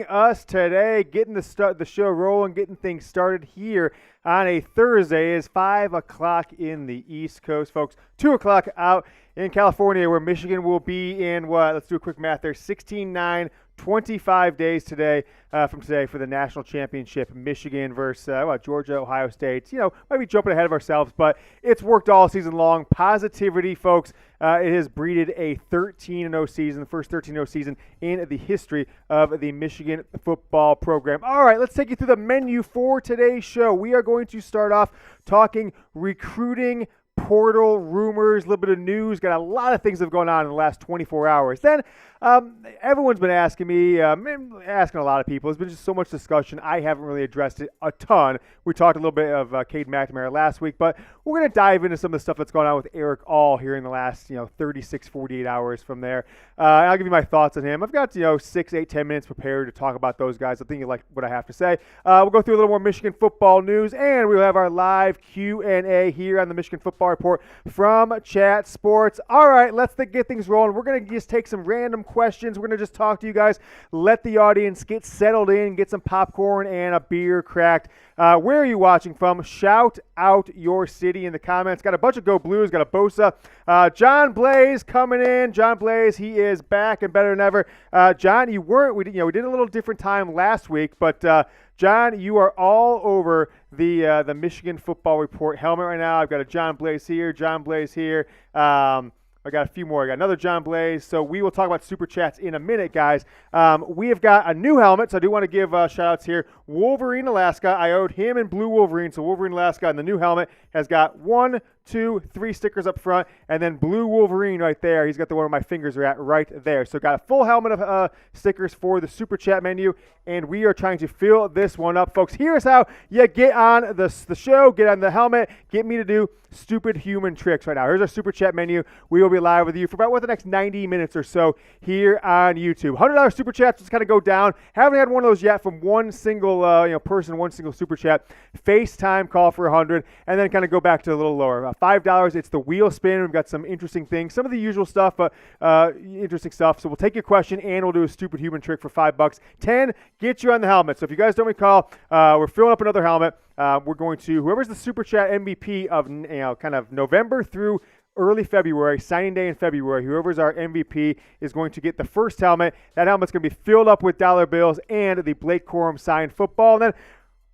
Us today, getting the show rolling, getting things started here on a Thursday is 5 o'clock in the East Coast, folks. 2 o'clock out in California, where Michigan will be in let's do a quick math there, 16-9, 25 days from today for the national championship. Michigan versus Georgia, Ohio State. Might be jumping ahead of ourselves, but it's worked all season long. Positivity, folks. It has breeded a 13-0 season, the first 13-0 season in the history of the Michigan football program. All right, let's take you through the menu for today's show. We are going to start off talking recruiting, portal rumors, a little bit of news. Got a lot of things that have gone on in the last 24 hours. Then everyone's been asking me, asking a lot of people. There's been just so much discussion. I haven't really addressed it a ton. We talked a little bit of Cade McNamara last week, but we're going to dive into some of the stuff that's going on with Erick All here in the last 36, 48 hours from there. I'll give you my thoughts on him. I've got 6, 8, 10 minutes prepared to talk about those guys. I think you like what I have to say. We'll go through a little more Michigan football news, and we'll have our live Q&A here on the Michigan Football Report from Chat Sports. All right, let's get things rolling. We're going to just take some random questions. We're going to just talk to you guys, let the audience get settled in, get some popcorn and a beer cracked. Where are you watching from? Shout out your city in the comments. Got a bunch of Go Blues, got a Bosa. John Blaze coming in. John Blaze, he is back and better than ever. John, we did a little different time last week, but John, you are all over the Michigan Football Report helmet right now. I've got a John Blaze here, John Blaze here. I got a few more. I got another John Blaze. So we will talk about Super Chats in a minute, guys. We have got a new helmet, so I do want to give shout-outs here. Wolverine Alaska. I owed him and Blue Wolverine. So Wolverine Alaska and the new helmet has got 1, 2, 3 stickers up front, and then Blue Wolverine right there. He's got the one where my fingers are at right there. So got a full helmet of stickers for the Super Chat menu, and we are trying to fill this one up, folks. Here's how you get on the show, get on the helmet, get me to do stupid human tricks right now. Here's our Super Chat menu. We will be live with you for about the next 90 minutes or so here on YouTube. $100 Super Chats just kind of go down. Haven't had one of those yet from one single person, one single Super Chat. FaceTime call for 100, and then kind of go back to a little lower. $5, it's the wheel spin. We've got some interesting things, some of the usual stuff, but interesting stuff. So we'll take your question, and we'll do a stupid human trick for $5. 10, get you on the helmet. So if you guys don't recall, we're filling up another helmet. We're going to, whoever's the Super Chat MVP of kind of November through early February, signing day in February, whoever's our MVP is going to get the first helmet. That helmet's going to be filled up with dollar bills and the Blake Corum signed football. And then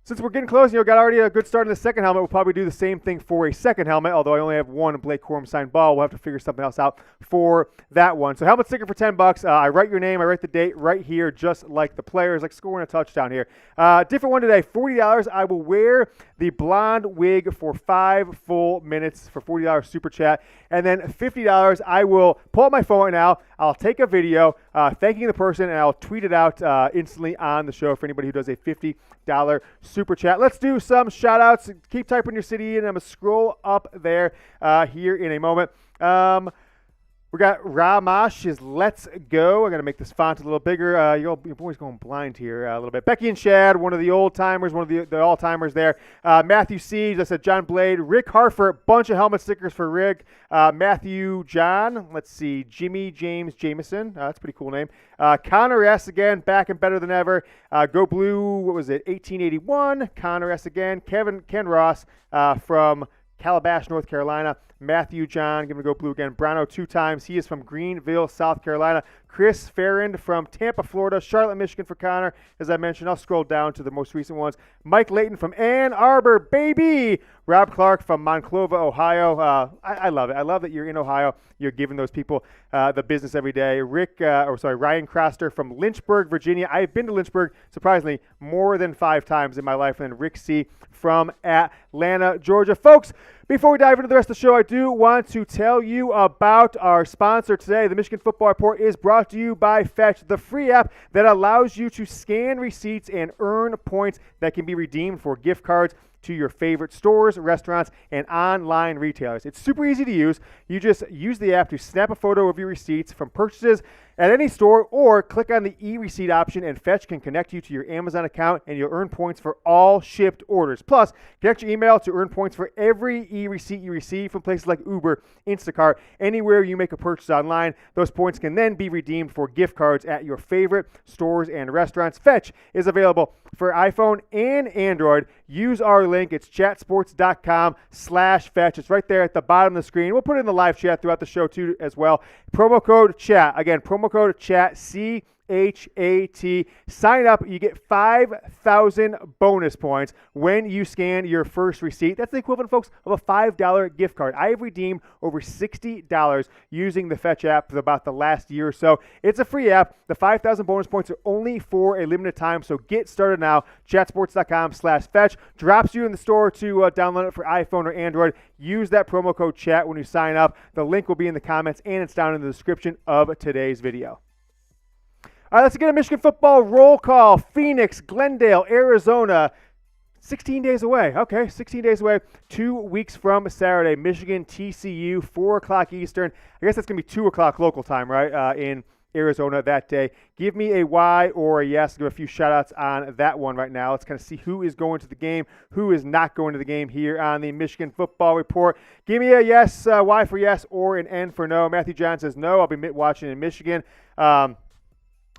since we're getting close, got already a good start in the second helmet, we'll probably do the same thing for a second helmet, although I only have one Blake Corum signed ball. We'll have to figure something else out for that one. So helmet sticker for $10. I write your name, I write the date right here, just like the players, like scoring a touchdown here. Different one today, $40. I will wear the blonde wig for 5 full minutes for $40 Super Chat. And then $50, I will pull up my phone right now. I'll take a video thanking the person, and I'll tweet it out instantly on the show for anybody who does a $50 Super Chat. Let's do some shout-outs. Keep typing your city in. I'm going to scroll up there here in a moment. We got Ramash's Let's Go. I'm going to make this font a little bigger. Your boy's going blind here a little bit. Becky and Shad, one of the old-timers, one of the all-timers there. Matthew Siege, I said John Blade. Rick Harford, bunch of helmet stickers for Rick. Matthew John, let's see, Jimmy James Jameson. That's a pretty cool name. Connor S. again, back and better than ever. Go Blue, 1881. Connor S. again. Ken Ross from Calabash, North Carolina. Matthew John, going to go Blue again. Browno 2 times. He is from Greenville, South Carolina. Chris Farrand from Tampa, Florida. Charlotte, Michigan for Connor. As I mentioned, I'll scroll down to the most recent ones. Mike Layton from Ann Arbor, baby. Rob Clark from Monclova, Ohio. I love it. I love that you're in Ohio. You're giving those people the business every day. Ryan Croster from Lynchburg, Virginia. I've been to Lynchburg, surprisingly, more than 5 times in my life. And Rick C. from Atlanta, Georgia. Folks, before we dive into the rest of the show, I do want to tell you about our sponsor today. The Michigan Football Report is brought to you by Fetch, the free app that allows you to scan receipts and earn points that can be redeemed for gift cards to your favorite stores, restaurants, and online retailers. It's super easy to use. You just use the app to snap a photo of your receipts from purchases at any store, or click on the e-receipt option, and Fetch can connect you to your Amazon account, and you'll earn points for all shipped orders. Plus, connect your email to earn points for every e-receipt you receive from places like Uber, Instacart, anywhere you make a purchase online. Those points can then be redeemed for gift cards at your favorite stores and restaurants. Fetch is available for iPhone and Android. Use our link. It's chatsports.com/Fetch. It's right there at the bottom of the screen. We'll put it in the live chat throughout the show too as well. Promo code CHAT. Again, promo code CHAT, CHAT. Sign up. You get 5,000 bonus points when you scan your first receipt. That's the equivalent, folks, of a $5 gift card. I have redeemed over $60 using the Fetch app for about the last year or so. It's a free app. The 5,000 bonus points are only for a limited time, so get started now. Chatsports.com/Fetch. Drops you in the store to download it for iPhone or Android. Use that promo code CHAT when you sign up. The link will be in the comments, and it's down in the description of today's video. All right, let's get a Michigan football roll call. Phoenix, Glendale, Arizona. 16 days away. Okay, 16 days away. 2 weeks from Saturday. Michigan, TCU, 4 o'clock Eastern. I guess that's going to be 2 o'clock local time, right, in Arizona that day. Give me a Y or a yes. Give a few shout-outs on that one right now. Let's kind of see who is going to the game, who is not going to the game here on the Michigan Football Report. Give me a yes, Y for yes, or an N for no. Matthew John says no. I'll be watching in Michigan.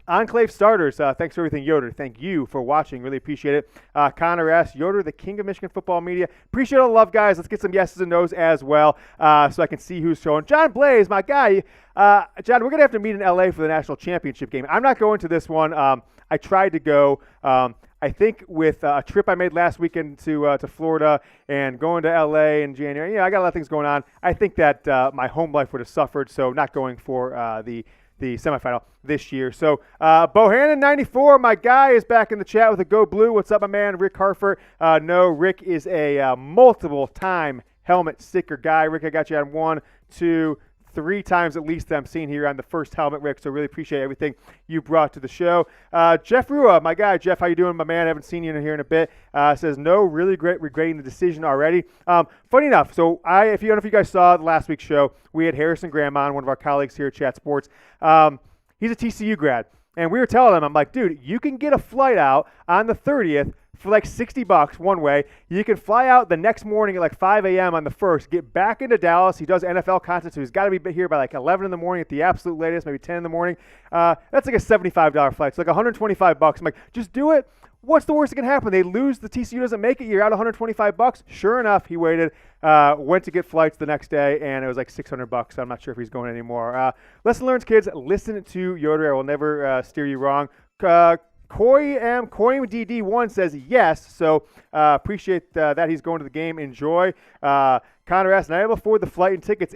Enclave starters, thanks for everything, Yoder. Thank you for watching. Really appreciate it. Connor S. Yoder, the king of Michigan football media. Appreciate all the love, guys. Let's get some yeses and nos as well so I can see who's showing. John Blaze, my guy. John, we're going to have to meet in L.A. for the national championship game. I'm not going to this one. I tried to go. I think with a trip I made last weekend to Florida and going to L.A. in January, I got a lot of things going on. I think that my home life would have suffered, so not going for the semifinal this year. So Bohannon94, my guy, is back in the chat with a Go Blue. What's up, my man? Rick Harford. No, Rick is a multiple-time helmet sticker guy. Rick, I got you on 1, 2, 3 times at least that I'm seeing here on the first helmet, Rick, so really appreciate everything you brought to the show. Jeff Rua, my guy. Jeff, how you doing, my man? I haven't seen you in here in a bit. Says, no, really great, regretting the decision already. Funny enough, so if you don't know if you guys saw the last week's show, we had Harrison Graham on, one of our colleagues here at Chat Sports. He's a TCU grad, and we were telling him, I'm like, dude, you can get a flight out on the 30th for like $60 one way. You can fly out the next morning at like 5 a.m. on the 1st, get back into Dallas. He does NFL content, so he's got to be here by like 11 in the morning at the absolute latest, maybe 10 in the morning. That's like a $75 flight. So like $125. I'm like, just do it. What's the worst that can happen? They lose, the TCU doesn't make it, you're out $125. Sure enough, he waited, went to get flights the next day, and it was like $600. I'm not sure if he's going anymore. Lesson learned, kids. Listen to Yoder. I will never steer you wrong. KoyMDD1 says yes, so appreciate that he's going to the game. Enjoy. Connor asks, not able to afford the flight and tickets.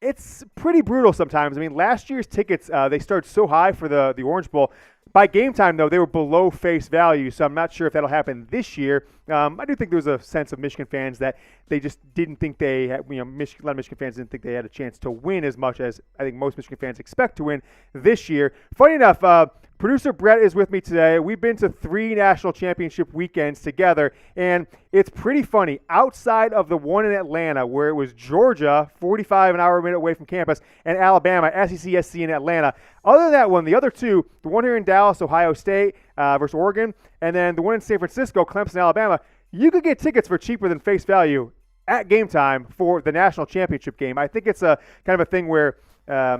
It's pretty brutal sometimes. I mean, last year's tickets, they started so high for the Orange Bowl. By game time, though, they were below face value, so I'm not sure if that'll happen this year. I do think there was a sense of Michigan fans that they just didn't think they had, a lot of Michigan fans didn't think they had a chance to win as much as I think most Michigan fans expect to win this year. Funny enough, producer Brett is with me today. We've been to 3 national championship weekends together, and it's pretty funny. Outside of the one in Atlanta, where it was Georgia, 45 an hour minute away from campus, and Alabama, SEC in Atlanta. Other than that one, the other 2, the one here in Dallas, Ohio State versus Oregon, and then the one in San Francisco, Clemson, Alabama, you could get tickets for cheaper than face value at game time for the national championship game. I think it's a kind of a thing where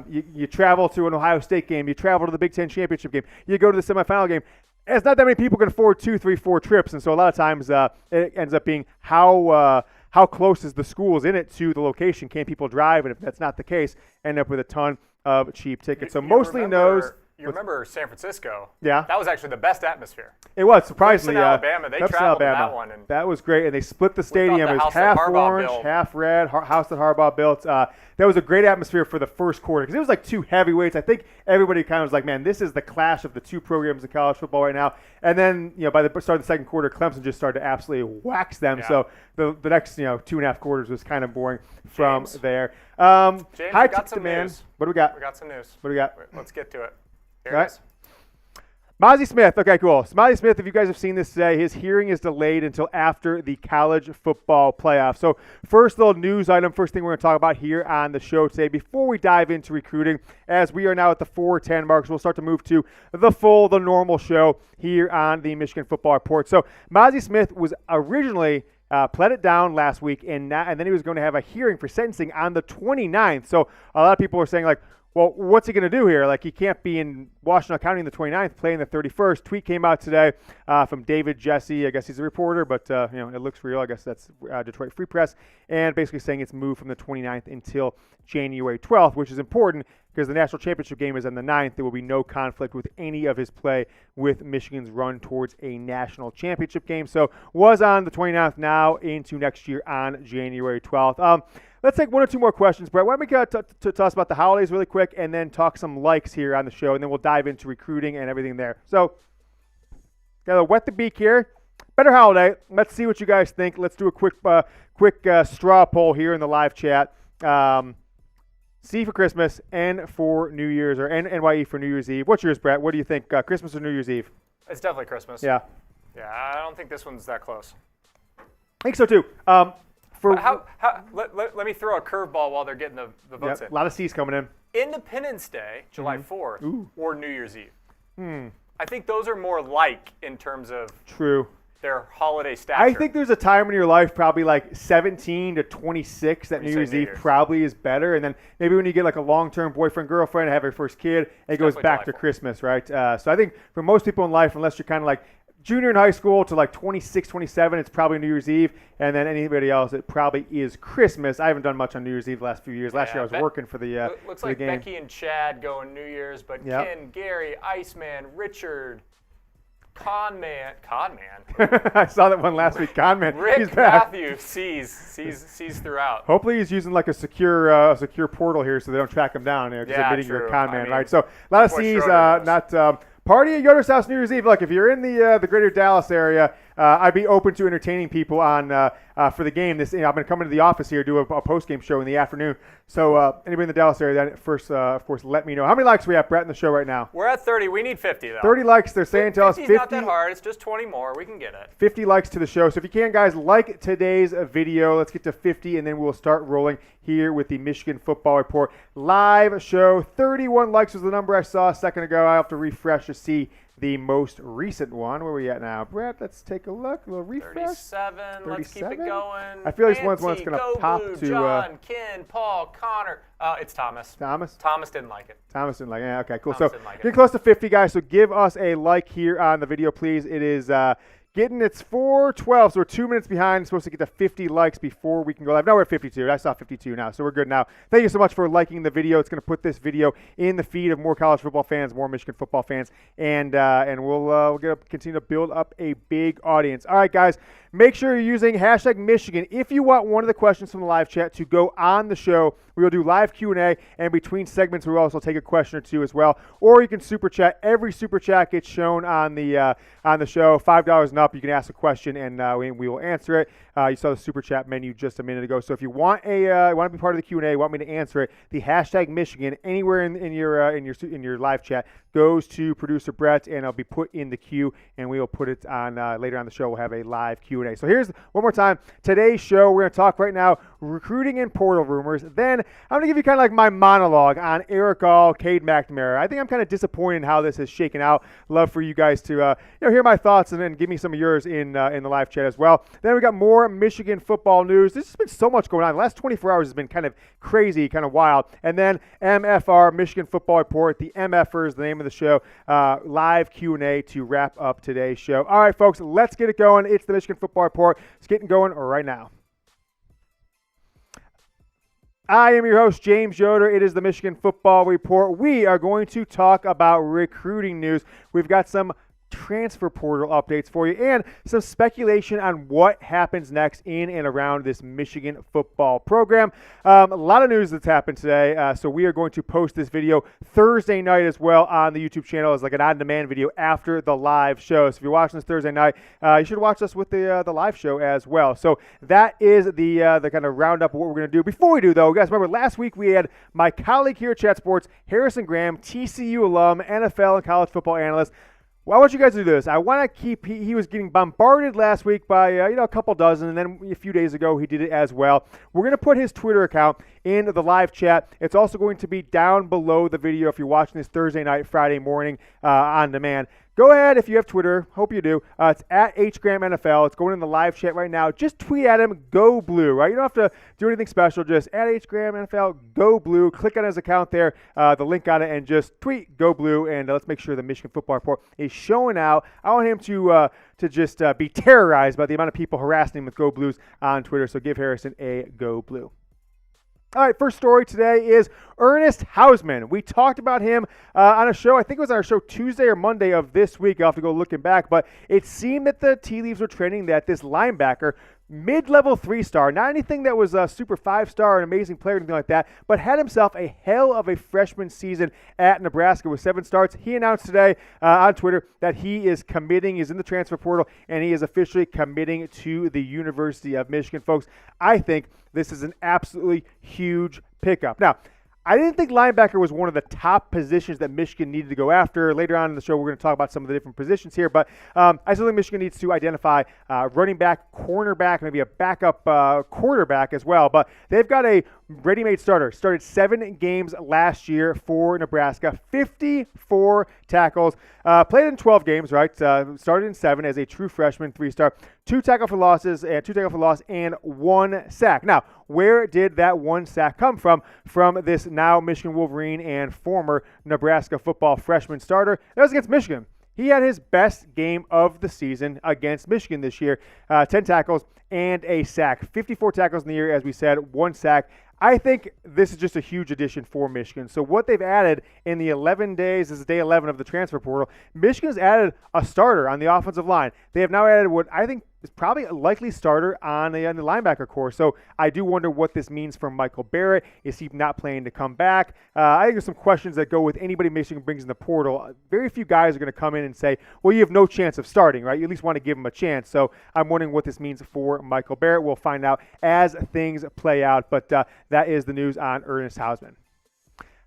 you travel to an Ohio State game, you travel to the Big Ten championship game, you go to the semifinal game. It's not that many people can afford 2, 3, 4 trips, and so a lot of times it ends up being how close is the schools in it to the location. Can people drive? And if that's not the case, end up with a ton of cheap tickets. So mostly knows. You remember San Francisco? Yeah. That was actually the best atmosphere. It was, surprisingly. Clemson, Alabama, they traveled to that one. And that was great, and they split the stadium. It was half orange, half red, house that Harbaugh built. That was a great atmosphere for the first quarter because it was like 2 heavyweights. I think everybody kind of was like, man, this is the clash of the 2 programs in college football right now. And then, by the start of the second quarter, Clemson just started to absolutely wax them. Yeah. So the next, 2.5 quarters was kind of boring from there. James, we got some news. What do we got? We got some news. What do we got? Let's get to it. Right. Mazi Smith. Okay, cool. So Mazi Smith, if you guys have seen this today, his hearing is delayed until after the college football playoff. So first little news item, first thing we're going to talk about here on the show today before we dive into recruiting, as we are now at the 4:10 marks, we'll start to move to the normal show here on the Michigan Football Report. So Mazi Smith was originally pled it down last week, and then he was going to have a hearing for sentencing on the 29th. So a lot of people are saying, like, well, what's he going to do here? Like, he can't be in Washington County on the 29th, playing the 31st. Tweet came out today from David Jesse. I guess he's a reporter, but it looks real. I guess that's Detroit Free Press, and basically saying it's moved from the 29th until January 12th, which is important because the national championship game is on the 9th. There will be no conflict with any of his play with Michigan's run towards a national championship game. So was on the 29th, now into next year on January 12th. Let's take one or two more questions, Brett. Why don't we talk about the holidays really quick and then talk some likes here on the show, and then we'll dive into recruiting and everything there. So, got to wet the beak here. Better holiday. Let's see what you guys think. Let's do a quick straw poll here in the live chat. C for Christmas, N for New Year's, or NYE for New Year's Eve. What's yours, Brett? What do you think, Christmas or New Year's Eve? It's definitely Christmas. Yeah. Yeah, I don't think this one's that close. I think so, too. Let me throw a curveball while they're getting the votes in. A lot of C's coming in. Independence Day, July 4th, or New Year's Eve. I think those are more like in terms of their holiday stature. I think there's a time in your life, probably like 17 to 26, that New Year's Eve probably is better. And then maybe when you get like a long-term boyfriend, girlfriend, and have your first kid, it goes back to Christmas, right? So I think for most people in life, unless you're kind of like junior in high school to like 26, 27, it's probably New Year's Eve. And then anybody else, it probably is Christmas. I haven't done much on New Year's Eve the last few years. Last year I was working for the looks like game. Becky and Chad going New Year's, but Ken, Gary, Iceman, Richard, Conman. I saw that one last week. Conman. Rick he's back. Matthew sees throughout. Hopefully he's using like a secure portal here so they don't track him down. Admitting you're a Conman, right? So a lot of C's, not. Party at Yoder's house New Year's Eve. Look, if you're in the greater Dallas area, I'd be open to entertaining people on for the game. I'm going to come into the office here, do a post-game show in the afternoon. So anybody in the Dallas area, then first, of course, let me know. How many likes we have, Brett, in the show right now? We're at 30. We need 50, though. 30 likes. They're saying to us 50. 50's not that hard. It's just 20 more. We can get it. 50 likes to the show. So if you can, guys, like today's video. Let's get to 50, and then we'll start rolling here with the Michigan Football Report live show. 31 likes was the number I saw a second ago. I have to refresh to see the most recent one. Where are we at now, Brett? Let's take a look. A little refresh. 37. Let's keep it going. I feel like this one's one that's going to pop Blue, to John, Ken, Paul, Connor. It's Thomas. Thomas didn't like it. Thomas didn't like it. Yeah, okay, cool. Thomas So getting close to 50, guys. So give us a like here on the video, please. It is it's 4:12, so we're 2 minutes behind. We're supposed to get to 50 likes before we can go live. Now we're at 52. I saw 52 now, so we're good now. Thank you so much for liking the video. It's going to put this video in the feed of more college football fans, more Michigan football fans, and we'll continue to build up a big audience. All right, guys, make sure you're using hashtag Michigan. If you want one of the questions from the live chat to go on the show, we will do live Q&A, and between segments, we'll also take a question or two as well. Or you can super chat. Every super chat gets shown on the show. $5 and up, you can ask a question, and we will answer it. You saw the super chat menu just a minute ago. So if you want to be part of the Q&A, want me to answer it, the hashtag Michigan anywhere in your live chat goes to producer Brett, and it'll be put in the queue, and we will put it on later on the show. We'll have a live Q&A. So here's one more time. Today's show, we're going to talk right now recruiting and portal rumors. Then I'm going to give you kind of like my monologue on Erick All, Cade McNamara. I think I'm kind of disappointed in how this has shaken out. Love for you guys to hear my thoughts and then give me some of yours in the live chat as well. Then we got more Michigan football news. There's just been so much going on. The last 24 hours has been kind of crazy, kind of wild. And then MFR, Michigan Football Report, the MFers, the name of the show, live Q&A to wrap up today's show. All right, folks, let's get it going. It's the Michigan Football Report. It's getting going right now. I am your host, James Yoder. It is the Michigan Football Report. We are going to talk about recruiting news. We've got some transfer portal updates for you and some speculation on what happens next in and around this Michigan football program. A lot of news that's happened today, so we are going to post this video Thursday night as well on the YouTube channel as like an on-demand video after the live show. So if you're watching this Thursday night, you should watch us with the live show as well. So that is the kind of roundup of what we're going to do. Before we do, though, guys, remember last week we had my colleague here at Chat Sports, Harrison Graham, TCU alum, NFL and college football analyst. Well, I want you guys to do this. I want to keep. He was getting bombarded last week by a couple dozen, and then a few days ago he did it as well. We're going to put his Twitter account in the live chat. It's also going to be down below the video if you're watching this Thursday night, Friday morning on demand. Go ahead if you have Twitter. Hope you do. It's at HGramNFL. It's going in the live chat right now. Just tweet at him, Go Blue, right? You don't have to do anything special. Just at HGramNFL, Go Blue. Click on his account there, the link on it, and just tweet Go Blue. And let's make sure the Michigan Football Report is showing out. I want him to just be terrorized by the amount of people harassing him with Go Blues on Twitter. So give Harrison a Go Blue. All right, first story today is Ernest Hausmann. We talked about him on a show, I think it was our show Tuesday or Monday of this week. I'll have to go looking back, but it seemed that the tea leaves were trending that this linebacker, mid-level 3-star, not anything that was a super 5-star, an amazing player or anything like that, but had himself a hell of a freshman season at Nebraska with 7 starts. He announced today on Twitter that he is committing, he's in the transfer portal, and he is officially committing to the University of Michigan. Folks, I think this is an absolutely huge pickup. Now, I didn't think linebacker was one of the top positions that Michigan needed to go after. Later on in the show, we're going to talk about some of the different positions here, but I still think Michigan needs to identify running back, cornerback, maybe a backup quarterback as well. But they've got a ready-made starter. Started 7 games last year for Nebraska, 54 tackles, played in 12 games, right? Started in 7 as a true freshman, 3-star, 2 tackle for losses, and 2 tackle for loss, and 1 sack. Now, where did that 1 sack come from? From this now Michigan Wolverine and former Nebraska football freshman starter. That was against Michigan. He had his best game of the season against Michigan this year. 10 tackles and a sack. 54 tackles in the year, as we said, 1 sack. I think this is just a huge addition for Michigan. So what they've added in the 11 days, this is day 11 of the transfer portal, Michigan has added a starter on the offensive line. They have now added what I think is probably a likely starter on the linebacker core. So I do wonder what this means for Michael Barrett. Is he not planning to come back? I think there's some questions that go with anybody Michigan brings in the portal. Very few guys are going to come in and say, well, you have no chance of starting, right? You at least want to give him a chance. So I'm wondering what this means for Michael Barrett. We'll find out as things play out. But that is the news on Ernest Hausmann.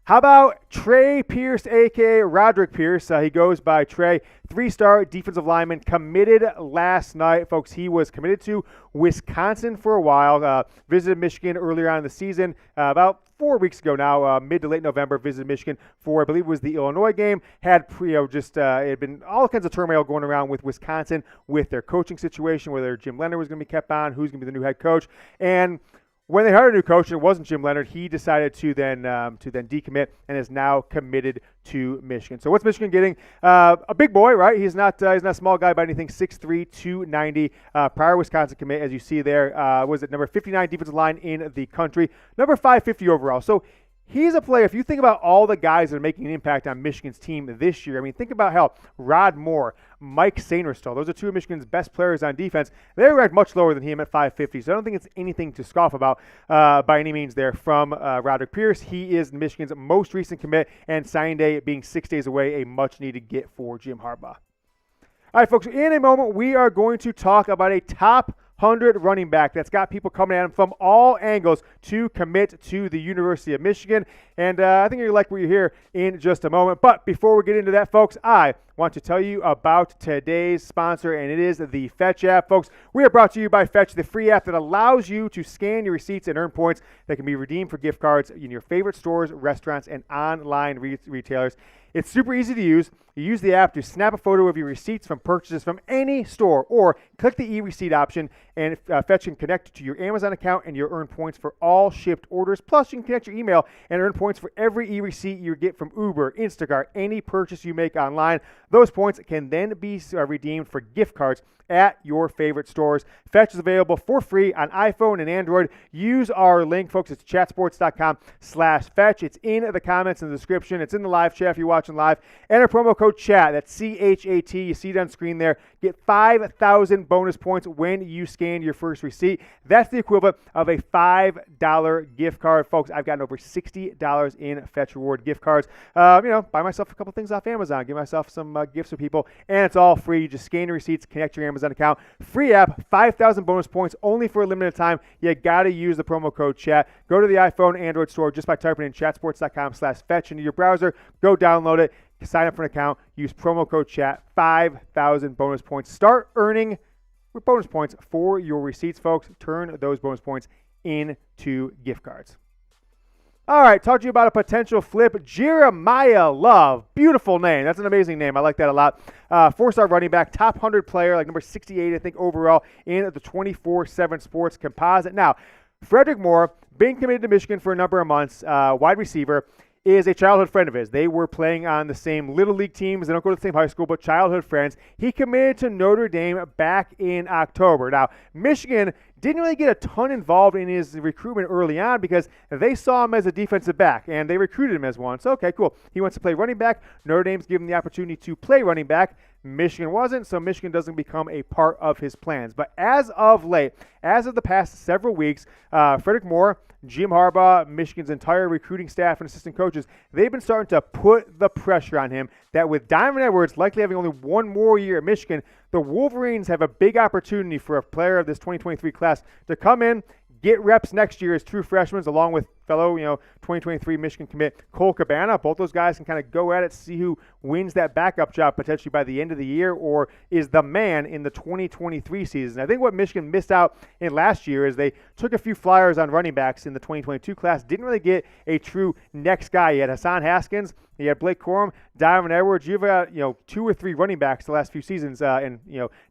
How about Trey Pierce, a.k.a. Roderick Pierce? He goes by Trey, 3-star defensive lineman, committed last night. Folks, he was committed to Wisconsin for a while, visited Michigan earlier on in the season, about 4 weeks ago now, mid to late November, visited Michigan for, I believe it was the Illinois game. Had, it had been all kinds of turmoil going around with Wisconsin with their coaching situation, whether Jim Leonhard was going to be kept on, who's going to be the new head coach. And when they hired a new coach, and it wasn't Jim Leonhard, he decided to then decommit and is now committed to Michigan. So what's Michigan getting? A big boy, right? He's not a small guy by anything. 6'3", 290. Prior Wisconsin commit, as you see there, was it number 59 defensive line in the country, number 550 overall. So he's a player. If you think about all the guys that are making an impact on Michigan's team this year, I mean, think about how Rod Moore, Mike Sainristil, those are 2 of Michigan's best players on defense. They're ranked much lower than him at 550, so I don't think it's anything to scoff about by any means there from Roderick Pierce. He is Michigan's most recent commit, and signing day being 6 days away, a much-needed get for Jim Harbaugh. All right, folks, in a moment, we are going to talk about a top 100 running back that's got people coming at him from all angles to commit to the University of Michigan. And I think you're like what you hear in just a moment. But before we get into that, folks, I want to tell you about today's sponsor, and it is the Fetch app. Folks, we are brought to you by Fetch, the free app that allows you to scan your receipts and earn points that can be redeemed for gift cards in your favorite stores, restaurants, and online retailers. It's super easy to use. You use the app to snap a photo of your receipts from purchases from any store, or click the e-receipt option, and Fetch can connect to your Amazon account, and you'll earn points for all shipped orders. Plus, you can connect your email and earn points for every e-receipt you get from Uber, Instacart, any purchase you make online. Those points can then be redeemed for gift cards at your favorite stores. Fetch is available for free on iPhone and Android. Use our link, folks. It's chatsports.com/Fetch. It's in the comments in the description. It's in the live chat if you're watching live. Enter promo code CHAT. That's CHAT. You see it on screen there. Get 5,000 bonus points when you scan your first receipt. That's the equivalent of a $5 gift card. Folks, I've gotten over $60 in Fetch Reward gift cards. Buy myself a couple things off Amazon. Give myself some gifts for people. And it's all free. You just scan your receipts, connect your Amazon account. Free app, 5,000 bonus points only for a limited time. You got to use the promo code CHAT. Go to the iPhone, Android store just by typing in chatsports.com/Fetch into your browser. Go download it. Sign up for an account. Use promo code CHAT. 5,000 bonus points. Start earning bonus points for your receipts, folks. Turn those bonus points into gift cards. All right, talk to you about a potential flip. Jeremiyah Love. Beautiful name. That's an amazing name. I like that a lot. 4-star running back, top 100 player, like number 68, I think, overall in the 24/7 Sports composite. Now, Frederick Moore, been committed to Michigan for a number of months, wide receiver, is a childhood friend of his. They were playing on the same Little League teams. They don't go to the same high school, but childhood friends. He committed to Notre Dame back in October. Now, Michigan didn't really get a ton involved in his recruitment early on because they saw him as a defensive back, and they recruited him as one. So, okay, cool. He wants to play running back. Notre Dame's given him the opportunity to play running back. Michigan wasn't, so Michigan doesn't become a part of his plans. But as of late, as of the past several weeks, Frederick Moore, Jim Harbaugh, Michigan's entire recruiting staff and assistant coaches, they've been starting to put the pressure on him that with Diamond Edwards likely having only one more year at Michigan, the Wolverines have a big opportunity for a player of this 2023 class to come in, get reps next year as true freshmen, along with fellow, 2023 Michigan commit Cole Cabana. Both those guys can kind of go at it, see who wins that backup job potentially by the end of the year or is the man in the 2023 season. I think what Michigan missed out in last year is they took a few flyers on running backs in the 2022 class, didn't really get a true next guy. You had Hassan Haskins, you had Blake Corum, Diamond Edwards. You've got 2 or 3 running backs the last few seasons, and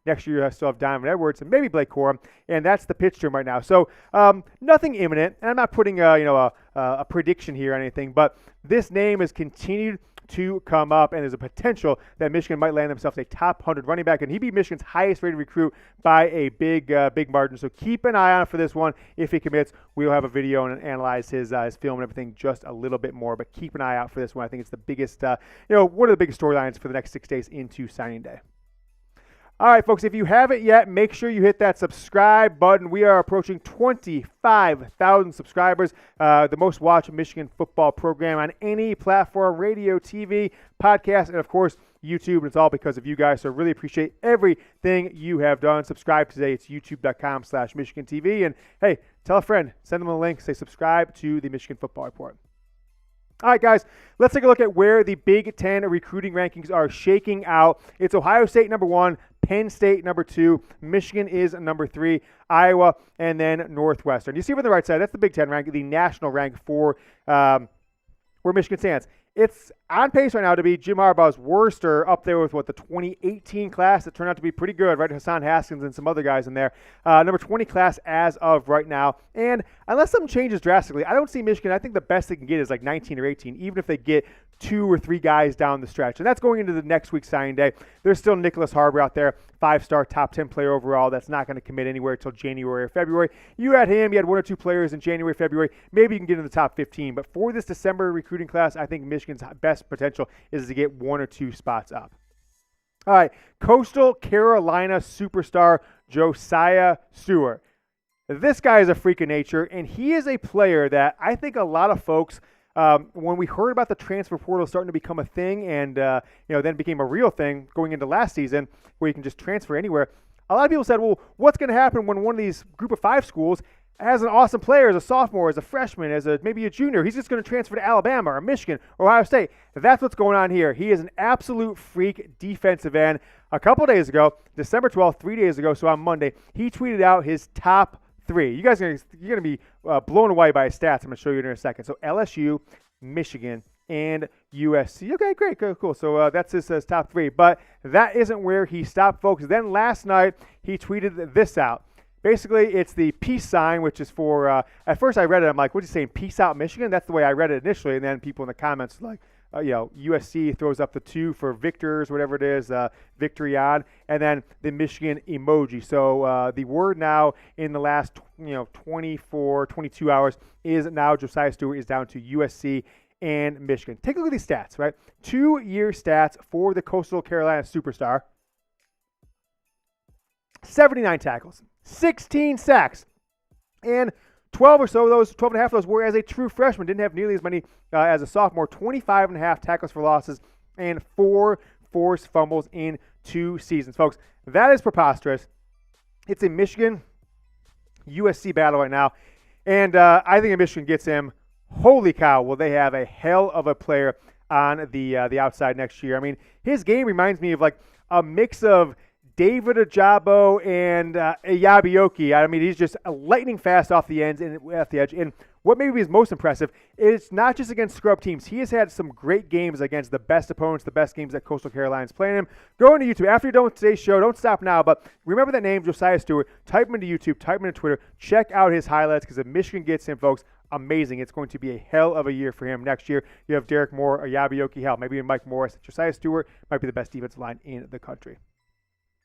next year you still have Diamond Edwards and maybe Blake Corum, and that's the pitch to him right now. So nothing imminent, and I'm not putting a prediction here or anything, but this name has continued to come up, and there's a potential that Michigan might land themselves a top 100 running back, and he'd be Michigan's highest rated recruit by a big margin. So keep an eye on for this one. If he commits, we'll have a video and analyze his film and everything just a little bit more, but keep an eye out for this one. I think it's the biggest, one of the biggest storylines for the next 6 days into signing day. All right, folks, if you haven't yet, make sure you hit that subscribe button. We are approaching 25,000 subscribers, the most watched Michigan football program on any platform, radio, TV, podcast, and, of course, YouTube. And it's all because of you guys, so really appreciate everything you have done. Subscribe today. It's youtube.com/Michigan TV. And, hey, tell a friend. Send them a link. Say subscribe to the Michigan Football Report. All right, guys, let's take a look at where the Big Ten recruiting rankings are shaking out. It's Ohio State number 1, Penn State number 2, Michigan is number 3, Iowa, and then Northwestern. You see on the right side, that's the Big Ten rank, the national rank for where Michigan stands. It's on pace right now to be Jim Harbaugh's worst, or up there with the 2018 class that turned out to be pretty good, right? Hassan Haskins and some other guys in there. Number 20 class as of right now. And unless something changes drastically, I don't see Michigan. I think the best they can get is like 19 or 18, even if they get 2 or 3 guys down the stretch. And that's going into the next week's signing day. There's still Nicholas Harbaugh out there, 5-star, top 10 player overall. That's not going to commit anywhere until January or February. You had him. You had 1 or 2 players in January, February. Maybe you can get in the top 15. But for this December recruiting class, I think Michigan's best potential is to get 1 or 2 spots up. All right, Coastal Carolina superstar Josaiah Stewart. This guy is a freak of nature, and he is a player that I think a lot of folks, when we heard about the transfer portal starting to become a thing and then became a real thing going into last season where you can just transfer anywhere, a lot of people said, well, what's going to happen when one of these group of 5 schools has an awesome player as a sophomore, as a freshman, as maybe a junior? He's just going to transfer to Alabama or Michigan or Ohio State. That's what's going on here. He is an absolute freak defensive end. A couple days ago, December 12th, 3 days ago, so on Monday, he tweeted out his top 3. You guys you're going to be blown away by his stats. I'm going to show you in a second. So LSU, Michigan, and USC. Okay, great, cool. So that's his top 3. But that isn't where he stopped, folks. Then last night, he tweeted this out. Basically, it's the peace sign, which is for, at first I read it, I'm like, what's he saying, peace out Michigan? That's the way I read it initially, and then people in the comments like, USC throws up the 2 for victors, whatever it is, victory on, and then the Michigan emoji. So the word now in the last, 24, 22 hours is now Josiah Stewart is down to USC and Michigan. Take a look at these stats, right? 2-year stats for the Coastal Carolina superstar. 79 tackles, 16 sacks, and 12 or so of those, 12 and a half of those were as a true freshman. Didn't have nearly as many as a sophomore. 25 and a half tackles for losses and 4 forced fumbles in 2 seasons. Folks, that is preposterous. It's a Michigan-USC battle right now, and I think if Michigan gets him, holy cow, will they have a hell of a player on the outside next year. I mean, his game reminds me of like a mix of David Ojabo and Yabioki. I mean, he's just lightning fast off the ends and off the edge. And what maybe is most impressive is not just against scrub teams. He has had some great games against the best opponents, the best games that Coastal Carolina's playing him. Go into YouTube. After you're done with today's show, don't stop now, but remember that name, Josiah Stewart. Type him into YouTube, type him into Twitter. Check out his highlights because if Michigan gets him, folks, amazing. It's going to be a hell of a year for him next year. You have Derek Moore, or Yabioki, hell, maybe even Mike Morris. Josiah Stewart might be the best defensive line in the country.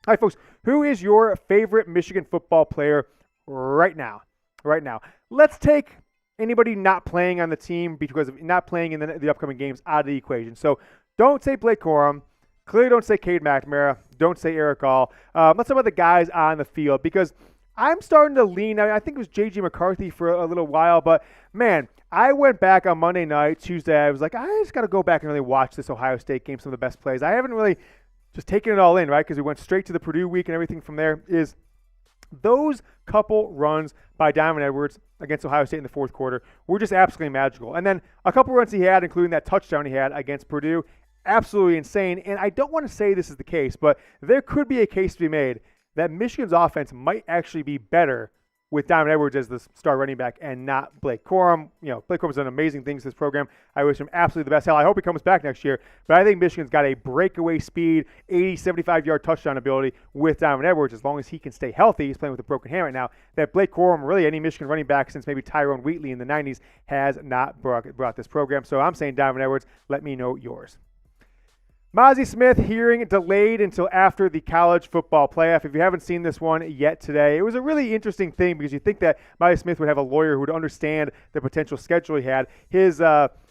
All right, folks, who is your favorite Michigan football player right now? Right now. Let's take anybody not playing on the team because of not playing in the upcoming games out of the equation. So don't say Blake Corum. Clearly don't say Cade McNamara. Don't say Erick All. Let's talk about the guys on the field because I'm starting to lean. I think it was J.J. McCarthy for a little while, but, man, I went back on Monday night, Tuesday. I was like, I just got to go back and really watch this Ohio State game, some of the best plays. I haven't really just taken it all in, right, because we went straight to the Purdue week and everything from there is those couple runs by Diamond Edwards against Ohio State in the fourth quarter were just absolutely magical. And then a couple runs he had, including that touchdown he had against Purdue, absolutely insane. And I don't want to say this is the case, but there could be a case to be made that Michigan's offense might actually be better with Diamond Edwards as the star running back and not Blake Corum. You know, Blake Corum's done amazing things this program. I wish him absolutely the best. Hell, I hope he comes back next year. But I think Michigan's got a breakaway speed, 80, 75-yard touchdown ability with Diamond Edwards as long as he can stay healthy. He's playing with a broken hand right now. That Blake Corum, really any Michigan running back since maybe Tyrone Wheatley in the 90s, has not brought this program. So I'm saying Diamond Edwards. Let me know yours. Mazi Smith hearing delayed until after the college football playoff. If you haven't seen this one yet today, it was a really interesting thing because you think that Mazi Smith would have a lawyer who would understand the potential schedule he had. His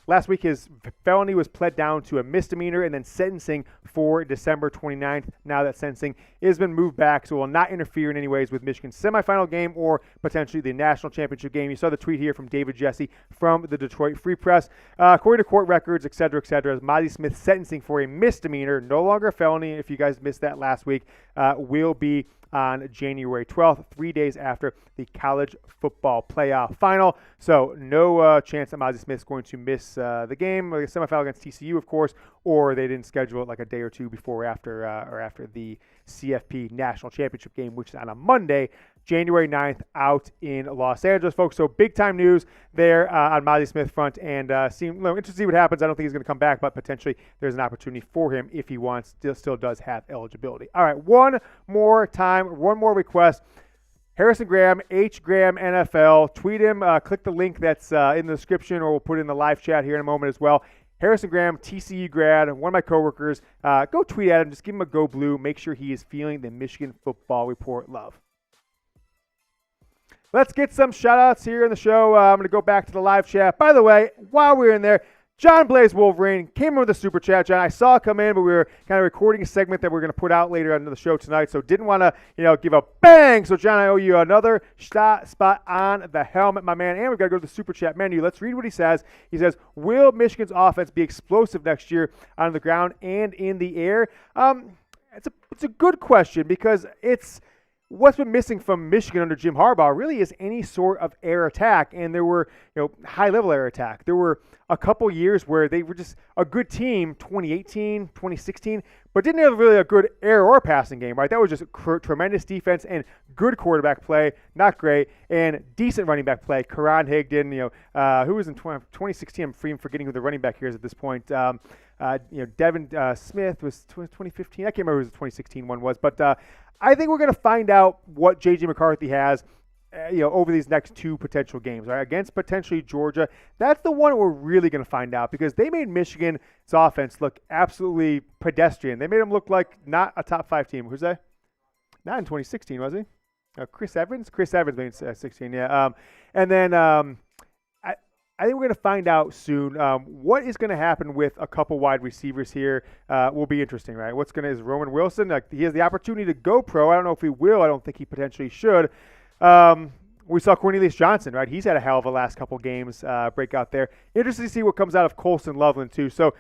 last week, his felony was pled down to a misdemeanor and then sentencing for December 29th. Now that sentencing has been moved back, so it will not interfere in any ways with Michigan's semifinal game or potentially the national championship game. You saw the tweet here from David Jesse from the Detroit Free Press. According to court records, et cetera, Mazi Smith's sentencing for a misdemeanor, no longer a felony, if you guys missed that last week, will be on January 12th, 3 days after the college football playoff final. So no chance that Mazi Smith's going to miss the game, like a semifinal against TCU, of course, or they didn't schedule it like a day or two before or after the CFP National Championship game, which is on a Monday, January 9th, out in Los Angeles, folks. So big-time news there on Mazi Smith front, and interesting to see what happens. I don't think he's going to come back, but potentially there's an opportunity for him if he wants, still does have eligibility. All right, one more request. Harrison Graham, H. Graham NFL. Tweet him. Click the link that's in the description, or we'll put it in the live chat here in a moment as well. Harrison Graham, TCU grad, one of my coworkers. Go tweet at him. Just give him a go blue. Make sure he is feeling the Michigan Football Report love. Let's get some shout-outs here in the show. I'm going to go back to the live chat. By the way, while we're in there, John Blaze Wolverine came in with a super chat. John, I saw it come in, but we were kind of recording a segment that we're going to put out later on the show tonight, so didn't want to, give a bang. So, John, I owe you another spot on the helmet, my man. And we've got to go to the super chat menu. Let's read what he says. He says, will Michigan's offense be explosive next year on the ground and in the air? It's a good question because what's been missing from Michigan under Jim Harbaugh really is any sort of air attack, and there were high-level air attack. There were a couple years where they were just a good team, 2018, 2016, but didn't have really a good air or passing game, right? That was just tremendous defense and good quarterback play, not great, and decent running back play. Karan Higdon, who was in 2016? I'm forgetting who the running back here is at this point. Devin Smith was 2015. I can't remember who the 2016 one was, but I think we're going to find out what J.J. McCarthy has, over these next two potential games, right? Against potentially Georgia. That's the one we're really going to find out because they made Michigan's offense look absolutely pedestrian. They made them look like not a top 5 team. Who's that? Not in 2016, was he? Chris Evans? Chris Evans made 16, yeah. And then I think we're going to find out soon what is going to happen with a couple wide receivers here. Will be interesting, right? Is Roman Wilson? He has the opportunity to go pro. I don't know if he will. I don't think he potentially should. We saw Cornelius Johnson, right? He's had a hell of a last couple games break out there. Interesting to see what comes out of Colston Loveland, too. So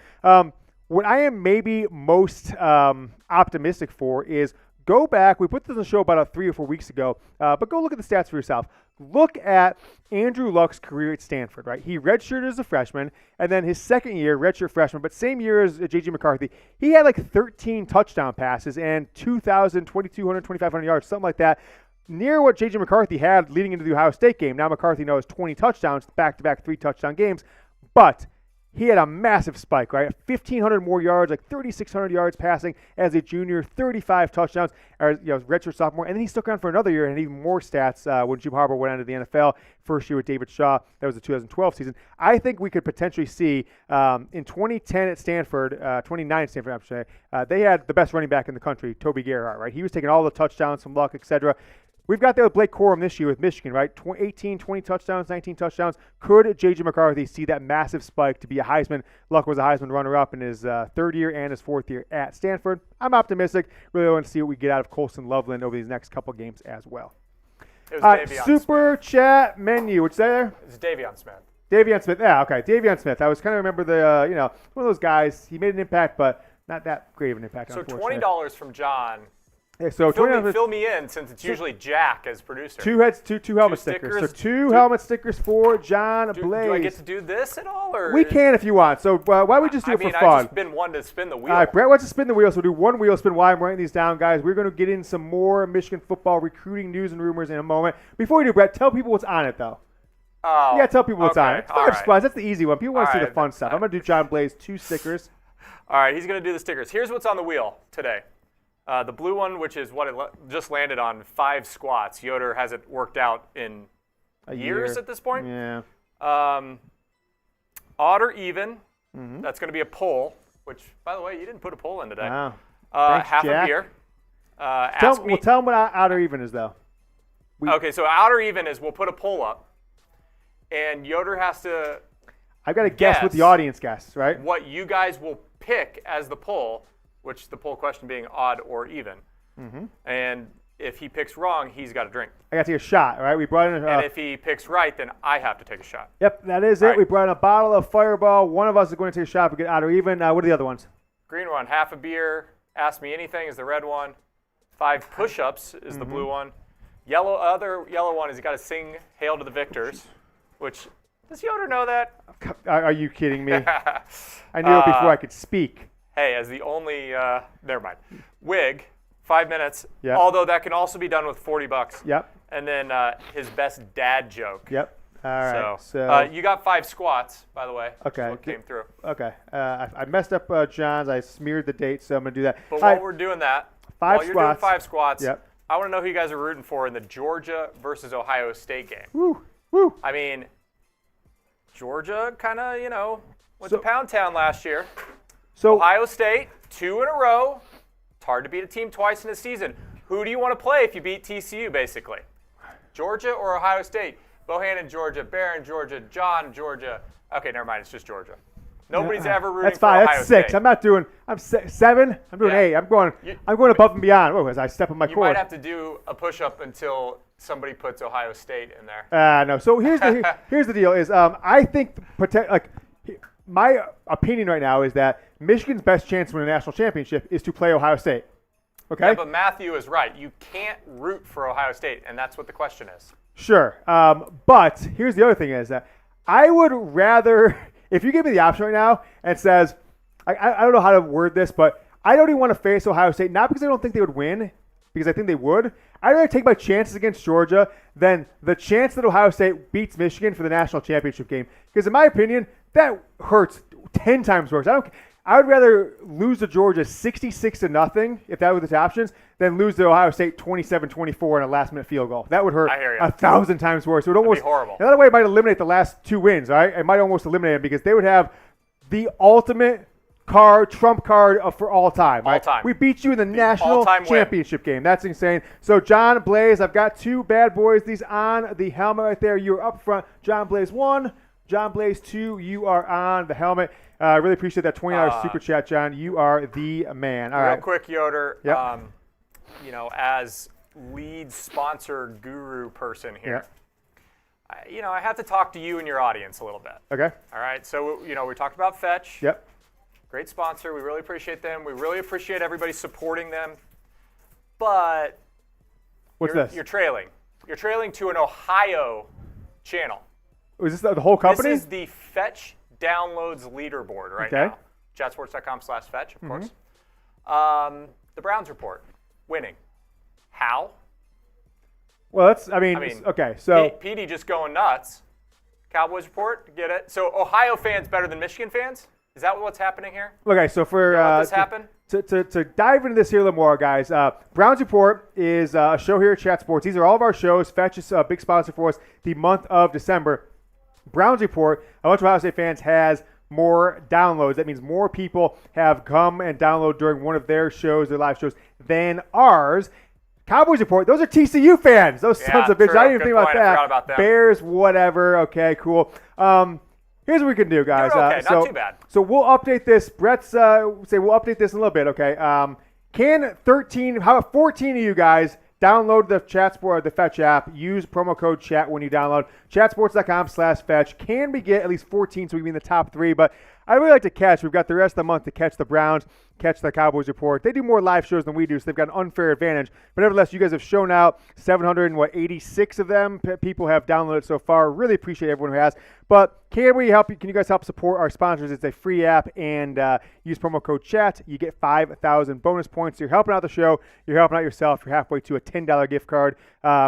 what I am maybe most optimistic for is go back. We put this on the show about 3 or 4 weeks ago, but go look at the stats for yourself. Look at Andrew Luck's career at Stanford, right? He redshirted as a freshman, and then his second year, redshirt freshman, but same year as J.J. McCarthy, he had like 13 touchdown passes and 2,000, 2,200, 2,500 yards, something like that, near what J.J. McCarthy had leading into the Ohio State game. Now McCarthy knows 20 touchdowns, back-to-back 3-touchdown games, but he had a massive spike, right? 1,500 more yards, like 3,600 yards passing as a junior, 35 touchdowns, as redshirt sophomore, and then he stuck around for another year and even more stats when Jim Harbaugh went on to the NFL. First year with David Shaw, that was the 2012 season. I think we could potentially see in 2010 at Stanford, 2009 at Stanford, I should say, they had the best running back in the country, Toby Gerhart, right? He was taking all the touchdowns from Luck, etc. We've got there with Blake Corum this year with Michigan, right? 18, 20 touchdowns, 19 touchdowns. Could J.J. McCarthy see that massive spike to be a Heisman? Luck was a Heisman runner-up in his third year and his fourth year at Stanford. I'm optimistic. Really want to see what we get out of Colson Loveland over these next couple games as well. It was Davion Super Smith. Chat menu. What's there? It's Davion Smith. Davion Smith. Yeah, okay. Davion Smith. I was kind of remember the, one of those guys. He made an impact, but not that great of an impact. So $20 from John. Yeah, so fill me in, since it's usually Jack as producer. Two helmet stickers. So two helmet stickers for John Blaze. Do I get to do this at all? Or we can if you want. So why don't we just do it for fun? I've just been one to spin the wheel. All right, Brett wants to spin the wheel, so we'll do one wheel spin while I'm writing these down, guys. We're going to get in some more Michigan football recruiting news and rumors in a moment. Before we do, Brett, tell people what's on it, though. Oh, you got to tell people what's on it. It's all right. That's the easy one. People want to see the fun stuff. I'm going to do John Blaze 2 stickers. All right, he's going to do the stickers. Here's what's on the wheel today. The blue one, which is what it just landed on, 5 squats. Yoder has it worked out in years at this point. Yeah. Odd or even. Mm-hmm. That's going to be a poll, which, by the way, you didn't put a poll in today. Wow. Thanks, half Jack. a beer. Tell them what odd or even is, though. Okay, so odd or even is we'll put a poll up, and Yoder has to I've got to guess what the audience guesses, right? What you guys will pick as the poll, which the poll question being odd or even. Mm-hmm. And if he picks wrong, he's got a drink. I got to take a shot, right? We brought in and if he picks right, then I have to take a shot. Yep, that is it. Right. We brought in a bottle of Fireball. One of us is going to take a shot if we get odd or even. What are the other ones? Green one, half a beer. Ask Me Anything is the red one. 5 push-ups is the blue one. Other yellow one is you got to sing Hail to the Victors, which, does Yoder know that? Are you kidding me? I knew it before I could speak. Hey, as the only, never mind. Wig, 5 minutes. Yep. Although that can also be done with $40. Yep. And then his best dad joke. Yep. All right. So you got 5 squats, by the way. Okay. What came through. Okay. I messed up John's. I smeared the date, so I'm going to do that. But while we're doing that, while you're doing 5 squats, yep. I want to know who you guys are rooting for in the Georgia versus Ohio State game. Woo. Woo. I mean, Georgia kind of, went to Pound Town last year. So Ohio State, 2 in a row. It's hard to beat a team twice in a season. Who do you want to play if you beat TCU, basically? Georgia or Ohio State? Bohannon, Georgia. Barron, Georgia. John, Georgia. Okay, never mind. It's just Georgia. Nobody's ever rooting for Ohio State. That's 5. That's 6. I'm 7. I'm doing 8. I'm going above and beyond. As I step on my course. You might have to do a push-up until somebody puts Ohio State in there. No. So here's the deal. Is I think my opinion right now is that Michigan's best chance to win a national championship is to play Ohio State. Okay. Yeah, but Matthew is right. You can't root for Ohio State, and that's what the question is. Sure. But here's the other thing is that I would rather, if you give me the option right now and it says, I don't know how to word this, but I don't even want to face Ohio State, not because I don't think they would win, because I think they would. I'd rather take my chances against Georgia than the chance that Ohio State beats Michigan for the national championship game. Because in my opinion, that hurts 10 times worse. I would rather lose to Georgia 66-0, if that were the options, than lose to Ohio State 27-24 in a last-minute field goal. That would hurt 1,000 times worse. It would almost be horrible. Another way, it might eliminate the last 2 wins. Right? It might almost eliminate them because they would have the ultimate trump card for all time. Right? All time. We beat you in the national championship game. That's insane. So John Blaze, I've got 2 bad boys. These on the helmet right there. You're up front. John Blaze 1. John Blaze 2, you are on the helmet. I really appreciate that $20 super chat, John. You are the man. All right. Real quick, Yoder. Yep. As lead sponsor guru person here, I have to talk to you and your audience a little bit. Okay. All right. So, we talked about Fetch. Yep. Great sponsor. We really appreciate them. We really appreciate everybody supporting them. but this? You're trailing. You're trailing to an Ohio channel. Is this the whole company? This is the Fetch downloads leaderboard right now. Chatsports.com/Fetch, of course. The Browns report. Winning. How? Well, okay. So PD just going nuts. Cowboys report, get it? So Ohio fans better than Michigan fans? Is that what's happening here? Okay, so for let this happen? To dive into this here a little more, guys, Browns Report is a show here at Chat Sports. These are all of our shows. Fetch is a big sponsor for us the month of December. Browns Report, a bunch of Ohio State fans, has more downloads. That means more people have come and download during one of their shows, their live shows, than ours. Cowboys Report, those are TCU fans. Those sons of bitches. True. I didn't even think about that. I forgot about them. Bears, whatever. Okay, cool. Here's what we can do, guys. Okay, not too bad. So we'll update this. Brett's say we'll update this in a little bit, okay? Can 14 of you guys download the the Fetch app, use promo code chat when you download, chatsports.com/Fetch. Can we get at least 14 so we can be in the top 3? But I really like to catch. We've got the rest of the month to catch the Browns, catch the Cowboys Report. They do more live shows than we do, so they've got an unfair advantage. But nevertheless, you guys have shown out 786 of them. People have downloaded so far. Really appreciate everyone who has. But can we help you? Can you guys help support our sponsors? It's a free app, and use promo code chat. You get 5,000 bonus points. You're helping out the show. You're helping out yourself. You're halfway to a $10 gift card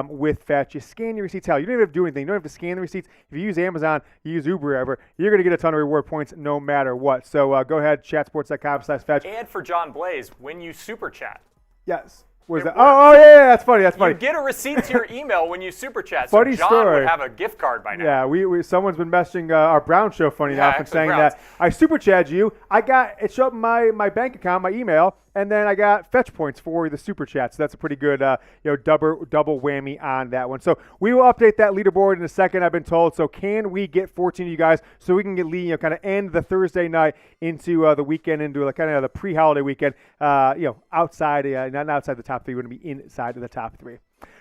with Fetch. You scan your receipts. Hell, you don't even have to do anything. You don't have to scan the receipts. If you use Amazon, you use Uber, whatever, you're going to get a ton of reward points no matter what. So go ahead, chatsports.com/Fetch. And for John Blaze, when you super chat. Yes. Where's that? Oh, yeah, that's funny. That's funny. You get a receipt to your email when you super chat. Funny so John story. would have a gift card by now. Yeah, we someone's been messaging our Brown show funny enough and saying Browns. that I super chatted you. I got it showed up in my bank account, my email, and then I got Fetch points for the super chat. So that's a pretty good double whammy on that one. So we will update that leaderboard in a second, I've been told. So can we get 14 of you guys so we can get kind of end the Thursday night into the weekend, into kind of the pre-holiday weekend, outside, not outside the top 3, we're going to be inside of the top 3.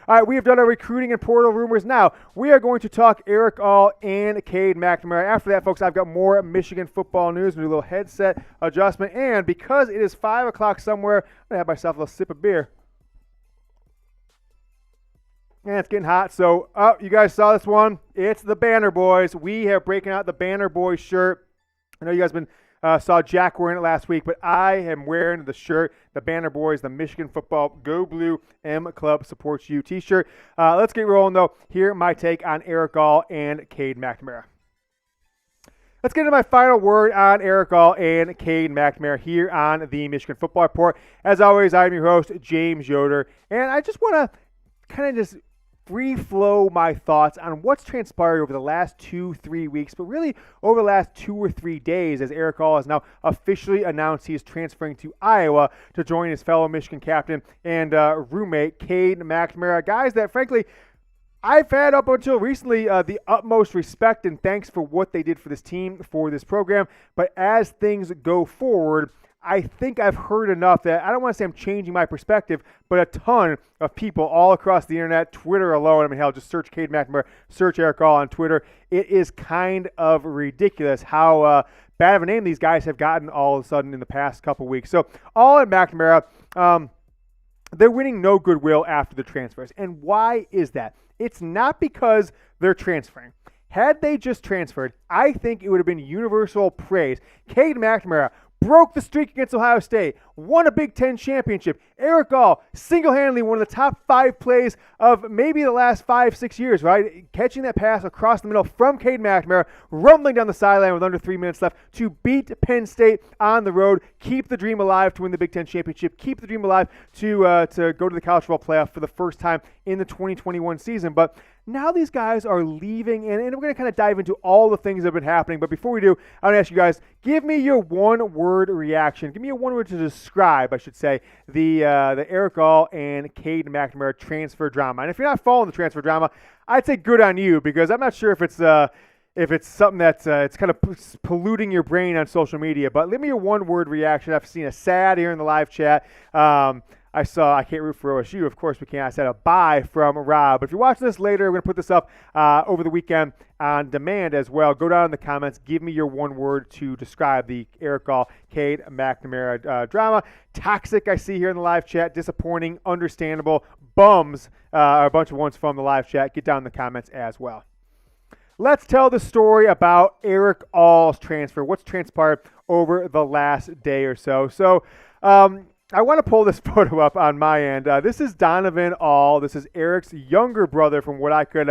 All right, we have done our recruiting and portal rumors. Now, we are going to talk Erick All and Cade McNamara. After that, folks, I've got more Michigan football news. We'll do a little headset adjustment. And because it is 5 o'clock somewhere, I'm going to have myself a little sip of beer. And it's getting hot. So, you guys saw this one. It's the Banner Boys. We have breaking out the Banner Boys shirt. I know you guys saw Jack wearing it last week, but I am wearing the shirt, the Banner Boys, the Michigan Football Go Blue M Club Supports You t-shirt. Let's get rolling, though. Here, my take on Erick All and Cade McNamara. Let's get into my final word on Erick All and Cade McNamara here on the Michigan Football Report. As always, I'm your host, James Yoder, and I just want to kind of just free flow my thoughts on what's transpired over the last 2-3 weeks, but really over the last 2 or 3 days, as Erick All has now officially announced he is transferring to Iowa to join his fellow Michigan captain and roommate Cade McNamara. Guys that, frankly, I've had up until recently the utmost respect and thanks for what they did for this team, for this program. But as things go forward, I think I've heard enough that I don't want to say I'm changing my perspective, but a ton of people all across the internet, Twitter alone, I mean, hell, just search Cade McNamara, search Erick All on Twitter. It is kind of ridiculous how bad of a name these guys have gotten all of a sudden in the past couple weeks. So, All and McNamara, they're winning no goodwill after the transfers. And why is that? It's not because they're transferring. Had they just transferred, I think it would have been universal praise. Cade McNamara broke the streak against Ohio State, won a Big Ten championship. Erick All, single-handedly one of the top 5 plays of maybe the last 5-6 years, right? Catching that pass across the middle from Cade McNamara, rumbling down the sideline with under 3 minutes left to beat Penn State on the road, keep the dream alive to win the Big Ten championship, keep the dream alive to go to the college football playoff for the first time in the 2021 season. But now these guys are leaving, and we're going to kind of dive into all the things that have been happening. But before we do, I want to ask you guys, give me your one-word reaction. Give me a one word to describe, I should say, the Erick All and Cade McNamara transfer drama. And if you're not following the transfer drama, I'd say good on you, because I'm not sure if it's if it's something that's it's kind of polluting your brain on social media. But leave me a one-word reaction. I've seen a sad here in the live chat. I can't root for OSU. Of course we can't. I said a bye from Rob. But if you're watching this later, we're going to put this up over the weekend on demand as well. Go down in the comments. Give me your one word to describe the Erick All, Cade McNamara drama. Toxic, I see here in the live chat. Disappointing, understandable. Bums are a bunch of ones from the live chat. Get down in the comments as well. Let's tell the story about Erick All's transfer. What's transpired over the last day or so. So I want to pull this photo up on my end. This is Donovan All. This is Erick's younger brother from what I could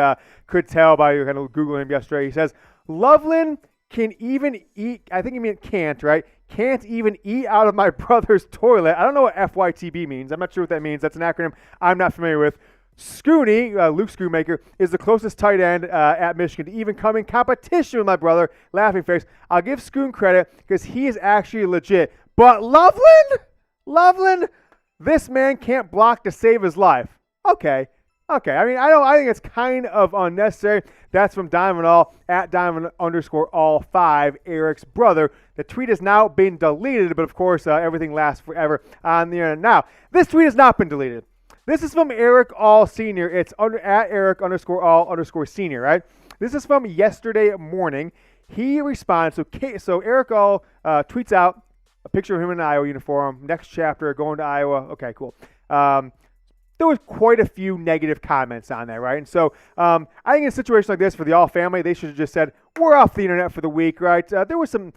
tell by kind of Googling him yesterday. He says, Loveland can even eat, I think he meant can't, right? Can't even eat out of my brother's toilet. I don't know what FYTB means. I'm not sure what that means. That's an acronym I'm not familiar with. Scooney, Luke Schoonmaker, is the closest tight end at Michigan to even come in competition with my brother. Laughing face. I'll give Schoon credit because he is actually legit. But Loveland, this man can't block to save his life. Okay. I mean, I think it's kind of unnecessary. That's from Donovan All, at Donovan_All5, Erick's brother. The tweet has now been deleted, but of course, everything lasts forever on the internet. Now, this tweet has not been deleted. This is from Erick All Sr. It's at Erick_All_Senior, right? This is from yesterday morning. He responds. So Erick All tweets out a picture of him in an Iowa uniform. Next chapter, going to Iowa. Okay, cool. There was quite a few negative comments on that, right? And so I think in a situation like this for the All family, they should have just said, we're off the internet for the week, right? There was some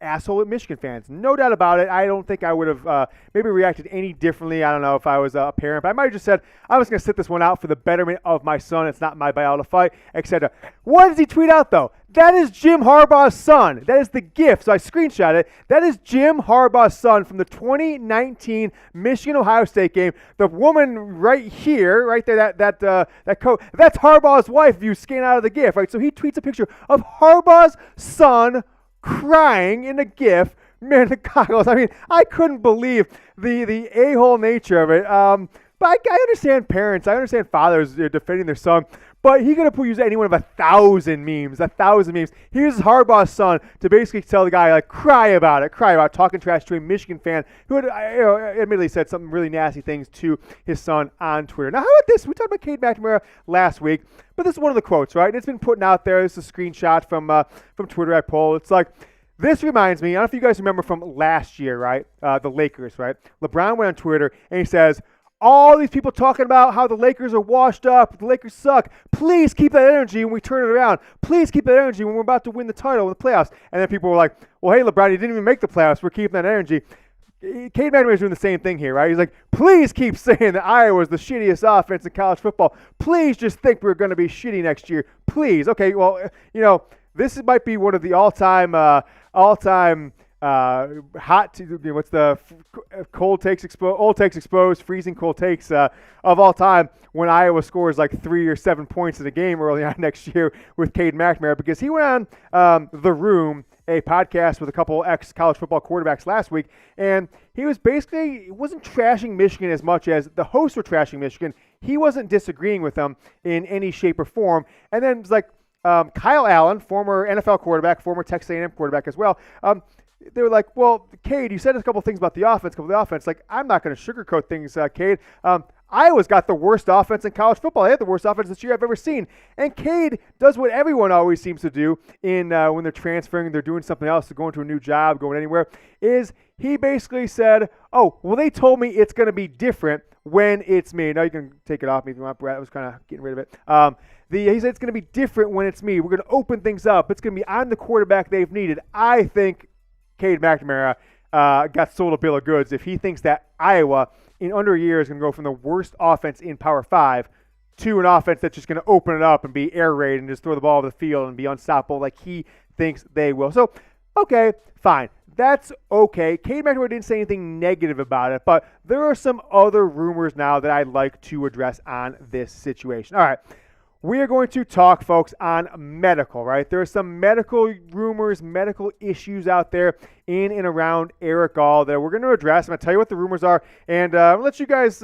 asshole Michigan fans. No doubt about it. I don't think I would have maybe reacted any differently. I don't know if I was a parent, but I might have just said, I'm just going to sit this one out for the betterment of my son. It's not my battle to fight, etc. What does he tweet out, though? That is Jim Harbaugh's son. That is the gift. So I screenshot it. That is Jim Harbaugh's son from the 2019 Michigan-Ohio State game. The woman right here, right there, that coat, that's Harbaugh's wife if you scan out of the GIF, right? So he tweets a picture of Harbaugh's son crying in a GIF. Man, the goggles. I mean, I couldn't believe the a-hole nature of it. But I understand parents. I understand fathers defending their son. But he could have used any one of 1,000 memes. 1,000 memes. He uses Harbaugh's son to basically tell the guy, like, cry about talking trash to a Michigan fan who had admittedly said some really nasty things to his son on Twitter. Now, how about this? We talked about Cade McNamara last week, but this is one of the quotes, right? And it's been put out there. This is a screenshot from Twitter I pulled. It's like, this reminds me, I don't know if you guys remember from last year, right? The Lakers, right? LeBron went on Twitter and he says, all these people talking about how the Lakers are washed up, the Lakers suck. Please keep that energy when we turn it around. Please keep that energy when we're about to win the title in the playoffs. And then people were like, well, hey, LeBron, you didn't even make the playoffs. We're keeping that energy. Cade McNamara is doing the same thing here, right? He's like, please keep saying that Iowa is the shittiest offense in college football. Please just think we're going to be shitty next year. Please. Okay, well, this might be one of the all-time hot, what's the old takes exposed, freezing cold takes of all time when Iowa scores like 3 or 7 points in a game early on next year with Cade McNamara, because he went on The Room, a podcast with a couple ex-college football quarterbacks last week, and he wasn't trashing Michigan as much as the hosts were trashing Michigan. He wasn't disagreeing with them in any shape or form. And then it was like Kyle Allen, former NFL quarterback, former Texas A&M quarterback as well, they were like, well, Cade, you said a couple things about the offense. Like, I'm not going to sugarcoat things, Cade. Iowa's got the worst offense in college football. They had the worst offense this year I've ever seen. And Cade does what everyone always seems to do when they're transferring, they're doing something else, they're going to a new job, going anywhere, is he basically said, oh, well, they told me it's going to be different when it's me. Now you can take it off me if you want, Brett. I was kind of getting rid of it. He said it's going to be different when it's me. We're going to open things up. It's going to be I'm the quarterback they've needed. I think Cade McNamara got sold a bill of goods if he thinks that Iowa in under a year is going to go from the worst offense in Power 5 to an offense that's just going to open it up and be air raid and just throw the ball over the field and be unstoppable like he thinks they will. So, okay, fine. That's okay. Cade McNamara didn't say anything negative about it, but there are some other rumors now that I'd like to address on this situation. All right. We are going to talk, folks, on medical, right? There are some medical rumors, medical issues out there in and around Erick All that we're going to address. I'm going to tell you what the rumors are, and I'll let you guys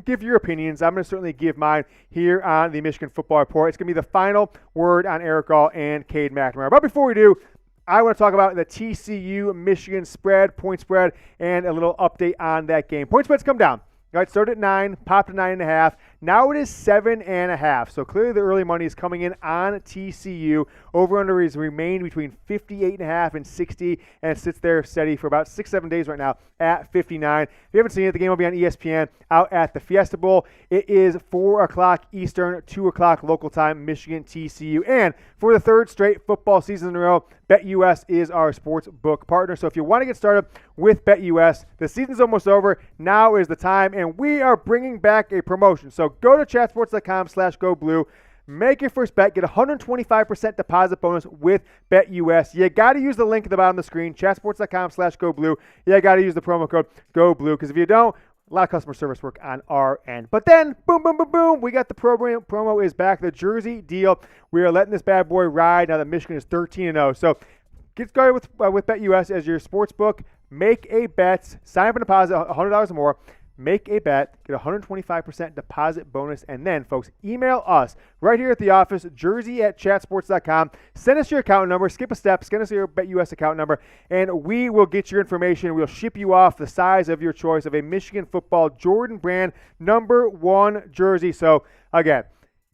give your opinions. I'm going to certainly give mine here on the Michigan Football Report. It's going to be the final word on Erick All and Cade McNamara. But before we do, I want to talk about the TCU-Michigan spread, point spread, and a little update on that game. Point spreads come down. All right, started at 9, popped to 9.5. Now it is 7.5. So clearly the early money is coming in on TCU. Over-under is remained between 58.5 and 60, and it sits there steady for about 6-7 days right now at 59. If you haven't seen it, the game will be on ESPN out at the Fiesta Bowl. It is 4 o'clock Eastern, 2 o'clock local time, Michigan, TCU. And for the third straight football season in a row, BetUS is our sports book partner. So if you want to get started with BetUS, the season's almost over. Now is the time, and we are bringing back a promotion. So go to chatsports.com/GoBlue. Make your first bet. Get a 125% deposit bonus with BetUS. You got to use the link at the bottom of the screen, chatsports.com/GoBlue. You got to use the promo code GoBlue, because if you don't, a lot of customer service work on our end. But then, boom, boom, boom, boom, we got the promo is back. The jersey deal. We are letting this bad boy ride now that Michigan is 13-0. So get started with BetUS as your sports book. Make a bet. Sign up and deposit $100 or more. Make a bet, get a 125% deposit bonus, and then, folks, email us right here at the office, jersey@chatsports.com. Send us your account number, skip a step, send us your BetUS account number, and we will get your information. We'll ship you off the size of your choice of a Michigan football Jordan brand #1 jersey. So, again,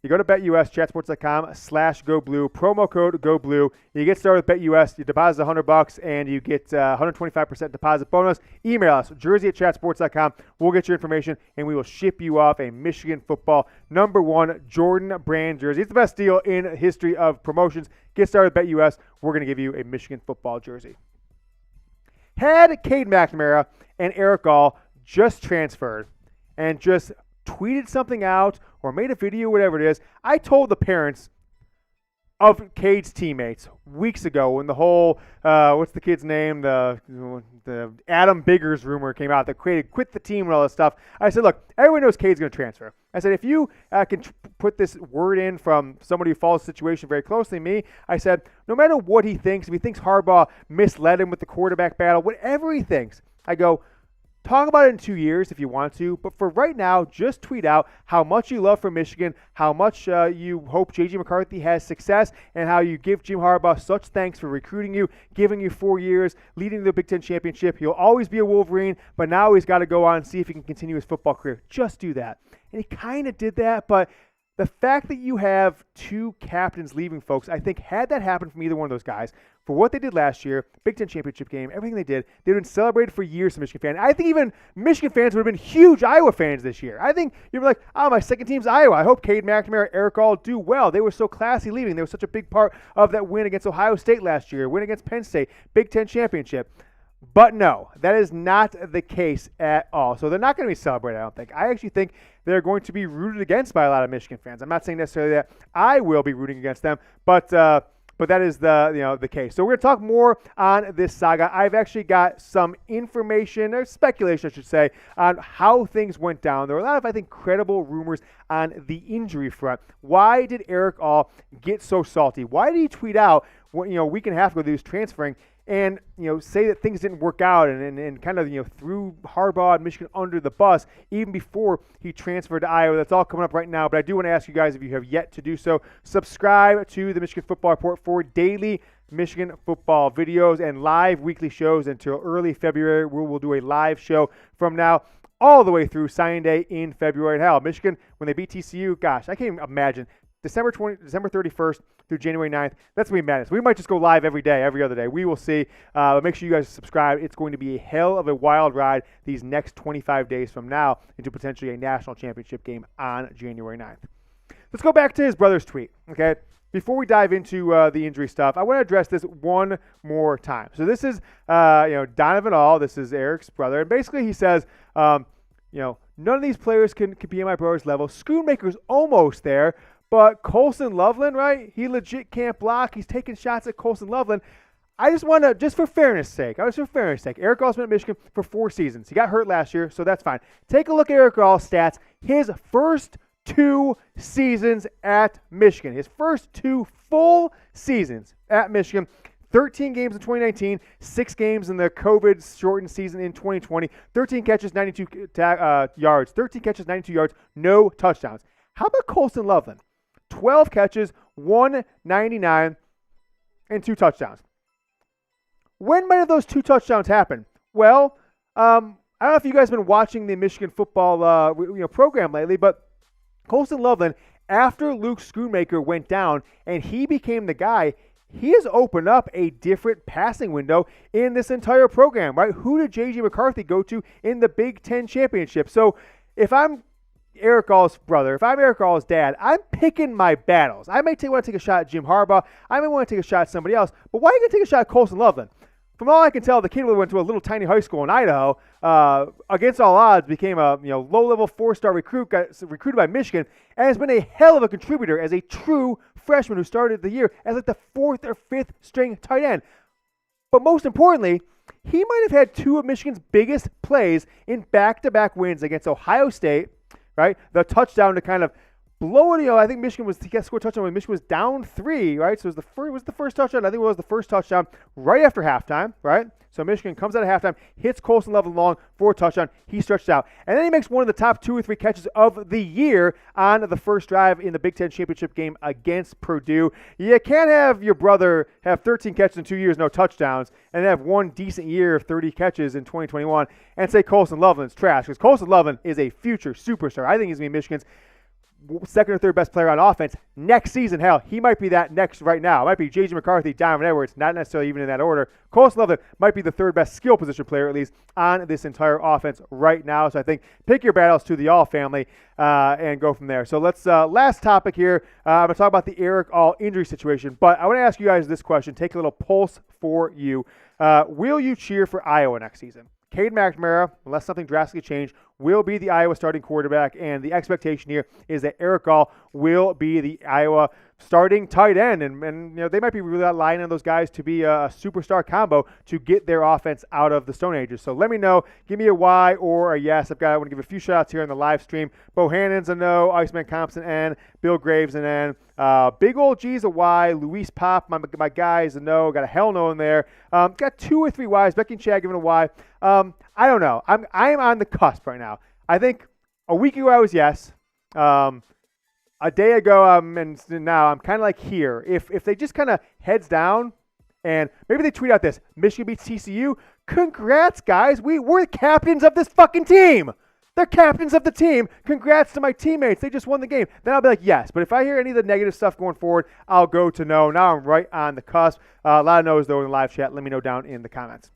you go to BetUS, chatsports.com/GoBlue, promo code GoBlue. You get started with BetUS, you deposit $100, and you get 125% deposit bonus. Email us, jersey@chatsports.com. We'll get your information, and we will ship you off a Michigan football #1 Jordan brand jersey. It's the best deal in the history of promotions. Get started with BetUS. We're going to give you a Michigan football jersey. Had Cade McNamara and Erick All just transferred and just tweeted something out or made a video, whatever it is, I told the parents of Cade's teammates weeks ago when the whole, what's the kid's name, the Adam Biggers rumor came out that quit the team and all this stuff. I said, look, everyone knows Cade's going to transfer. I said, if you can put this word in from somebody who follows the situation very closely, me, I said, no matter what he thinks, if he thinks Harbaugh misled him with the quarterback battle, whatever he thinks, I go, talk about it in 2 years if you want to, but for right now, just tweet out how much you love for Michigan, how much you hope J.J. McCarthy has success, and how you give Jim Harbaugh such thanks for recruiting you, giving you 4 years, leading the Big Ten championship. He'll always be a Wolverine, but now he's got to go on and see if he can continue his football career. Just do that. And he kind of did that, but the fact that you have two captains leaving, folks, I think had that happened from either one of those guys, for what they did last year, Big Ten championship game, everything they did, they've been celebrated for years to Michigan fans. I think even Michigan fans would have been huge Iowa fans this year. I think you'd be like, oh, my second team's Iowa. I hope Cade McNamara, Erick All do well. They were so classy leaving. They were such a big part of that win against Ohio State last year, win against Penn State, Big Ten championship. But no, that is not the case at all. So they're not going to be celebrated, I don't think. I actually think they're going to be rooted against by a lot of Michigan fans. I'm not saying necessarily that I will be rooting against them, but that is the case. So we're going to talk more on this saga. I've actually got some information, or speculation, I should say, on how things went down. There were a lot of, I think, credible rumors on the injury front. Why did Erick All get so salty? Why did he tweet out, a week and a half ago that he was transferring, and say that things didn't work out and kind of threw Harbaugh and Michigan under the bus even before he transferred to Iowa? That's all coming up right now. But I do want to ask you guys, if you have yet to do so, subscribe to the Michigan Football Report for daily Michigan football videos and live weekly shows until early February, where we'll do a live show from now all the way through signing day in February. Hell, Michigan, when they beat TCU, gosh, I can't even imagine. December 31st through January 9th. That's going to be madness. We might just go live every day, every other day. We will see. But make sure you guys subscribe. It's going to be a hell of a wild ride these next 25 days from now into potentially a national championship game on January 9th. Let's go back to his brother's tweet, okay? Before we dive into the injury stuff, I want to address this one more time. So this is, Donovan All. This is Erick's brother. And basically he says, none of these players can be at my brother's level. Schoonmaker's almost there. But Colson Loveland, right? He legit can't block. He's taking shots at Colson Loveland. I just want to, just for fairness sake, Erick All's been at Michigan for 4 seasons. He got hurt last year, so that's fine. Take a look at Erick All's stats. His first 2 seasons at Michigan. His first 2 full seasons at Michigan. 13 games in 2019, 6 games in the COVID-shortened season in 2020, 13 catches, 92 yards. 13 catches, 92 yards, no touchdowns. How about Colston Loveland? 12 catches, 199, and 2 touchdowns. When might have those 2 touchdowns happen? Well, I don't know if you guys have been watching the Michigan football program lately, but Colston Loveland, after Luke Schoonmaker went down and he became the guy, he has opened up a different passing window in this entire program, right? Who did J.J. McCarthy go to in the Big Ten Championship? So if I'm Erick All's brother, if I'm Erick All's dad, I'm picking my battles. I may want to take a shot at Jim Harbaugh. I may want to take a shot at somebody else. But why are you going to take a shot at Colston Loveland? From all I can tell, the kid went to a little tiny high school in Idaho. Against all odds, became a low-level 4-star recruit, got recruited by Michigan, and has been a hell of a contributor as a true freshman who started the year as like the 4th or 5th string tight end. But most importantly, he might have had 2 of Michigan's biggest plays in back-to-back wins against Ohio State, right? The touchdown to kind of blow it. I think Michigan scored a touchdown when Michigan was down 3, right? So it was the first touchdown. I think it was the first touchdown right after halftime, right? So Michigan comes out of halftime, hits Colston Loveland long for a touchdown. He stretched out. And then he makes one of the top 2 or 3 catches of the year on the first drive in the Big Ten Championship game against Purdue. You can't have your brother have 13 catches in 2 years, no touchdowns, and have one decent year of 30 catches in 2021 and say Colston Loveland's trash, because Colston Loveland is a future superstar. I think he's going to be Michigan's second or third best player on offense next season. Hell, he might be that next right now. It might be J.J. McCarthy, Donovan Edwards, not necessarily even in that order. Colston Loveland might be the third best skill position player, at least, on this entire offense right now. So I think pick your battles to the All family and go from there. So let's, last topic here. I'm going to talk about the Erick All injury situation, but I want to ask you guys this question. Take a little pulse for you. Will you cheer for Iowa next season? Cade McNamara, unless something drastically changed, will be the Iowa starting quarterback, and the expectation here is that Erick All will be the Iowa starting tight end, and they might be really relying on those guys to be a superstar combo to get their offense out of the Stone Ages. So let me know. Give me a Y or a yes. I want to give a few shout-outs here on the live stream. Bohannon's a no, Iceman Compson N, Bill Graves an N, Big Old G's a Y, Luis Pop, my guy is a no, got a hell no in there. Got 2 or 3 Ys, Becky and Chad giving a Y. I don't know. I'm on the cusp right now. I think a week ago I was yes. A day ago, and now I'm kind of like here. If they just kind of heads down, and maybe they tweet out this, Michigan beats TCU, congrats, guys. We're the captains of this fucking team. They're captains of the team. Congrats to my teammates. They just won the game. Then I'll be like, yes. But if I hear any of the negative stuff going forward, I'll go to no. Now I'm right on the cusp. A lot of no's, though, in the live chat. Let me know down in the comments.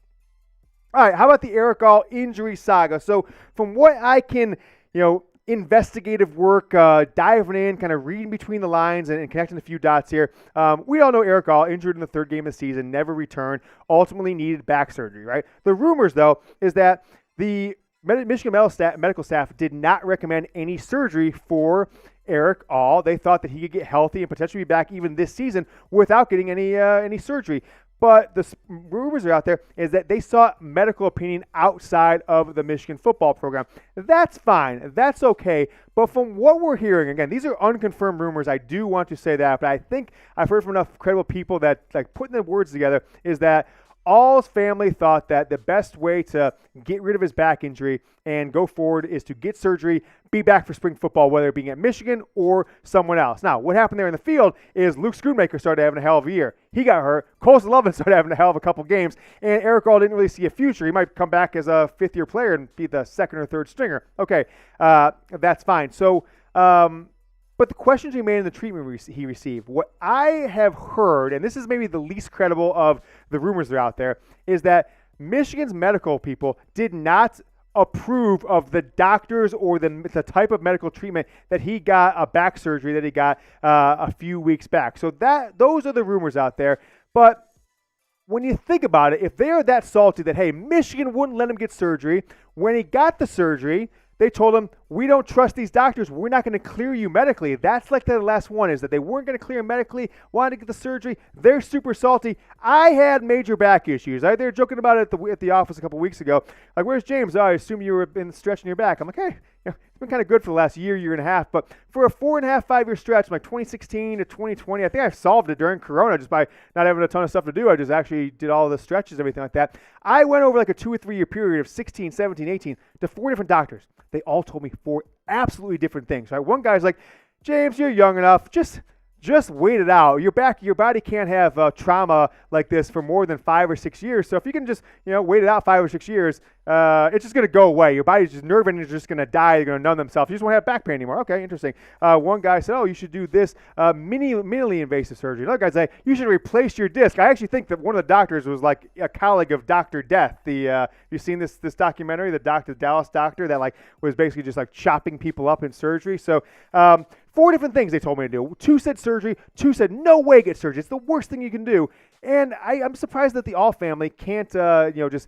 All right, how about the Erick All injury saga? So from what I can, investigative work, diving in, kind of reading between the lines and connecting a few dots here. We all know Erick All, injured in the 3rd game of the season, never returned, ultimately needed back surgery, right? The rumors, though, is that the Michigan medical staff did not recommend any surgery for Erick All. They thought that he could get healthy and potentially be back even this season without getting any surgery. But the rumors are out there is that they sought medical opinion outside of the Michigan football program. That's fine. That's okay. But from what we're hearing, again, these are unconfirmed rumors. I do want to say that. But I think I've heard from enough credible people that, like, putting the words together is that All's family thought that the best way to get rid of his back injury and go forward is to get surgery, be back for spring football, whether it be at Michigan or someone else. Now, what happened there in the field is Luke Schoonmaker started having a hell of a year. He got hurt. Colston Loveland started having a hell of a couple games, and Erick All didn't really see a future. He might come back as a 5th-year player and be the 2nd or 3rd stringer. Okay, that's fine. So, but the questions remain in the treatment he received. What I have heard, and this is maybe the least credible of the rumors that are out there, is that Michigan's medical people did not approve of the doctors or the type of medical treatment that he got, a back surgery that he got a few weeks back. So those are the rumors out there. But when you think about it, if they are that salty that, hey, Michigan wouldn't let him get surgery, when he got the surgery, they told him, we don't trust these doctors. We're not going to clear you medically. That's like the last one, is that they weren't going to clear him medically, wanted to get the surgery. They're super salty. I had major back issues. They were joking about it at the office a couple weeks ago. Like, where's James? Oh, I assume you were stretching your back. I'm like, hey, it's been kind of good for the last year and a half. But for a 4.5, 5-year stretch, from like 2016 to 2020, I think I solved it during Corona just by not having a ton of stuff to do. I just actually did all the stretches and everything like that. I went over like a 2 or 3 year period of 16, 17, 18 to 4 different doctors. They all told me 4 absolutely different things. Right? One guy's like, James, you're young enough. Just wait it out. Your body can't have trauma like this for more than 5 or 6 years. So if you can just, wait it out 5 or 6 years, it's just going to go away. Your body's just nerve endings are just going to die. They're going to numb themselves. You just won't have back pain anymore. Okay, interesting. One guy said, you should do this minimally invasive surgery. Another guy said, you should replace your disc. I actually think that one of the doctors was like a colleague of Dr. Death. You've seen this documentary, the Dallas doctor that was basically just chopping people up in surgery. So 4 different things they told me to do. 2 said surgery. 2 said no way get surgery. It's the worst thing you can do. And I'm surprised that the All family can't, just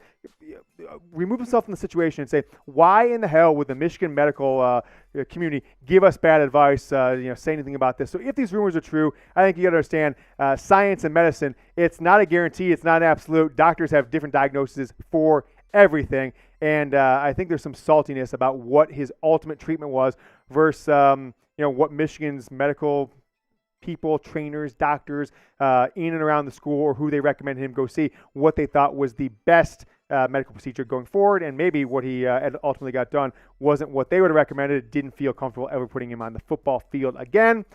remove themselves from the situation and say, why in the hell would the Michigan medical community give us bad advice, say anything about this? So if these rumors are true, I think you got to understand science and medicine, it's not a guarantee. It's not an absolute. Doctors have different diagnoses for everything. And I think there's some saltiness about what his ultimate treatment was versus, what Michigan's medical people, trainers, doctors in and around the school, or who they recommended him go see, what they thought was the best medical procedure going forward, and maybe what he ultimately got done wasn't what they would have recommended, didn't feel comfortable ever putting him on the football field again.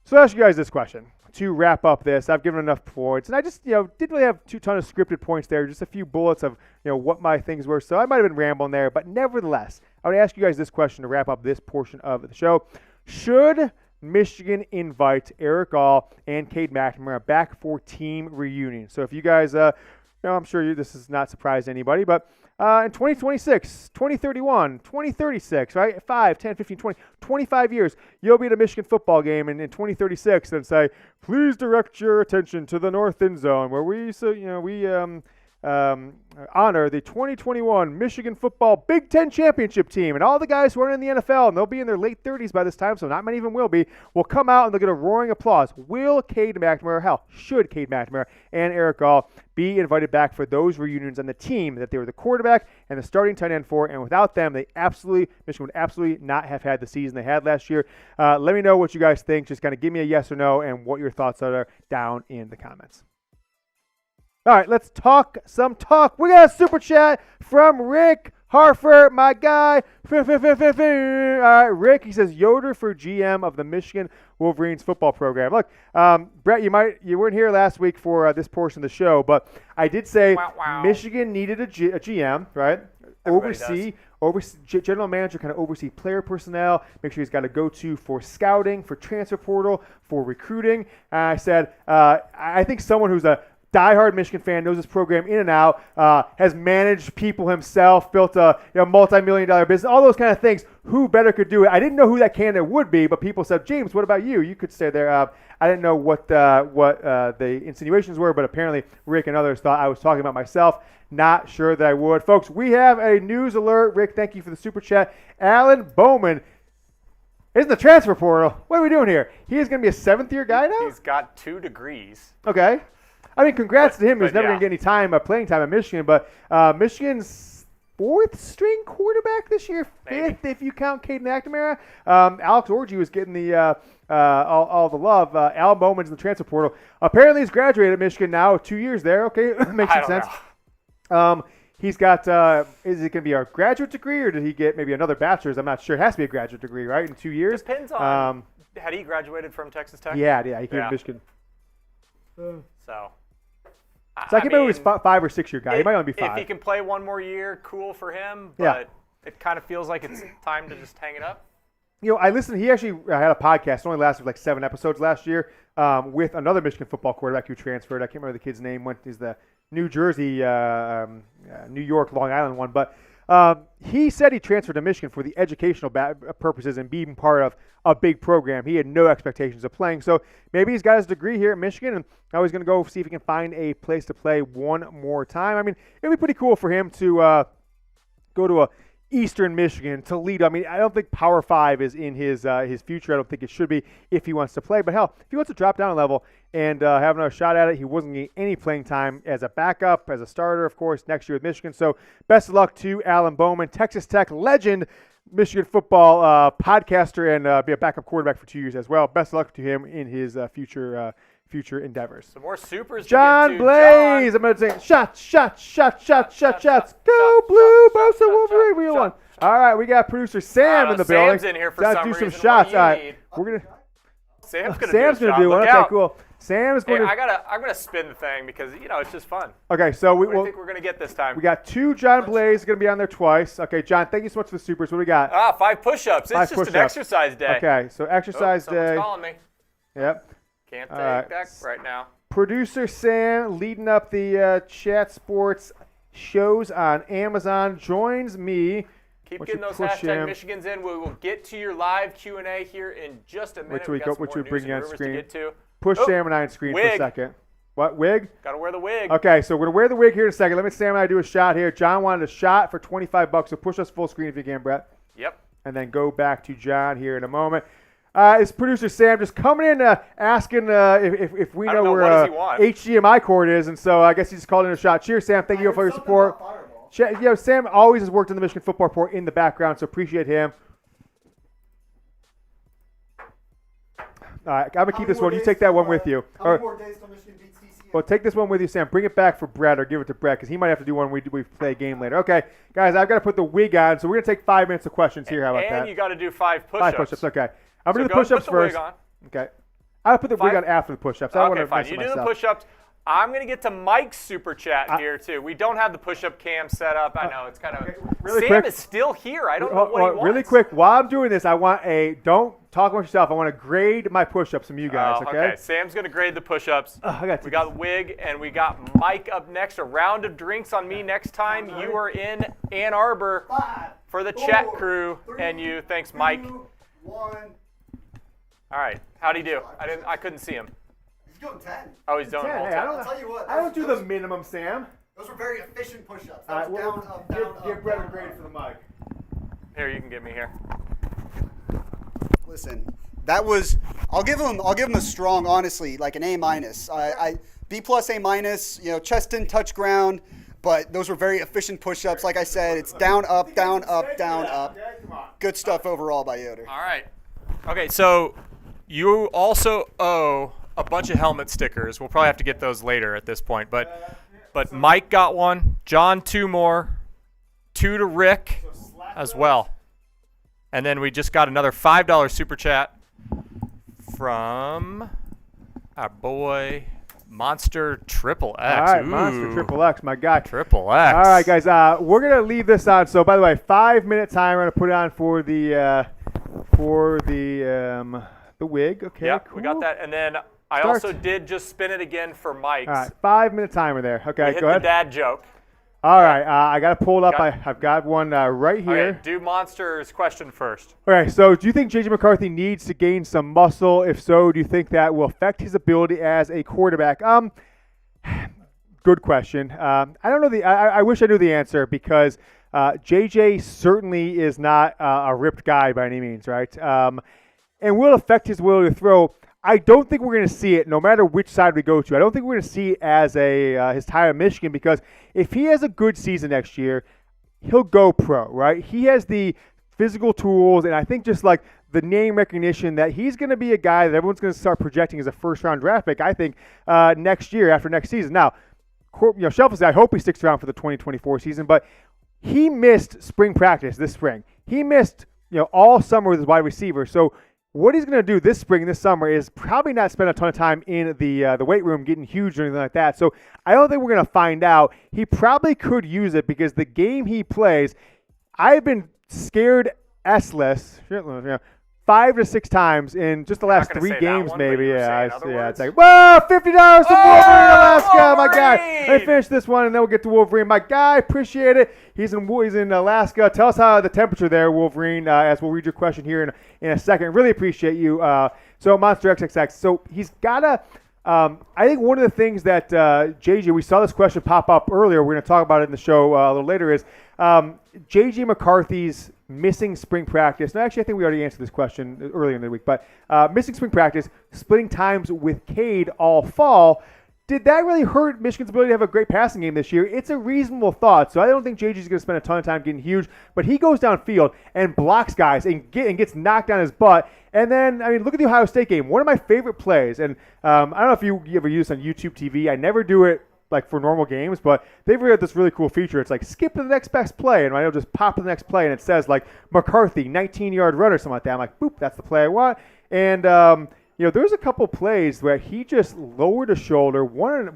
So I'll ask you guys this question to wrap up this. I've given enough points, and I just, didn't really have a ton of scripted points there, just a few bullets of, what my things were, so I might have been rambling there, but nevertheless, I would ask you guys this question to wrap up this portion of the show. Should Michigan invite Erick All and Cade McNamara back for team reunion? So if you guys, I'm sure this does not surprise anybody, but in 2026, 2031, 2036, right? 5, 10, 15, 20, 25 years, you'll be at a Michigan football game in 2036 and say, please direct your attention to the north end zone where we honor the 2021 Michigan football Big Ten championship team, and all the guys who are in the NFL, and they'll be in their late 30s by this time, so not many of them will come out and they'll get a roaring applause. Will Cade McNamara, should Cade McNamara and Erick All be invited back for those reunions on the team that they were the quarterback and the starting tight end for, and without them, Michigan would absolutely not have had the season they had last year. Let me know what you guys think. Just kind of give me a yes or no and what your thoughts are down in the comments. All right, let's talk some talk. We got a super chat from Rick Harford, my guy. All right, Rick, he says Yoder for GM of the Michigan Wolverines football program. Look, Brett, you weren't here last week for this portion of the show, but I did say Michigan needed a GM, right? Oversee general manager, kind of oversee player personnel, make sure he's got a go-to for scouting, for transfer portal, for recruiting. I said I think someone who's a diehard Michigan fan, knows this program in and out, has managed people himself, built a multi-million-dollar business, all those kind of things. Who better could do it? I didn't know who that candidate would be, but people said, James, what about you? You could stay there. I didn't know what the insinuations were, but apparently Rick and others thought I was talking about myself. Not sure that I would. Folks, we have a news alert. Rick, thank you for the super chat. Alan Bowman is in the transfer portal. What are we doing here? He is going to be a 7th-year guy now? He's got 2 degrees. Okay. I mean, congrats to him. He's never going to get any playing time at Michigan. But Michigan's 4th-string quarterback this year, 5th if you count Cade McNamara. Alex Orji was getting the all the love. Al Bowman's in the transfer portal. Apparently, he's graduated at Michigan now. 2 years there. Okay, makes some sense. He's got, is it going to be a graduate degree, or did he get maybe another bachelor's? I'm not sure. It has to be a graduate degree, right, in 2 years? Depends on, had he graduated from Texas Tech? Yeah, he came to Michigan. So I can remember he was 5 or 6 year guy. He might only be 5. If he can play one more year, cool for him. But it kind of feels like it's time to just hang it up. I listened. He actually had a podcast. It only lasted like 7 episodes last year with another Michigan football quarterback who transferred. I can't remember the kid's name. He's the New Jersey, New York, Long Island one. But he said he transferred to Michigan for the educational purposes and being part of a big program. He had no expectations of playing. So maybe he's got his degree here at Michigan, and now he's going to go see if he can find a place to play one more time. I mean, it would be pretty cool for him to go to a Eastern Michigan, Toledo. I mean, I don't think Power 5 is in his future. I don't think it should be if he wants to play. But hell, if he wants to drop down a level and have another shot at it, he wasn't getting any playing time as a backup, as a starter, of course, next year with Michigan. So best of luck to Alan Bowman, Texas Tech legend. Michigan football podcaster and be a backup quarterback for 2 years as well. Best of luck to him in his future endeavors. Some more supers. John Blaze. I'm going to say shots. Go Blue. Bosa Wolverine. We won. All right, we got producer Sam in the building. Sam's in here for some reason. Do some shots. All right, Sam's going to do one. Okay, cool. Sam is going to. I'm gonna spin the thing because it's just fun. Okay, so what do you think we're gonna get this time? We got 2 John Blaze going to be on there twice. Okay, John, thank you so much for the supers. What do we got? 5 push-ups. It's just an exercise day. Okay, so exercise day. Someone's calling me. Yep. Can't take that right now. Producer Sam leading up the Chat Sports shows on Amazon joins me. Keep getting those hashtag Michigans in. We will get to your live Q&A here in just a minute. Which we bring you on screen. To get to. Push Sam and I on screen for a second. What, wig? Got to wear the wig. Okay, so we're going to wear the wig here in a second. Let me Sam and I do a shot here. John wanted a shot for $25, so push us full screen if you can, Brett. Yep. And then go back to John here in a moment. It's producer Sam just coming in asking if we know where HDMI cord is, and so I guess he just called in a shot. Cheers, Sam. Thank you for your support. Sam always has worked in the Michigan Football Report in the background, so appreciate him. All right, I'm going to keep this one. You take that one with you. Well, take this one with you, Sam. Bring it back for Brett or give it to Brett because he might have to do one when we play a game later. Okay, guys, I've got to put the wig on, so we're going to take 5 minutes of questions here. How about that? And you got to do 5 push-ups. 5 push-ups, okay. I'm going to do the push-ups first. Okay. I'll put the wig on after the push-ups. Okay, fine. You do the push-ups. I'm going to get to Mike's super chat here, too. We don't have the push-up cam set up. I know. It's kind of really Sam quick. Is still here. I don't know what he wants. Really quick, while I'm doing this, I want don't talk about yourself. I want to grade my push-ups from you guys, okay? Sam's going to grade the push-ups. We got Wig, and we got Mike up next. A round of drinks on me next time. You are in Ann Arbor for the chat crew and you. Thanks, Mike. 2, 1. All right. How'd he do? I couldn't see him. He's going 10. Oh, he's doing 10. Hey, I'll tell you what. I don't do the minimum, Sam. Those were very efficient push-ups. All right, down, up, give Brett a grade for the mic. Here, you can get me here. Listen, that was. I'll give him a strong, honestly, like an A-. B+, A-. Chest didn't touch ground, but those were very efficient push-ups. Like I said, it's down, up, down, up, down, up. Good stuff overall by Yoder. All right. Okay, so you also owe a bunch of helmet stickers. We'll probably have to get those later at this point. But Mike got one. John, 2 more. 2 to Rick as well. And then we just got another $5 super chat from our boy Monster Triple X. All right, Monster Triple X, my guy. Triple X. All right, guys, we're going to leave this on. So, by the way, 5-minute timer. I'm going to put it on for the wig. Okay, yep, cool. We got that. And then I also did just spin it again for Mike's. All right, 5-minute timer there. Okay, go ahead. The dad joke. All right, I got to pull it up. I've got one right here. Okay, do Monster's question first. Okay, so do you think J.J. McCarthy needs to gain some muscle? If so, do you think that will affect his ability as a quarterback? Good question. I don't know I wish I knew the answer because J.J. certainly is not a ripped guy by any means, right? And will affect his ability to throw. I don't think we're going to see it no matter which side we go to. I don't think we're going to see it as his time in Michigan because if he has a good season next year, he'll go pro, right? He has the physical tools and I think just like the name recognition that he's going to be a guy that everyone's going to start projecting as a first-round draft pick, I think, next year after next season. Now, selfishly, I hope he sticks around for the 2024 season, but he missed spring practice this spring. He missed all summer with his wide receiver. So what he's going to do this spring, this summer, is probably not spend a ton of time in the weight room getting huge or anything like that. So I don't think we're going to find out. He probably could use it because the game he plays, I've been scared S-less 5 to 6 times in just the last 3 games, maybe. It's like, whoa, $50 to Wolverine, Alaska, my guy. Let me finish this one, and then we'll get to Wolverine. My guy, appreciate it. He's in Alaska. Tell us how the temperature there, Wolverine, as we'll read your question here in a second. Really appreciate you. So Monster XXX. So he's got to I think one of the things that JJ, we saw this question pop up earlier. We're going to talk about it in the show a little later. Is JJ McCarthy's missing spring practice? No, actually, I think we already answered this question earlier in the week. But missing spring practice, splitting times with Cade all fall. did that really hurt Michigan's ability to have a great passing game this year? It's a reasonable thought. So I don't think JG's going to spend a ton of time getting huge, but he goes downfield and blocks guys and gets knocked on his butt. And then, I mean, look at the Ohio State game. One of my favorite plays, and I don't know if you ever use this on YouTube TV. I never do it like for normal games, but they've got this really cool feature. It's like skip to the next best play, and I'll just pop to the next play, and it says like McCarthy, 19-yard run or something like that. I'm like, boop, that's the play I want. And there's a couple plays where he just lowered a shoulder. One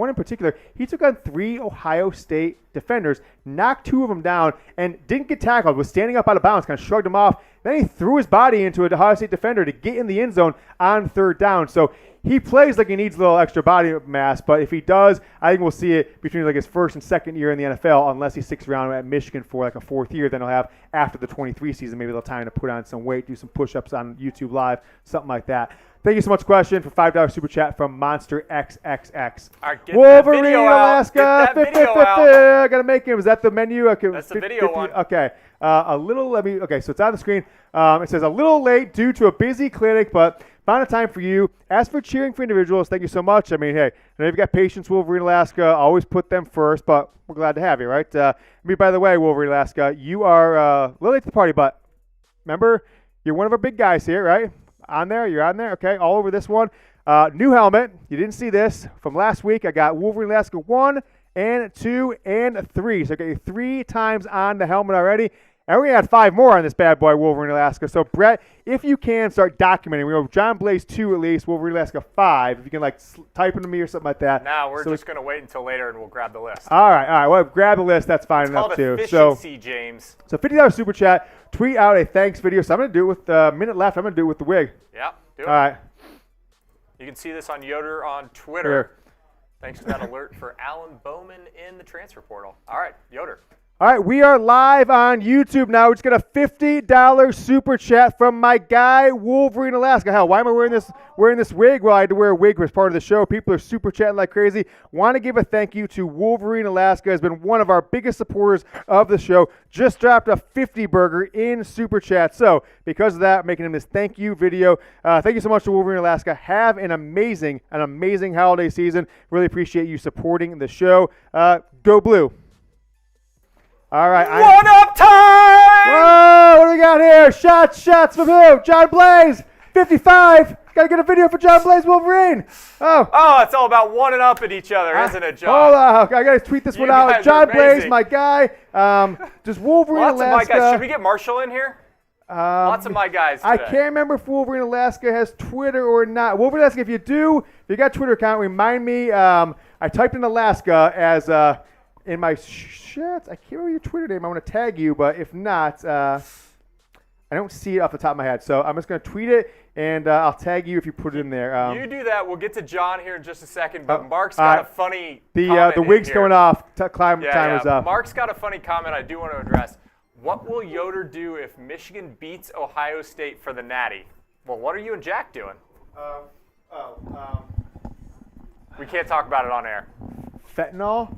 in particular, he took on 3 Ohio State defenders, knocked 2 of them down, and didn't get tackled. Was standing up out of bounds, kind of shrugged him off. Then he threw his body into a Ohio State defender to get in the end zone on 3rd down. So he plays like he needs a little extra body mass, but if he does, I think we'll see it between like his 1st and 2nd year in the NFL, unless he sticks around at Michigan for like a 4th year. Then he'll have, after the 23 season, maybe they'll time to put on some weight, do some push-ups on YouTube Live, something like that. Thank you so much, question, for $5 super chat from Monster XXX. All right, get Wolverine, that video Alaska, out. Get that video 50. out. I gotta make him. Is that the menu? Okay, That's the video one. Okay, Okay, so it's on the screen. It says a little late due to a busy clinic, but found a time for you. As for cheering for individuals, thank you so much. I mean, hey, I know you've got patience, Wolverine, Alaska. Always put them first, but we're glad to have you, right? By the way, Wolverine, Alaska, you are a little late to the party, but remember, you're one of our big guys here, right? On there? You're on there? Okay, all over this one. New helmet. You didn't see this. From last week, I got Wolverine Alaska 1 and 2 and 3. So I got you 3 times on the helmet already. And we're going to add 5 more on this bad boy, Wolverine Alaska. So, Brett, if you can, start documenting. We have John Blaze 2 at least, Wolverine Alaska 5. If you can, like, type into me or something like that. No, we're just going to wait until later and we'll grab the list. All right. Well, grab the list. That's fine enough, too. It's called efficiency, James. So, $50 super chat. Tweet out a thanks video. So, I'm going to do it with a minute left. I'm going to do it with the wig. Yeah, do it. All right. You can see this on Yoder on Twitter. Here. Thanks for that alert for Alan Bowman in the transfer portal. All right, Yoder. All right, we are live on YouTube now. We just got a $50 super chat from my guy, Wolverine Alaska. Hell, why am I wearing this wig? Well, I had to wear a wig as part of the show. People are super chatting like crazy. Want to give a thank you to Wolverine Alaska. Has been one of our biggest supporters of the show. Just dropped a 50 burger in super chat. So because of that, making him this thank you video. Thank you so much to Wolverine Alaska. Have an amazing holiday season. Really appreciate you supporting the show. Go Blue. All right. One-up time! Whoa, what do we got here? Shots from who? John Blaze, 55. Got to get a video for John Blaze Wolverine. Oh, it's all about one-and-up at each other, isn't it, John? Hold on. I got to tweet this one out. John Blaze, my guy. Just Wolverine Lots Alaska. Of my guys. Should we get Marshall in here? Lots of my guys today. I can't remember if Wolverine Alaska has Twitter or not. Wolverine Alaska, if you got a Twitter account, remind me. I typed in Alaska as in my chats. I can't remember your Twitter name. I want to tag you, but if not, I don't see it off the top of my head. So I'm just going to tweet it, and I'll tag you if you put it in there. You do that. We'll get to John here in just a second, but Mark's got a funny comment. The wig's going off. Timer's up. Mark's got a funny comment I do want to address. What will Yoder do if Michigan beats Ohio State for the Natty? Well, what are you and Jack doing? We can't talk about it on air. Fentanyl?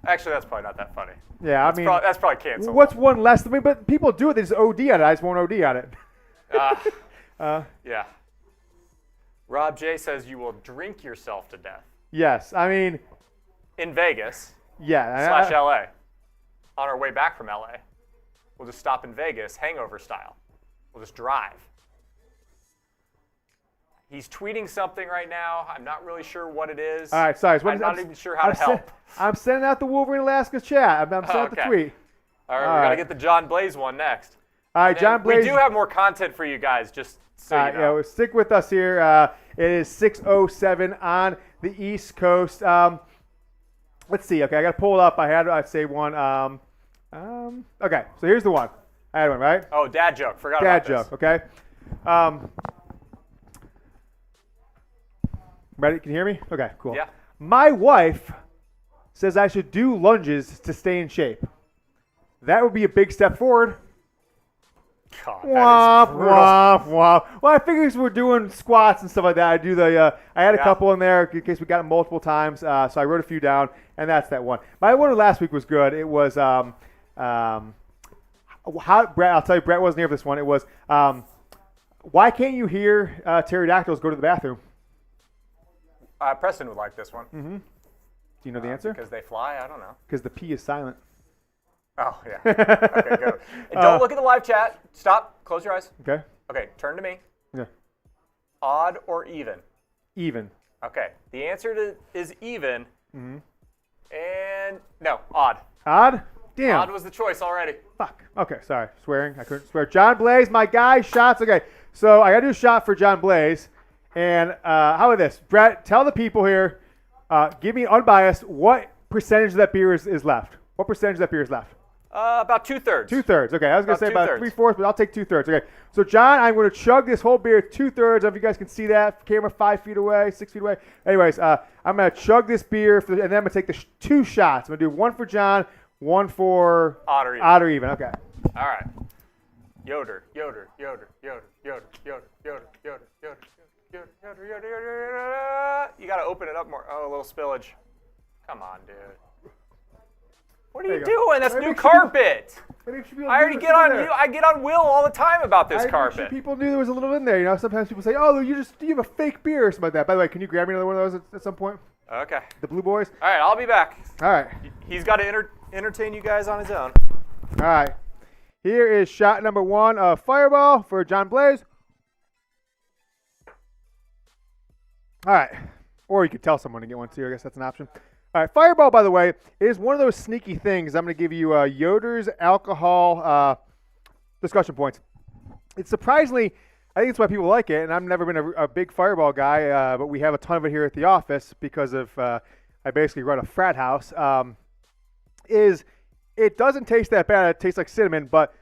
Actually, that's probably not that funny. Yeah, that's probably canceled. What's one less? But people do it. They just OD on it. I just won't OD on it. Yeah. Rob J says you will drink yourself to death. Yes, in Vegas. Yeah. / LA. On our way back from LA, we'll just stop in Vegas, hangover style. We'll just drive. He's tweeting something right now. I'm not really sure what it is. All right, sorry. I'm not even sure how to help. I'm sending out the Wolverine Alaska chat. I'm sending out the tweet. All right, we're going to get the John Blaze one next. All right, John Blaze. We do have more content for you guys, just so you know. Yeah, stick with us here. It is 6:07 on the East Coast. Let's see. Okay, I got to pull it up. I'd say one. Okay, so here's the one. I had one, right? Oh, dad joke. Forgot about this. Dad joke, okay. Ready? Can you hear me? Okay, cool. Yeah. My wife says I should do lunges to stay in shape. That would be a big step forward. God, womp. Well, I figured we're doing squats and stuff like that. I had a couple in there in case we got them multiple times. So I wrote a few down, and that's that one. My one last week was good. It was Brett. I'll tell you, Brett wasn't here for this one. It was why can't you hear pterodactyls go to the bathroom? Preston would like this one. Mm-hmm. Do you know the answer? Because they fly? I don't know. Because the P is silent. Oh, yeah. Okay, go. And don't look at the live chat. Stop. Close your eyes. Okay. Okay, turn to me. Yeah. Odd or even? Even. Okay. The answer is even. Mm-hmm. And no, odd. Odd? Damn. Odd was the choice already. Fuck. Okay, sorry. Swearing. I couldn't swear. John Blaze, my guy. Shots. Okay. So I got to do a shot for John Blaze. And how about this? Brett, tell the people here, give me unbiased, what percentage of that beer is left? What percentage of that beer is left? About 2/3. 2/3. Okay, I was going to say about 2/3. 3/4, but I'll take 2/3. Okay, so John, I'm going to chug this whole beer 2/3. I don't know if you guys can see that. Camera 5 feet away, 6 feet away. Anyways, I'm going to chug this beer, and then I'm going to take the 2 shots. I'm going to do one for John, one for Odd or even. Odd or even. Okay. All right. Yoder, Yoder, Yoder, Yoder, Yoder, Yoder, Yoder, Yoder, Yoder, Yoder, Yoder, Yoder, Yoder. You got to open it up more. Oh, a little spillage. Come on, dude. What are you doing? That's new carpet. I already get on you. I get on Will all the time about this carpet. Sure people knew there was a little in there. You know, sometimes people say, "Oh, you have a fake beer or something like that." By the way, can you grab me another one of those at some point? Okay. The Blue Boys. All right, I'll be back. All right. He's got to entertain you guys on his own. All right. Here is shot number 1 of Fireball for John Blaze. All right. Or you could tell someone to get one too. I guess that's an option. All right. Fireball, by the way, is one of those sneaky things. I'm going to give you Yoder's alcohol discussion points. It's surprisingly, I think it's why people like it, and I've never been a big Fireball guy, but we have a ton of it here at the office because of I basically run a frat house. It doesn't taste that bad. It tastes like cinnamon, but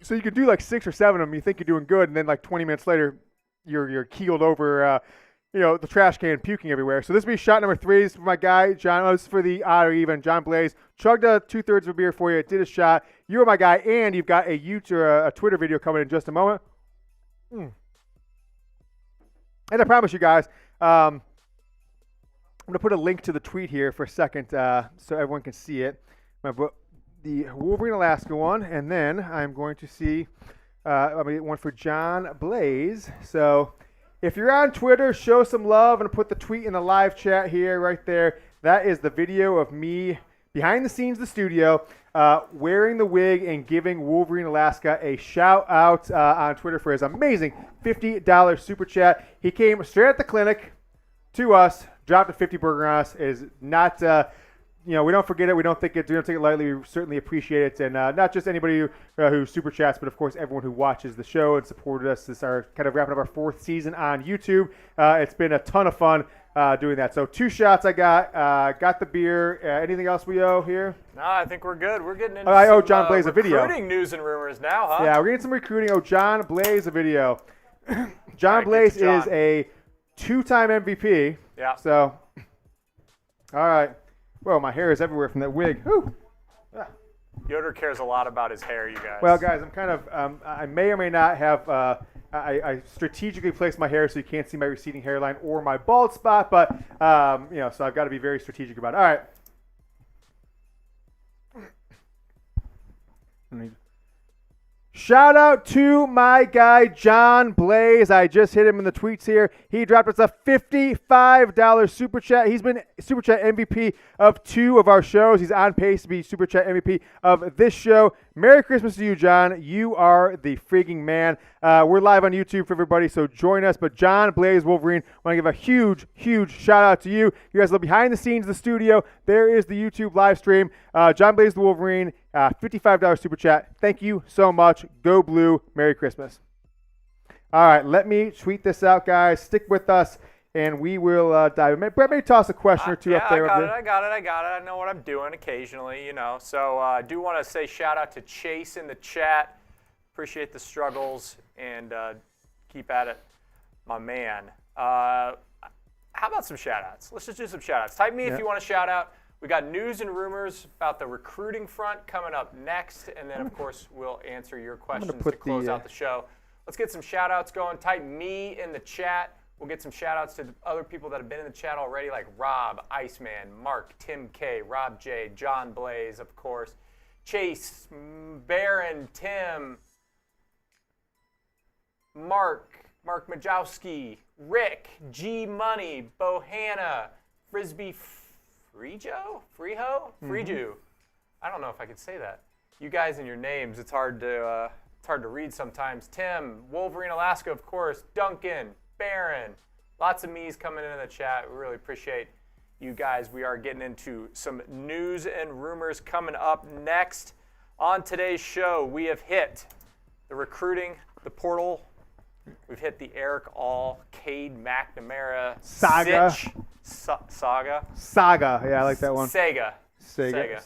so you can do like 6 or 7 of them. You think you're doing good, and then like 20 minutes later, you're keeled over, the trash can, puking everywhere. So this will be shot number 3. This is for my guy John. This is for the odd or even. John Blaze chugged a 2/3 of a beer for you. Did a shot. You're my guy, and you've got a Twitter video coming in just a moment. And I promise you guys, I'm gonna put a link to the tweet here for a second, so everyone can see it. The Wolverine Alaska one, and then I'm going to see one for John Blaze. So if you're on Twitter, show some love and put the tweet in the live chat here, right there. That is the video of me behind the scenes of the studio, wearing the wig and giving Wolverine Alaska a shout out on Twitter for his amazing $50 super chat. He came straight at the clinic to us, dropped a 50 burger on us. It is not. We don't forget it. We don't take it lightly. We certainly appreciate it. And not just anybody who super chats, but of course everyone who watches the show and supported us. This is our kind of wrapping up our 4th season on YouTube. It's been a ton of fun doing that. So 2 shots I got the beer. Anything else we owe here? No, I think we're good. We're getting into I owe John Blaze a video. Recruiting news and rumors now, huh? Yeah, we're getting some recruiting. Oh, John Blaze a video. John Blaze is a 2-time MVP. Yeah. So, all right. Well, my hair is everywhere from that wig. Whew. Ah. Yoder cares a lot about his hair, you guys. Well, guys, I'm kind of, I may or may not have, I strategically placed my hair so you can't see my receding hairline or my bald spot, but, so I've got to be very strategic about it. All right. Shout out to my guy, John Blaze. I just hit him in the tweets here. He dropped us a $55 super chat. He's been super chat MVP of 2 of our shows. He's on pace to be super chat MVP of this show. Merry Christmas to you, John. You are the freaking man. We're live on YouTube for everybody, so join us. But John Blaze Wolverine, I want to give a huge, huge shout out to you. You guys look behind the scenes of the studio. There is the YouTube live stream. John Blaze the Wolverine, $55 super chat. Thank you so much. Go Blue. Merry Christmas. All right, let me tweet this out, guys. Stick with us, and we will dive in. Brett, maybe toss a question or two up there. I got it. I know what I'm doing occasionally, So I do want to say shout out to Chase in the chat. Appreciate the struggles, and keep at it, my man. How about some shout outs? Let's just do some shout outs. Type me if you want a shout out. We got news and rumors about the recruiting front coming up next, and then, of course, we'll answer your questions to close out the show. Let's get some shout-outs going. Type me in the chat. We'll get some shout-outs to other people that have been in the chat already, like Rob, Iceman, Mark, Tim K, Rob J, John Blaze, of course, Chase, Baron, Tim, Mark Majowski, Rick, G Money, Bohanna, Frisbee Freejo? Freeju. I don't know if I could say that. You guys and your names, it's hard to read sometimes. Tim, Wolverine, Alaska, of course. Duncan, Barron. Lots of me's coming in the chat. We really appreciate you guys. We are getting into some news and rumors coming up next. On today's show, we have hit the recruiting, the portal. We've hit the Erick All, Cade McNamara saga. Saga. Yeah, I like that one. Sega. Yeah. Sega.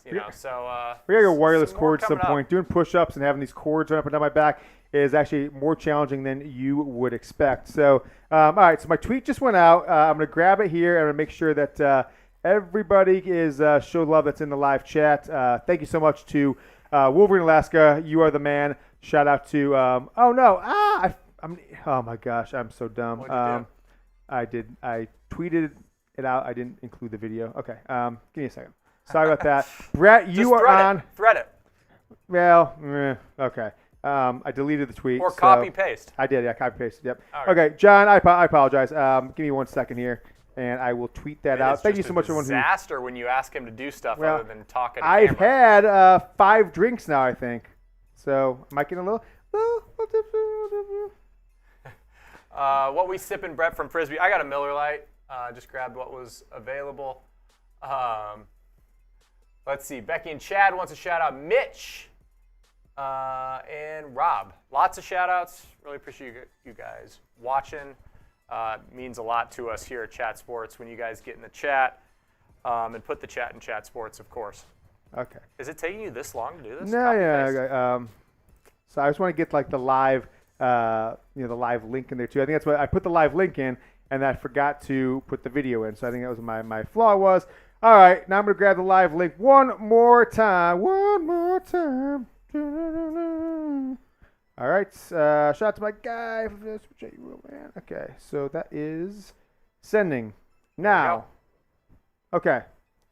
You know, so we got your wireless some more cords at some coming point. Doing push-ups and having these cords run up and down my back is actually more challenging than you would expect. So, all right. So my tweet just went out. I'm going to grab it here and I'm going to make sure that everybody is show love that's in the live chat. Thank you so much to Wolverine, Alaska. You are the man. Shout out to oh my gosh, I'm so dumb. What'd you do? I tweeted it out. I didn't include the video. Okay. Give me a second. Sorry about that. Brett, you are on. Thread it. Well, okay. I deleted the tweet. Or copy paste. I did, yeah, copy paste. Yep. Right. Okay, John, I apologize. Give me 1 second here, and I will tweet that out. Thank you so much, everyone. It's a disaster when you ask him to do stuff other than talk at a I've camera. had 5 drinks now, I think. So, am I getting a little what we sipping, Brett, from Frisbee? I got a Miller Lite. Just grabbed what was available. Let's see. Becky and Chad wants a shout out. Mitch and Rob. Lots of shout outs. Really appreciate you guys watching. Means a lot to us here at Chat Sports when you guys get in the chat and put the chat in Chat Sports, of course. Okay. Is it taking you this long to do this? No, yeah. Okay. So I just want to get like the live, the live link in there too. I think that's what I put the live link in, and I forgot to put the video in. So I think that was my flaw was. All right, now I'm gonna grab the live link one more time. All right, shout out to my guy. Okay, so that is sending now. Okay,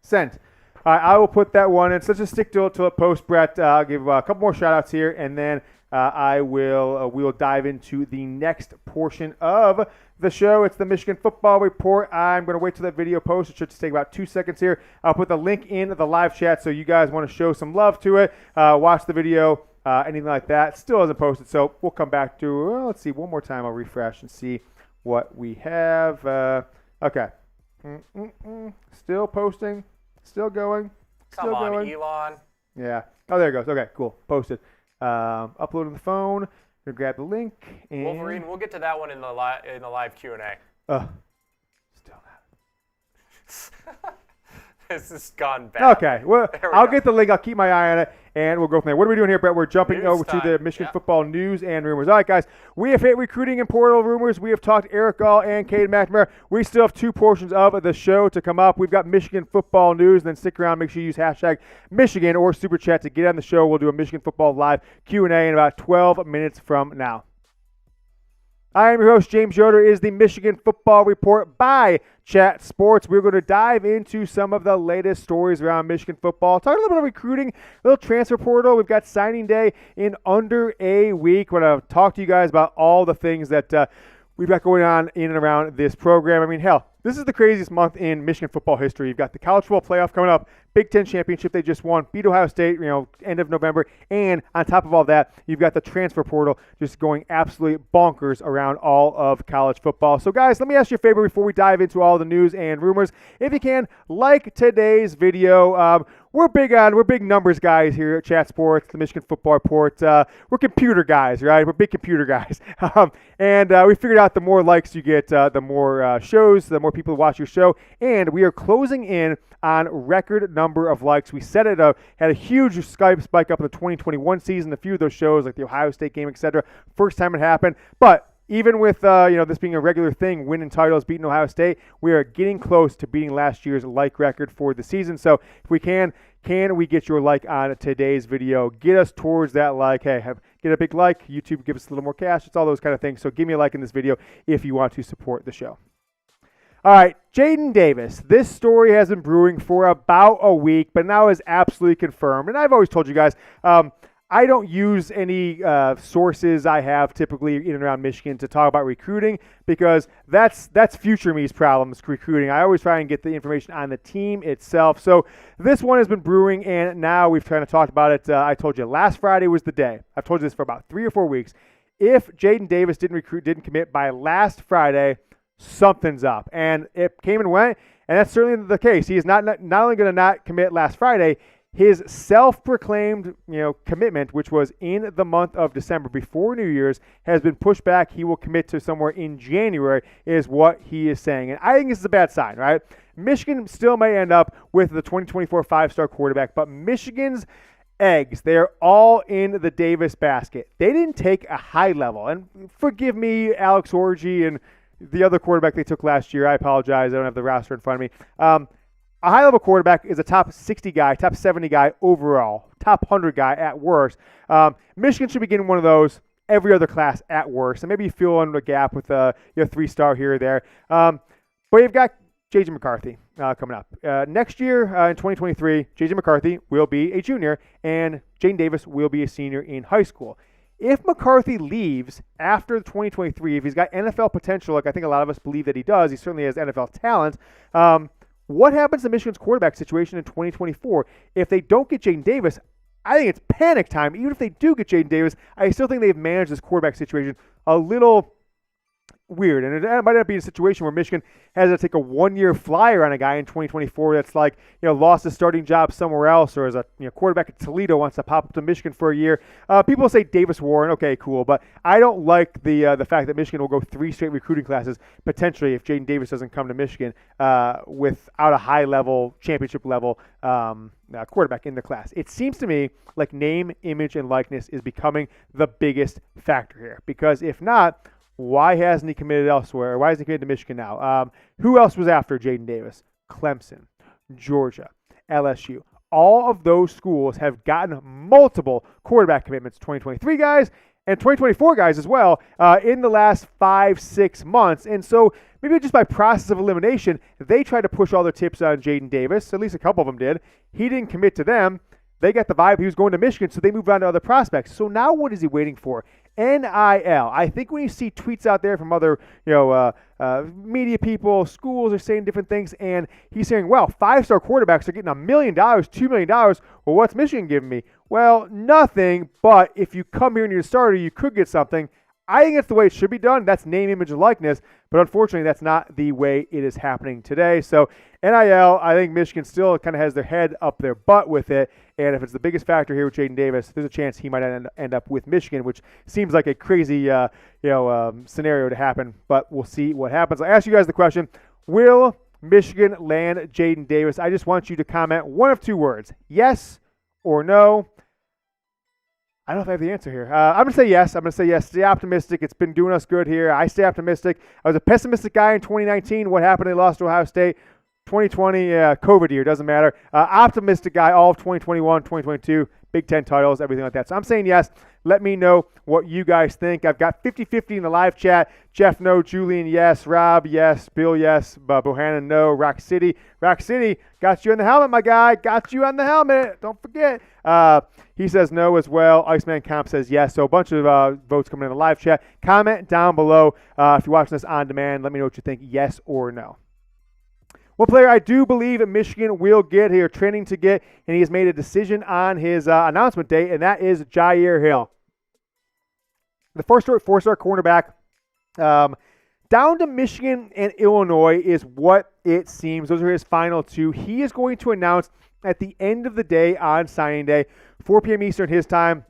sent. All right, I will put that one in. So let's just stick to it post, Brett. I'll give a couple more shout outs here, and then we will dive into the next portion of the show. It's the Michigan Football Report. I'm going to wait till that video post. It should just take about 2 seconds here. I'll put the link in the live chat so you guys want to show some love to it. Watch the video, anything like that. Still hasn't posted, so we'll come back to, let's see, one more time. I'll refresh and see what we have. Okay. Still posting. Still going. Come on, Elon. Yeah. Oh, there it goes. Okay, cool. Posted. Uploading the phone. Gonna grab the link. And Wolverine, we'll get to that one in the live Q&A. Still not. This has gone bad. Okay. Well, I'll get the link. I'll keep my eye on it, and we'll go from there. What are we doing here, Brett? We're jumping over to the Michigan football news and rumors. All right, guys. We have hit recruiting and portal rumors. We have talked Erick All and Cade McNamara. We still have 2 portions of the show to come up. We've got Michigan football news. Then stick around. Make sure you use hashtag Michigan or Super Chat to get on the show. We'll do a Michigan football live Q&A in about 12 minutes from now. I am your host, James Yoder. Is the Michigan Football Report by Chat Sports. We're going to dive into some of the latest stories around Michigan football. Talk a little bit of recruiting, a little transfer portal. We've got signing day in under a week. We're going to talk to you guys about all the things that we've got going on in and around this program. I mean, hell, this is the craziest month in Michigan football history. You've got the college football playoff coming up, Big Ten championship they just won, beat Ohio State, end of November, and on top of all that, you've got the transfer portal just going absolutely bonkers around all of college football. So, guys, let me ask you a favor before we dive into all the news and rumors. If you can, like today's video. We're big numbers guys here at Chat Sports, the Michigan Football Report. We're computer guys, right? We're big computer guys. And we figured out the more likes you get, the more shows, the more people watch your show. And we are closing in on record number of likes. We set it up, had a huge spike up in the 2021 season. A few of those shows, like the Ohio State game, etc. First time it happened. But even with this being a regular thing, winning titles, beating Ohio State, we are getting close to beating last year's like record for the season. So if we can we get your like on today's video? Get us towards that like. Hey, get a big like. YouTube, give us a little more cash. It's all those kind of things. So give me a like in this video if you want to support the show. All right, Jadyn Davis. This story has been brewing for about a week, but now is absolutely confirmed. And I've always told you guys, I don't use any sources I have typically in and around Michigan to talk about recruiting because that's future me's problems recruiting. I always try and get the information on the team itself. So this one has been brewing, and now we've kind of talked about it. I told you last Friday was the day. I've told you this for about 3 or 4 weeks. If Jadyn Davis didn't commit by last Friday, something's up. And it came and went, and that's certainly the case. He is not only going to not commit last Friday, his self-proclaimed, commitment, which was in the month of December before New Year's, has been pushed back. He will commit to somewhere in January, is what he is saying. And I think this is a bad sign, right? Michigan still may end up with the 2024 5-star quarterback, but Michigan's eggs, they're all in the Davis basket. They didn't take a high level. And forgive me, Alex Orji and the other quarterback they took last year. I apologize. I don't have the roster in front of me. A high-level quarterback is a top 60 guy, top 70 guy overall, top 100 guy at worst. Michigan should be getting one of those every other class at worst. And maybe you fill in the gap with your 3-star here or there. But you've got J.J. McCarthy coming up. Next year in 2023, J.J. McCarthy will be a junior, and Jadyn Davis will be a senior in high school. If McCarthy leaves after 2023, if he's got NFL potential, like I think a lot of us believe that he does, he certainly has NFL talent, what happens to Michigan's quarterback situation in 2024? If they don't get Jadyn Davis, I think it's panic time. Even if they do get Jadyn Davis, I still think they've managed this quarterback situation a little weird. And it might not be a situation where Michigan has to take a 1-year flyer on a guy in 2024 that's like, lost his starting job somewhere else, or as a quarterback at Toledo wants to pop up to Michigan for a year. People say Davis Warren, okay, cool, but I don't like the fact that Michigan will go 3 straight recruiting classes potentially if Jadyn Davis doesn't come to Michigan without a high-level, championship-level quarterback in the class. It seems to me like name, image, and likeness is becoming the biggest factor here, because if not, why hasn't he committed elsewhere? Why hasn't he committed to Michigan now? Who else was after Jadyn Davis? Clemson, Georgia, LSU. All of those schools have gotten multiple quarterback commitments, 2023 guys and 2024 guys as well, in the last 5-6 months. And so maybe just by process of elimination, they tried to push all their tips on Jadyn Davis. At least a couple of them did. He didn't commit to them. They got the vibe he was going to Michigan, so they moved on to other prospects. So now what is he waiting for? NIL. I think when you see tweets out there from other, media people, schools are saying different things, and he's saying, well, 5-star quarterbacks are getting $1 million, $2 million. Well, what's Michigan giving me? Well, nothing, but if you come here and you're a starter, you could get something. I think that's the way it should be done. That's name, image, and likeness. But unfortunately, that's not the way it is happening today. So NIL, I think Michigan still kind of has their head up their butt with it. And if it's the biggest factor here with Jadyn Davis, there's a chance he might end up with Michigan, which seems like a crazy scenario to happen. But we'll see what happens. I ask you guys the question, will Michigan land Jadyn Davis? I just want you to comment one of 2 words, yes or no. I don't know if I have the answer here. I'm going to say yes. I'm going to say yes. Stay optimistic. It's been doing us good here. I stay optimistic. I was a pessimistic guy in 2019. What happened? They lost to Ohio State. 2020, COVID year. Doesn't matter. Optimistic guy all of 2021, 2022. Big Ten titles, everything like that. So I'm saying yes. Let me know what you guys think. I've got 50-50 in the live chat. Jeff, no. Julian, yes. Rob, yes. Bill, yes. Bohannon, no. Rock City, got you on the helmet, my guy. Got you on the helmet. Don't forget. He says no as well. Iceman Comp says yes. So a bunch of votes coming in the live chat. Comment down below if you're watching this on demand. Let me know what you think, yes or no. One player I do believe Michigan will get here, training to get, and he has made a decision on his announcement day, and that is Jyaire Hill. The four-star cornerback. Down to Michigan and Illinois is what it seems. Those are his final 2. He is going to announce at the end of the day on signing day, 4 p.m. Eastern his time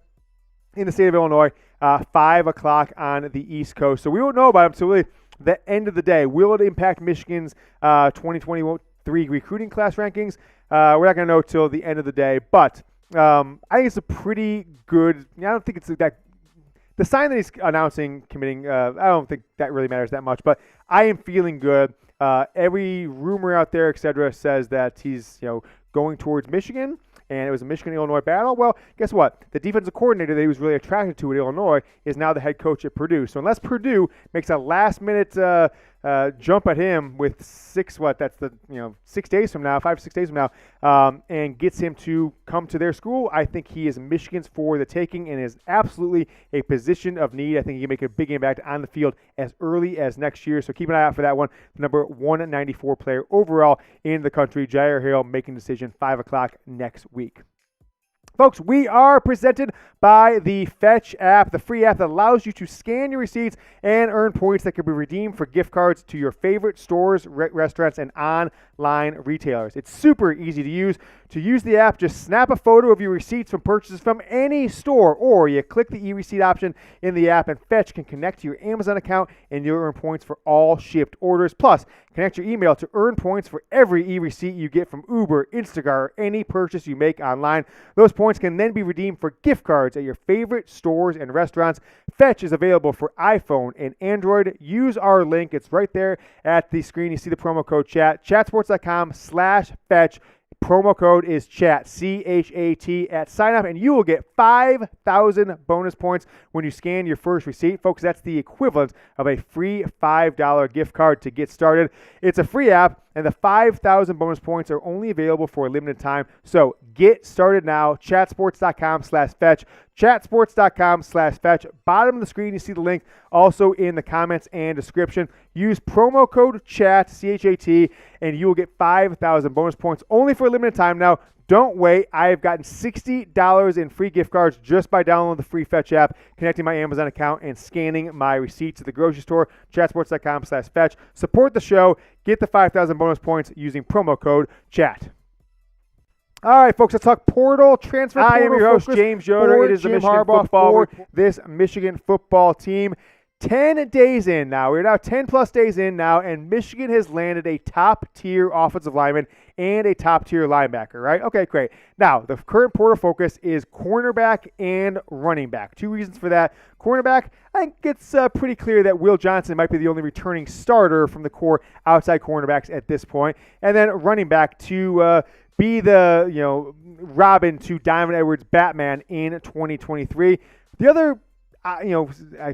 in the state of Illinois, 5 o'clock on the East Coast. So we won't know about him until really the end of the day. Will it impact Michigan's 2023 recruiting class rankings? We're not going to know till the end of the day, but I think it's a pretty good – I don't think it's that – the sign that he's announcing committing, I don't think that really matters that much, but I am feeling good. Every rumor out there, et cetera, says that he's going towards Michigan, and it was a Michigan-Illinois battle. Well, guess what? The defensive coordinator that he was really attracted to at Illinois is now the head coach at Purdue. So unless Purdue makes a last-minute jump at him with 6 days from now, 5 or 6 days from now, and gets him to come to their school, I think he is Michigan's for the taking and is absolutely a position of need. I think he can make a big impact on the field as early as next year. So keep an eye out for that one. The number 194 player overall in the country, Jyaire Hill, making a decision 5 o'clock next week. Folks, we are presented by the Fetch app, the free app that allows you to scan your receipts and earn points that can be redeemed for gift cards to your favorite stores, restaurants, and online retailers. It's super easy to use. To use the app, just snap a photo of your receipts from purchases from any store, or you click the e-receipt option in the app, and Fetch can connect to your Amazon account, and you'll earn points for all shipped orders. Plus, connect your email to earn points for every e-receipt you get from Uber, Instacart, or any purchase you make online. Those points can then be redeemed for gift cards at your favorite stores and restaurants. Fetch is available for iPhone and Android. Use our link. It's right there at the screen. You see the promo code CHAT, chatsports.com/Fetch. Promo code is CHAT, C-H-A-T, at sign up, and you will get 5,000 bonus points when you scan your first receipt. Folks, that's the equivalent of a free $5 gift card to get started. It's a free app, and the 5,000 bonus points are only available for a limited time. So get started now. Chatsports.com/Fetch. Chatsports.com/Fetch. Bottom of the screen, you see the link. Also in the comments and description. Use promo code CHAT, C-H-A-T, and you will get 5,000 bonus points only for a limited time. Now, don't wait. I have gotten $60 in free gift cards just by downloading the free Fetch app, connecting my Amazon account, and scanning my receipts at the grocery store. Chatsports.com/Fetch. Support the show. Get the 5,000 bonus points using promo code CHAT. All right, folks, let's talk portal transfer. I am your host, James Yoder. It is the Michigan Harbaugh for this Michigan football team. 10 days in now. We're now 10-plus days in now, and Michigan has landed a top-tier offensive lineman and a top-tier linebacker, right? Okay, great. Now, the current portal focus is cornerback and running back. 2 reasons for that. Cornerback, I think it's pretty clear that Will Johnson might be the only returning starter from the core outside cornerbacks at this point. And then running back to be the Robin to Diamond Edwards Batman in 2023. The other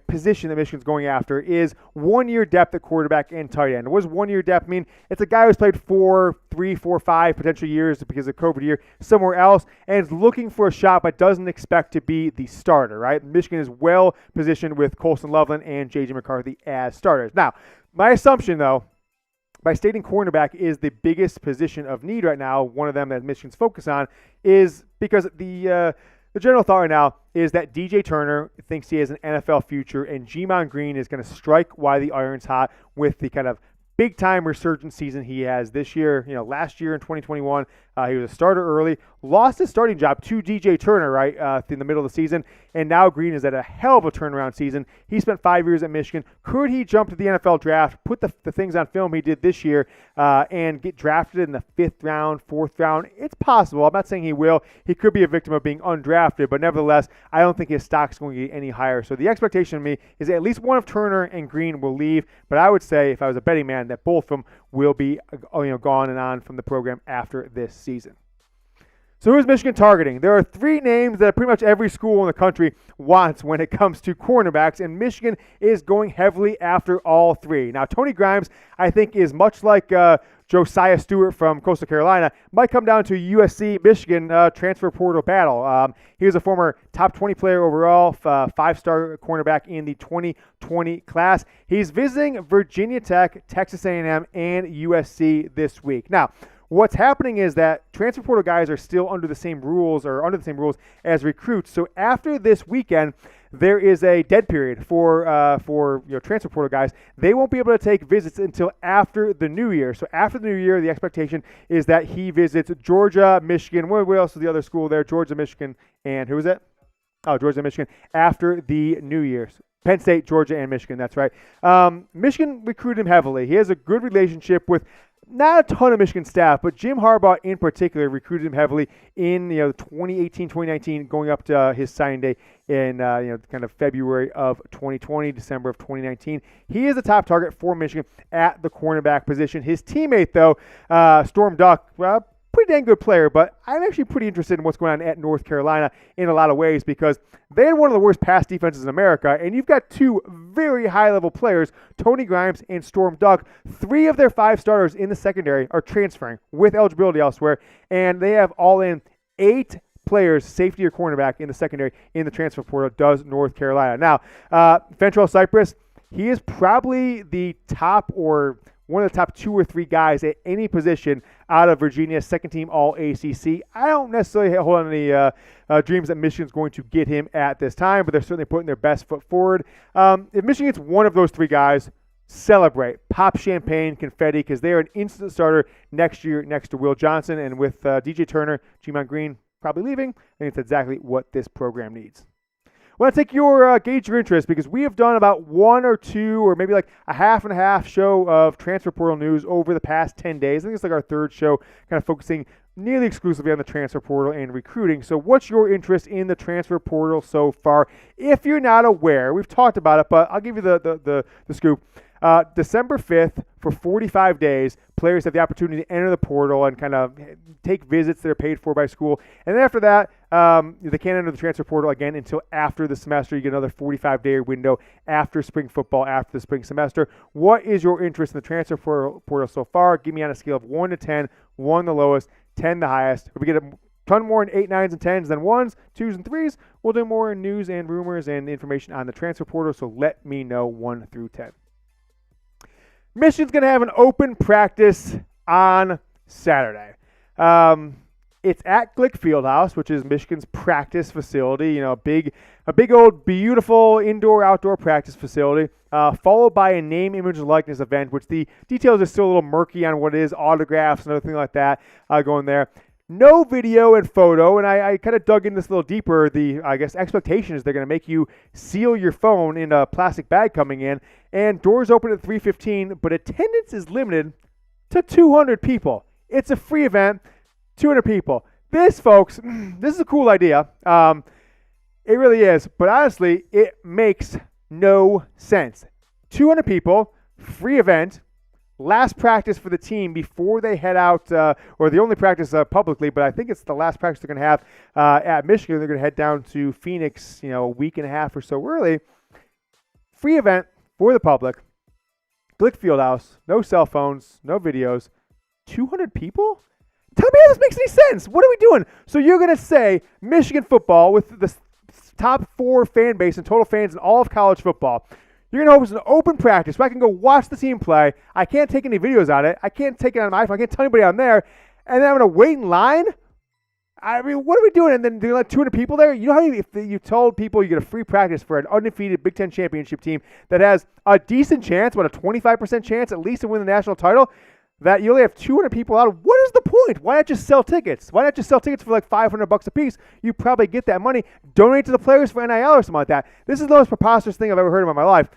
position that Michigan's going after is 1-year depth at quarterback and tight end. What does 1-year depth mean? It's a guy who's played 3, 4, 5 potential years because of COVID year somewhere else and is looking for a shot but doesn't expect to be the starter, right? Michigan is well positioned with Colson Loveland and J.J. McCarthy as starters. Now, my assumption, though, by stating cornerback is the biggest position of need right now, one of them that Michigan's focused on, is because the general thought right now is that DJ Turner thinks he has an NFL future, and Gemon Green is going to strike while the iron's hot with the kind of big-time resurgence season he has this year. Last year in 2021, he was a starter early, lost his starting job to DJ Turner right in the middle of the season, and now Green is at a hell of a turnaround season. He spent 5 years at Michigan. Could he jump to the NFL draft, put the things on film he did this year, and get drafted in the 5th round, 4th round? It's possible. I'm not saying he will. He could be a victim of being undrafted, but nevertheless, I don't think his stock's going to get any higher. So the expectation of me is that at least one of Turner and Green will leave, but I would say, if I was a betting man, that both of them will be gone and on from the program after this season. So who's Michigan targeting? There are 3 names that pretty much every school in the country wants when it comes to cornerbacks, and Michigan is going heavily after all 3. Now, Tony Grimes, I think, is much like Josaiah Stewart from Coastal Carolina, might come down to USC-Michigan transfer portal battle. He was a former top 20 player overall, 5-star cornerback in the 2020 class. He's visiting Virginia Tech, Texas A&M, and USC this week. Now, what's happening is that transfer portal guys are still under the same rules as recruits. So after this weekend, there is a dead period for transfer portal guys. They won't be able to take visits until after the new year. So after the new year, the expectation is that he visits Georgia, Michigan. Where else is the other school there? Georgia, Michigan, and who is it? Oh, Georgia, Michigan. After the new year. Penn State, Georgia, and Michigan. That's right. Michigan recruited him heavily. He has a good relationship with not a ton of Michigan staff, but Jim Harbaugh in particular recruited him heavily in 2018, 2019, going up to his signing day in kind of February of 2020, December of 2019. He is a top target for Michigan at the cornerback position. His teammate, though, Storm Duck, pretty dang good player, but I'm actually pretty interested in what's going on at North Carolina in a lot of ways because they had one of the worst pass defenses in America, and you've got two very high-level players, Tony Grimes and Storm Duck. 3 of their 5 starters in the secondary are transferring with eligibility elsewhere, and they have all in 8 players, safety or cornerback, in the secondary in the transfer portal, does North Carolina. Now, Fentrell Cypress, he is probably the top or one of the top 2 or 3 guys at any position out of Virginia's second-team All-ACC. I don't necessarily hold on any dreams that Michigan's going to get him at this time, but they're certainly putting their best foot forward. If Michigan gets one of those 3 guys, celebrate, pop champagne, confetti, because they're an instant starter next year next to Will Johnson. And with DJ Turner, Gemon Green probably leaving, I think it's exactly what this program needs. I want to take your gauge your interest because we have done about 1 or 2 or maybe like a half and a half show of transfer portal news over the past 10 days. I think it's like our 3rd show, kind of focusing nearly exclusively on the transfer portal and recruiting. So what's your interest in the transfer portal so far? If you're not aware, we've talked about it, but I'll give you the scoop. December 5th, for 45 days, players have the opportunity to enter the portal and kind of take visits that are paid for by school. And then after that, they can't enter the transfer portal again until after the semester. You get another 45-day window after spring football, after the spring semester. What is your interest in the transfer portal so far? Give me on a scale of 1 to 10, 1 the lowest, 10 the highest. If we get a ton more in 8, 9s, and 10s than 1s, 2s, and 3s, we'll do more news and rumors and information on the transfer portal, so let me know 1 through 10. Michigan's going to have an open practice on Saturday. It's at Glick Fieldhouse, which is Michigan's practice facility. You know, a big old beautiful indoor-outdoor practice facility, followed by a name, image, and likeness event, which the details are still a little murky on what it is, autographs and everything like that going there. No video and photo, and I kind of dug in this a little deeper. The, I guess, expectation is they're going to make you seal your phone in a plastic bag coming in, and doors open at 3:15, but attendance is limited to 200 people. It's a free event, 200 people. This, folks, this is a cool idea. It really is, but honestly, it makes no sense. 200 people, free event, last practice for the team before they head out, or the only practice publicly, but I think it's the last practice they're going to have at Michigan. They're going to head down to Phoenix, a week and a half or so early. Free event for the public. Glick Fieldhouse, no cell phones, no videos. 200 people? Tell me how this makes any sense. What are we doing? So you're going to say Michigan football with the top 4 fan base and total fans in all of college football. You're going to host an open practice where I can go watch the team play. I can't take any videos on it. I can't take it on my iPhone. I can't tell anybody I'm there. And then I'm going to wait in line? I mean, what are we doing? And then do you let 200 people there? You know how if you told people you get a free practice for an undefeated Big Ten championship team that has a decent chance, a 25% chance at least to win the national title, that you only have 200 people out? What is the point? Why not just sell tickets? Why not just sell tickets for like $500 a piece? You probably get that money. Donate to the players for NIL or something like that. This is the most preposterous thing I've ever heard of in my life.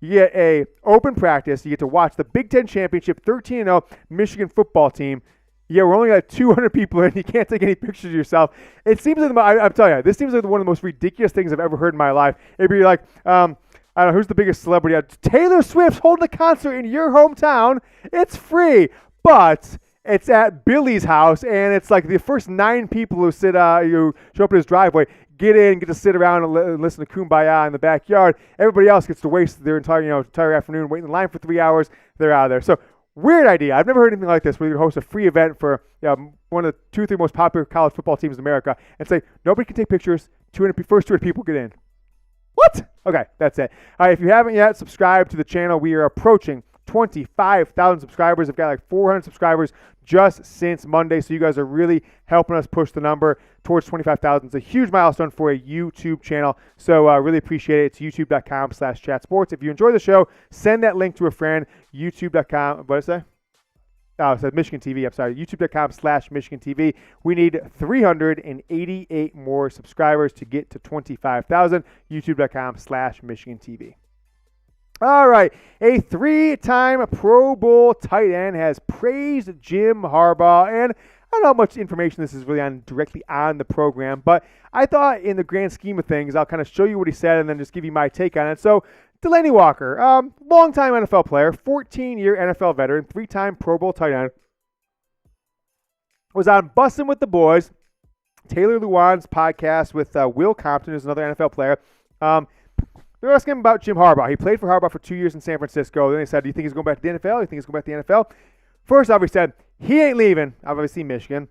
You get a open practice. You get to watch the Big Ten championship 13-0 Michigan football team. Yeah, we're only got 200 people in. You can't take any pictures of yourself. It seems like, I'm telling you, this seems like one of the most ridiculous things I've ever heard in my life. It'd be like, I don't know, who's the biggest celebrity? Taylor Swift's holding a concert in your hometown. It's free, but it's at Billy's house, and it's like the first 9 people who show up in his driveway get in, get to sit around and listen to Kumbaya in the backyard. Everybody else gets to waste their entire afternoon waiting in line for 3 hours. They're out of there. So weird idea. I've never heard anything like this where you host a free event for one of the 2 or 3 most popular college football teams in America and say, nobody can take pictures. First 200 people get in. What? Okay, that's it. All right, if you haven't yet, subscribe to the channel. We are approaching 25,000 subscribers. I've got like 400 subscribers just since Monday, so you guys are really helping us push the number towards 25,000. It's a huge milestone for a YouTube channel, so really appreciate it. It's youtube.com/chatsports. If you enjoy the show, send that link to a friend. YouTube.com. What did I say? Oh, it said Michigan TV. I'm sorry. YouTube.com/Michigan TV. We need 388 more subscribers to get to 25,000. YouTube.com/Michigan TV. All right, a 3-time Pro Bowl tight end has praised Jim Harbaugh, and I don't know how much information this is really directly on the program, but I thought in the grand scheme of things, I'll kind of show you what he said and then just give you my take on it. So, Delanie Walker, longtime NFL player, 14-year NFL veteran, 3-time Pro Bowl tight end, was on Bussin' with the Boys, Taylor Lewan's podcast with Will Compton, who's another NFL player. They were asking him about Jim Harbaugh. He played for Harbaugh for 2 years in San Francisco. Then they said, do you think he's going back to the NFL? Do you think he's going back to the NFL? First off, he said, he ain't leaving, obviously Michigan.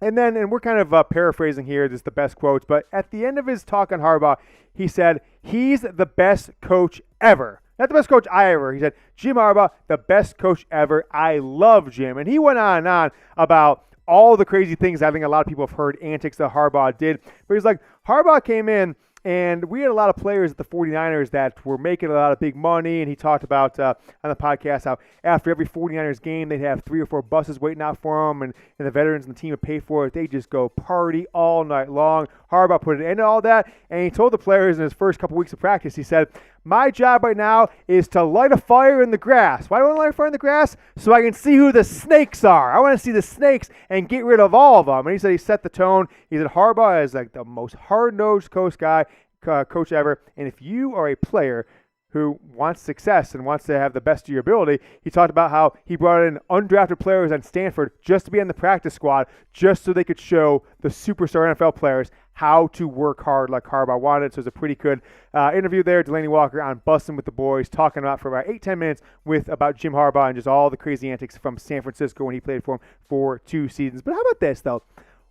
And then, and we're kind of paraphrasing here, this is the best quotes, but at the end of his talk on Harbaugh, he said, he's the best coach ever. Not the best coach I ever. He said, Jim Harbaugh, the best coach ever. I love Jim. And he went on and on about all the crazy things I think a lot of people have heard, antics that Harbaugh did. But he's like, Harbaugh came in, and we had a lot of players at the 49ers that were making a lot of big money, and he talked about on the podcast how after every 49ers game, they'd have 3 or 4 buses waiting out for them, and the veterans and the team would pay for it. They just go party all night long. Harbaugh put an end to all that, and he told the players in his first couple weeks of practice, he said, my job right now is to light a fire in the grass. Why do I want to light a fire in the grass? So I can see who the snakes are. I want to see the snakes and get rid of all of them. And he said he set the tone. He said Harbaugh is like the most hard-nosed coach ever. And if you are a player who wants success and wants to have the best of your ability, he talked about how he brought in undrafted players on Stanford just to be on the practice squad, just so they could show the superstar NFL players how to work hard like Harbaugh wanted. So it was a pretty good interview there. Delaney Walker on Bussin' with the Boys, talking about for about 8-10 minutes about Jim Harbaugh and just all the crazy antics from San Francisco when he played for him for 2 seasons. But how about this, though?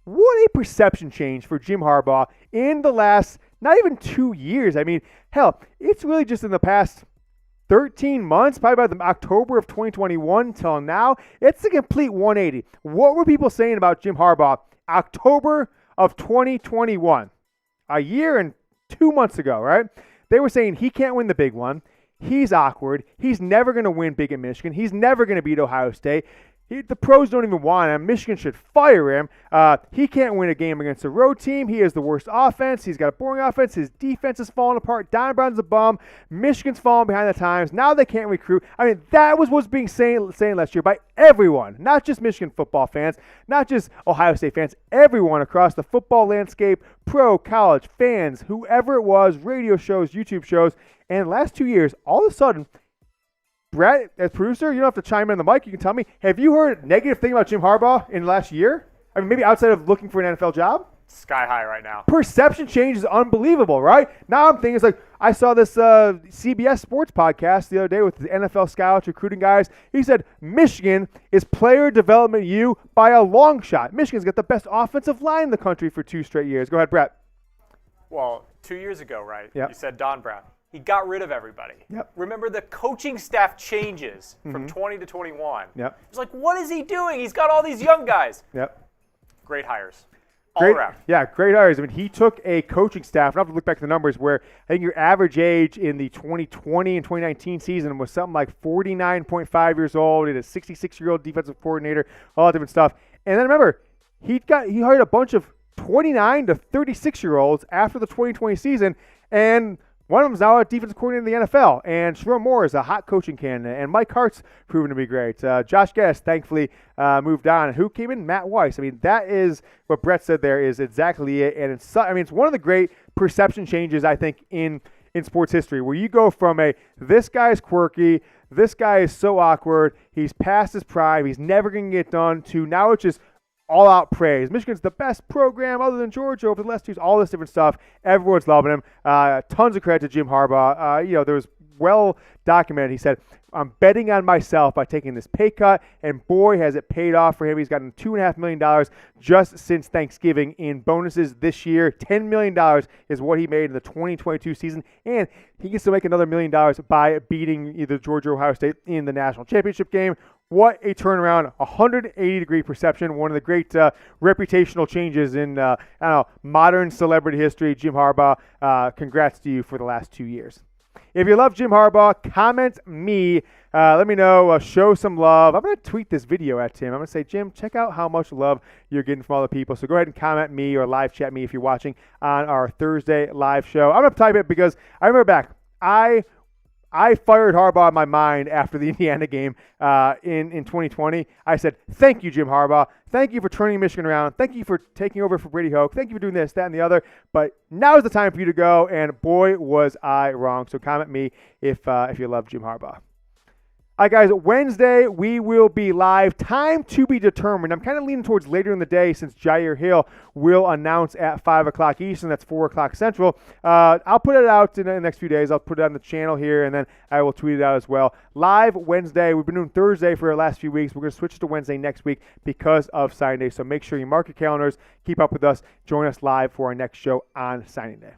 What a perception change for Jim Harbaugh in the last not even 2 years. I mean, hell, it's really just in the past 13 months, probably by the October of 2021 till now. It's a complete 180. What were people saying about Jim Harbaugh October of 2021? A year and 2 months ago, right? They were saying he can't win the big one. He's awkward. He's never going to win big at Michigan. He's never going to beat Ohio State. The pros don't even want him. Michigan should fire him. He can't win a game against a road team. He has the worst offense. He's got a boring offense. His defense is falling apart. Don Brown's a bum. Michigan's falling behind the times. Now they can't recruit. I mean, that was what's being saying last year by everyone, not just Michigan football fans, not just Ohio State fans, everyone across the football landscape, pro, college, fans, whoever it was, radio shows, YouTube shows. And the last 2 years, all of a sudden, Brett, as producer, you don't have to chime in on the mic. You can tell me, have you heard a negative thing about Jim Harbaugh in the last year? I mean, maybe outside of looking for an NFL job? Sky high right now. Perception change is unbelievable, right? Now I'm thinking, it's like, I saw this CBS Sports podcast the other day with the NFL scouts, recruiting guys. He said, Michigan is player development U by a long shot. Michigan's got the best offensive line in the country for 2 straight years. Go ahead, Brett. Well, 2 years ago, right? Yep. You said Don Brown. He got rid of everybody. Yep. Remember, the coaching staff changes from 20 to 21. Yep. It's like, what is he doing? He's got all these young guys. Yep. Great hires. All around. Yeah, great hires. I mean, he took a coaching staff, and I have to look back at the numbers, where I think your average age in the 2020 and 2019 season was something like 49.5 years old. He had a 66-year-old defensive coordinator, all that different stuff. And then remember, he hired a bunch of 29 to 36-year-olds after the 2020 season, and one of them is now a defensive coordinator in the NFL, and Sherrone Moore is a hot coaching candidate, and Mike Hart's proven to be great. Josh Geddes, thankfully, moved on. And who came in? Matt Weiss. I mean, that is what Brett said there is exactly it. And it's one of the great perception changes, I think, in sports history, where you go from this guy's quirky, this guy is so awkward, he's past his prime, he's never going to get done, to now it's just all-out praise. Michigan's the best program other than Georgia over the last 2 years. All this different stuff. Everyone's loving him. Tons of credit to Jim Harbaugh. There was well documented. He said, I'm betting on myself by taking this pay cut, and boy, has it paid off for him. He's gotten $2.5 million just since Thanksgiving in bonuses this year. $10 million is what he made in the 2022 season, and he can still make another $1 million by beating either Georgia or Ohio State in the national championship game. What a turnaround, 180-degree perception, one of the great reputational changes in modern celebrity history. Jim Harbaugh, congrats to you for the last 2 years. If you love Jim Harbaugh, comment me. Let me know. Show some love. I'm going to tweet this video at Tim. I'm going to say, Jim, check out how much love you're getting from other people. So go ahead and comment me or live chat me if you're watching on our Thursday live show. I'm going to type it because I remember back. I fired Harbaugh in my mind after the Indiana game in 2020. I said, thank you, Jim Harbaugh. Thank you for turning Michigan around. Thank you for taking over for Brady Hoke. Thank you for doing this, that, and the other. But now is the time for you to go, and boy, was I wrong. So comment me if you love Jim Harbaugh. All right, guys, Wednesday we will be live. Time to be determined. I'm kind of leaning towards later in the day since Jyaire Hill will announce at 5 o'clock Eastern. That's 4 o'clock Central. I'll put it out in the next few days. I'll put it on the channel here, and then I will tweet it out as well. Live Wednesday. We've been doing Thursday for the last few weeks. We're going to switch to Wednesday next week because of signing day. So make sure you mark your calendars. Keep up with us. Join us live for our next show on signing day.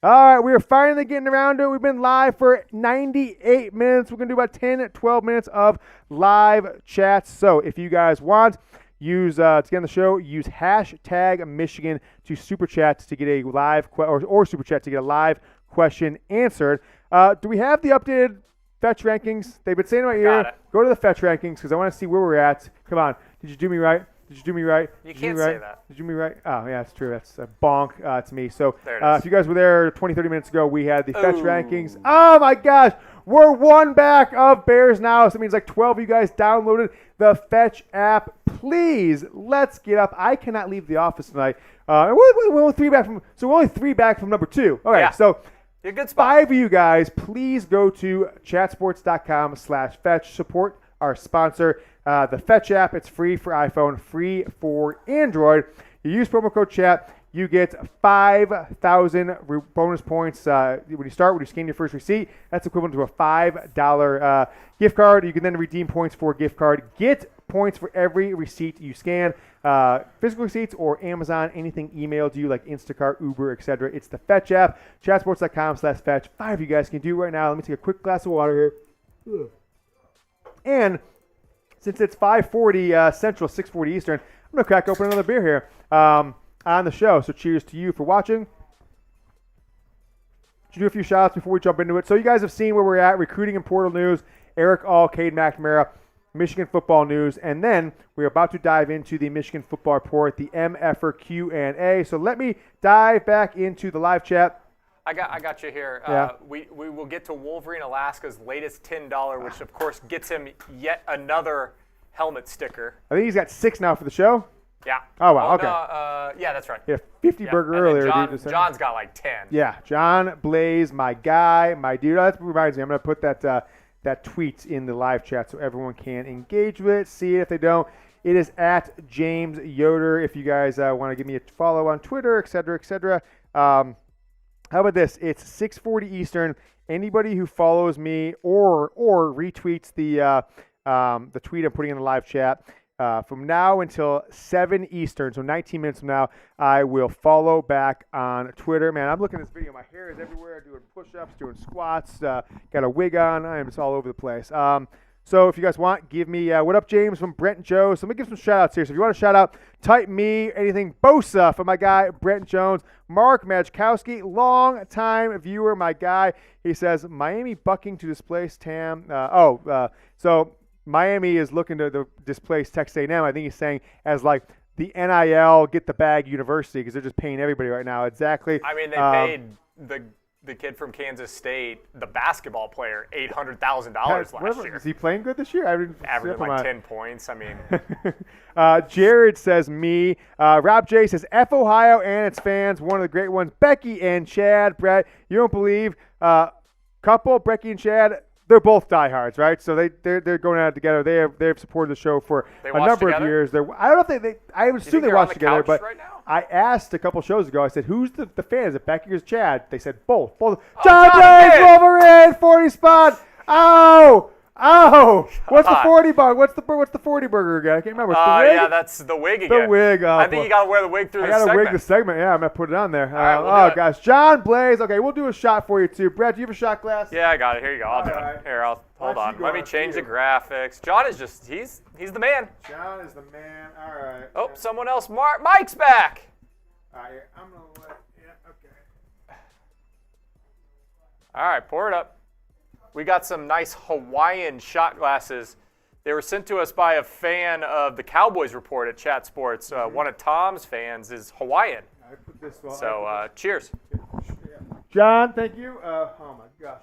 All right, we are finally getting around to it. We've been live for 98 minutes. We're going to do about 10, 12 minutes of live chats. So if you guys want, use to get on the show, use hashtag Michigan to super chat to get a live or super chat to get a live question answered. Do we have the updated fetch rankings? They've been saying in my ear, go to the fetch rankings because I want to see where we're at. Come on. Did you do me right? Did you do me right? You can't say that. Did you do me right? Oh, yeah, that's true. That's a bonk to me. So if you guys were there 20, 30 minutes ago, we had the fetch rankings. Oh, my gosh. We're one back of Bears now. So that means like 12 of you guys downloaded the Fetch app. Please, let's get up. I cannot leave the office tonight. We're only three back from number 2. All right, yeah. So you're a good spot. 5 of you guys, please go to chatsports.com/fetch. Support our sponsor. The Fetch app, it's free for iPhone, free for Android. You use promo code CHAT, you get 5,000 bonus points when you scan your first receipt. That's equivalent to a $5 gift card. You can then redeem points for a gift card. Get points for every receipt you scan, physical receipts or Amazon, anything emailed to you like Instacart, Uber, etc. It's the Fetch app, chatsports.com/fetch. 5 of you guys can do it right now. Let me take a quick glass of water here. And since it's 5:40 Central, 6:40 Eastern, I'm going to crack open another beer here on the show. So cheers to you for watching. Should do a few shots before we jump into it. So you guys have seen where we're at, recruiting and portal news, Erick All, Cade McNamara, Michigan football news, and then we're about to dive into the Michigan football report, the MFR Q&A. So let me dive back into the live chat. I got you here. Yeah. We will get to Wolverine Alaska's latest $10, which of course gets him yet another helmet sticker. I think he's got 6 now for the show. Yeah. Oh, wow, okay. No, yeah, that's right. Yeah, 50 burger earlier. John's got like 10. Yeah, John Blaze, my guy, my dude. That reminds me, I'm going to put that tweet in the live chat so everyone can engage with it, see it if they don't. It is at James Yoder if you guys want to give me a follow on Twitter, et cetera, et cetera. How about this? It's 6:40 Eastern. Anybody who follows me or retweets the tweet I'm putting in the live chat from now until 7 Eastern, so 19 minutes from now, I will follow back on Twitter. Man, I'm looking at this video. My hair is everywhere. Doing push-ups, doing squats. Got a wig on. I am just all over the place. So if you guys want, give me what up, James, from Brent and Joe. So let me give some shout-outs here. So if you want to shout out, type me, anything Bosa for my guy, Brent Jones. Mark Majkowski, long-time viewer, my guy. He says, Miami bucking to displace Tam. So Miami is looking to displace Texas A&M. I think he's saying as like the NIL, get the bag university because they're just paying everybody right now. Exactly. I mean, they paid the kid from Kansas State, the basketball player, $800,000 last year. Is he playing good this year? Averaging like 10 points. I mean. Jared says me. Rob J says F Ohio and its fans. One of the great ones. Becky and Chad. Brett, you don't believe. Couple, Becky and Chad. They're both diehards, right? So they're going out together. They've supported the show for a number of years. I don't know if I assume they watch together, but right now? I asked a couple shows ago. I said, "Who's the fan? Is it Becky or Chad?" They said both. John Blaze, Wolverine, 40 spot. Oh! What's the 40 bug? What's the 40 burger again? I can't remember. The wig? Yeah, that's the wig again. The wig. I think you got to wear the wig through the segment. I got to wig the segment. Yeah, I'm going to put it on there. All right, gosh. John Blaze. Okay, we'll do a shot for you, too. Brett, do you have a shot glass? Yeah, I got it. Here you go. I'll do it. Here, hold on. Let me change the graphics. John is just, he's the man. John is the man. All right. Oh, someone else. Mike's back. All right, I'm going to okay. All right, pour it up. We got some nice Hawaiian shot glasses. They were sent to us by a fan of the Cowboys Report at Chat Sports. One of Tom's fans is Hawaiian. I put this one. So, cheers. John, thank you. Oh, my gosh.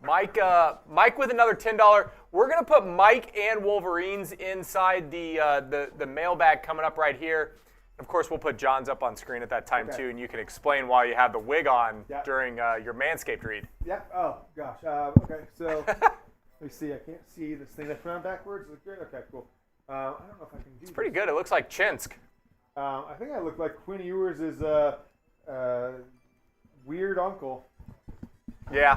Mike with another $10. We're going to put Mike and Wolverines inside the mailbag coming up right here. Of course, we'll put John's up on screen at that time, too, and you can explain why you have the wig on during your Manscaped read. Yeah. Oh, gosh. Okay, so let me see. I can't see this thing. I put on backwards. Okay, cool. I don't know if I can do It's pretty good. It looks like Chinsk. I think I look like Quinn Ewers' weird uncle. Yeah,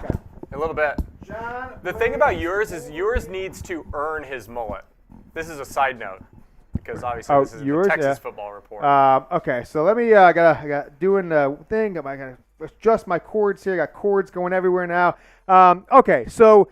a little bit. The thing about Ewers is Ewers needs to earn his mullet. This is a side note because obviously this is the Texas football report. Okay, so let me. I got doing the thing. I gotta adjust my cords here. I got cords going everywhere now. Okay, so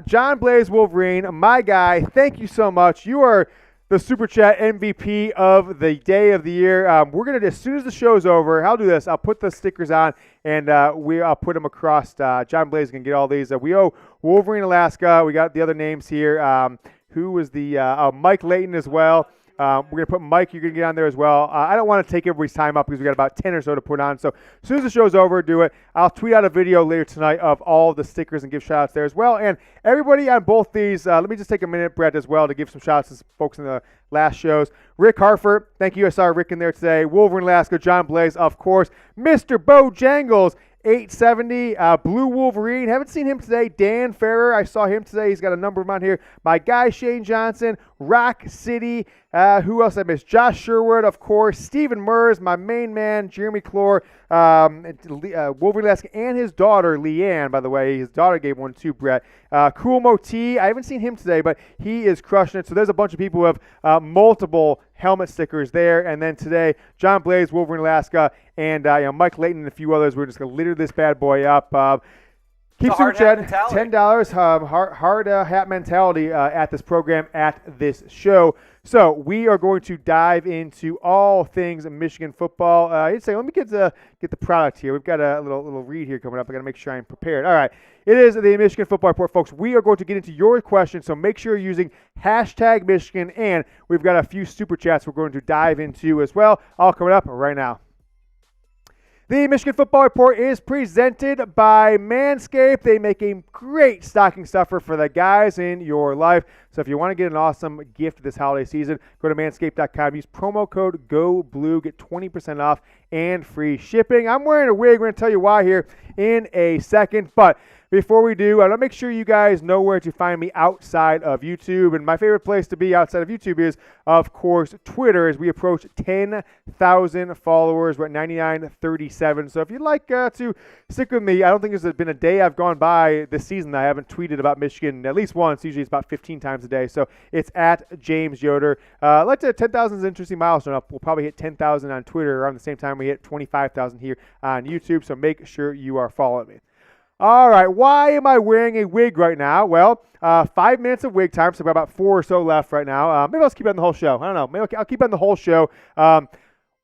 John Blaze Wolverine, my guy. Thank you so much. You are the Super Chat MVP of the day of the year. We're going to, as soon as the show's over, I'll do this. I'll put the stickers on, and I'll put them across. John Blaze can get all these. We owe Wolverine, Alaska. We got the other names here. Who was the Mike Layton as well. We're going to put Mike, you're going to get on there as well. I don't want to take everybody's time up because we got about 10 or so to put on. So as soon as the show's over, do it. I'll tweet out a video later tonight of all the stickers and give shout-outs there as well. And everybody on both these, let me just take a minute, Brett, as well, to give some shout-outs to some folks in the last shows. Rick Harford, thank you. I saw Rick in there today. Wolverine, Alaska, John Blaze, of course. Mr. Bojangles, 870, Blue Wolverine. Haven't seen him today. Dan Ferrer, I saw him today. He's got a number of them on here. My guy, Shane Johnson. Rock City. Who else I missed? Josh Sherwood, of course. Stephen Mers, my main man. Jeremy Clore. Wolverine Alaska, and his daughter, Leanne, by the way. His daughter gave one too, Brett. Cool Moti. I haven't seen him today, but he is crushing it. So there's a bunch of people who have multiple helmet stickers there. And then today, John Blaze, Wolverine Alaska, and Mike Layton and a few others. We're just going to litter this bad boy up. Keep Super Chat, $10, hard hat mentality at this program, at this show. So we are going to dive into all things Michigan football. I'd say, let me get the product here. We've got a little read here coming up. I got to make sure I'm prepared. All right. It is the Michigan Football Report, folks. We are going to get into your questions, so make sure you're using hashtag Michigan, and we've got a few Super Chats we're going to dive into as well. All coming up right now. The Michigan Football Report is presented by Manscaped. They make a great stocking stuffer for the guys in your life. So if you want to get an awesome gift this holiday season, go to manscaped.com. Use promo code GOBLUE. Get 20% off and free shipping. I'm wearing a wig. We're going to tell you why here in a second. But before we do, I want to make sure you guys know where to find me outside of YouTube. And my favorite place to be outside of YouTube is, of course, Twitter, as we approach 10,000 followers. We're at 9,937. So if you'd like to stick with me, I don't think there's been a day I've gone by this season that I haven't tweeted about Michigan at least once. Usually it's about 15 times a day. So it's at James Yoder. Let's say 10,000 is an interesting milestone. We'll probably hit 10,000 on Twitter around the same time we hit 25,000 here on YouTube. So make sure you are following me. All right, why am I wearing a wig right now? Well, 5 minutes of wig time, so we've got about 4 or so left right now. Maybe I'll keep it on the whole show. I don't know. Maybe I'll keep it on the whole show.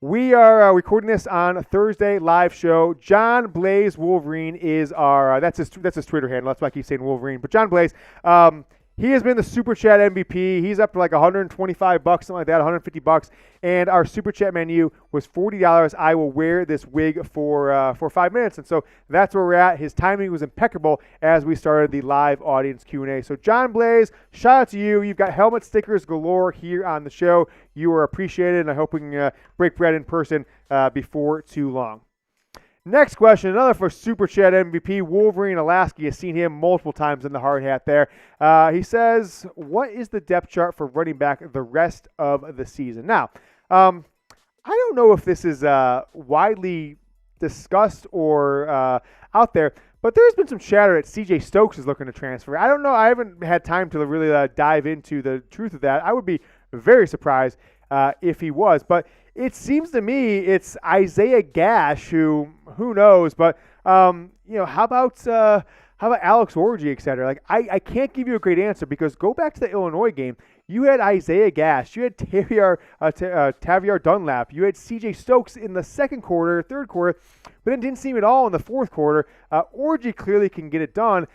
We are recording this on a Thursday live show. John Blaze Wolverine is our that's his Twitter handle. That's why I keep saying Wolverine. But John Blaze, he has been the Super Chat MVP. He's up to like $125, something like that, $150. And our Super Chat menu was $40. I will wear this wig for 5 minutes. And so that's where we're at. His timing was impeccable as we started the live audience Q&A. So John Blaze, shout out to you. You've got helmet stickers galore here on the show. You are appreciated, and I hope we can break bread in person before too long. Next question, another for Super Chat MVP, Wolverine Alaska. You've seen him multiple times in the hard hat there. He says, what is the depth chart for running back the rest of the season? Now, I don't know if this is widely discussed or out there, but there's been some chatter that C.J. Stokes is looking to transfer. I don't know. I haven't had time to really dive into the truth of that. I would be very surprised if he was, but it seems to me it's Isaiah Gash who knows, but how about Alex Orgy, et cetera? Like I can't give you a great answer because go back to the Illinois game. You had Isaiah Gash, you had Taviar Dunlap, you had C.J. Stokes in the second quarter, third quarter, but then didn't see him at all in the fourth quarter. Orgy clearly can get it done.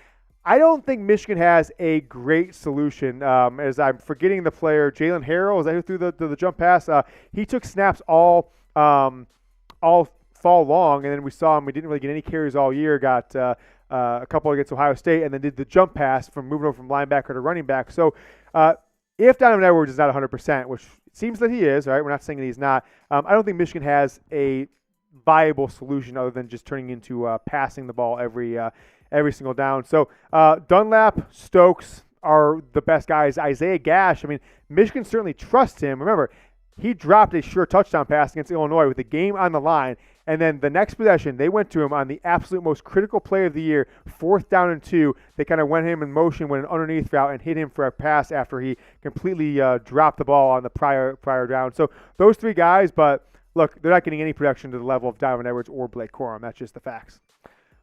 I don't think Michigan has a great solution. As I'm forgetting the player, Jalen Harrell, is that who threw the jump pass? He took snaps all fall long, and then we saw him. We didn't really get any carries all year. Got a couple against Ohio State, and then did the jump pass from moving over from linebacker to running back. So if Donovan Edwards is not 100%, which It seems that he is, right? We're not saying that he's not. I don't think Michigan has a viable solution other than just turning into passing the ball every single down. So Dunlap, Stokes are the best guys. Isaiah Gash, I mean, Michigan certainly trusts him. Remember, he dropped a sure touchdown pass against Illinois with the game on the line, and then the next possession, they went to him on the absolute most critical play of the year, 4th down and 2. They kind of went him in motion, went an underneath route, and hit him for a pass after he completely dropped the ball on the prior down. So those 3 guys, but look, they're not getting any production to the level of Donovan Edwards or Blake Corum. That's just the facts.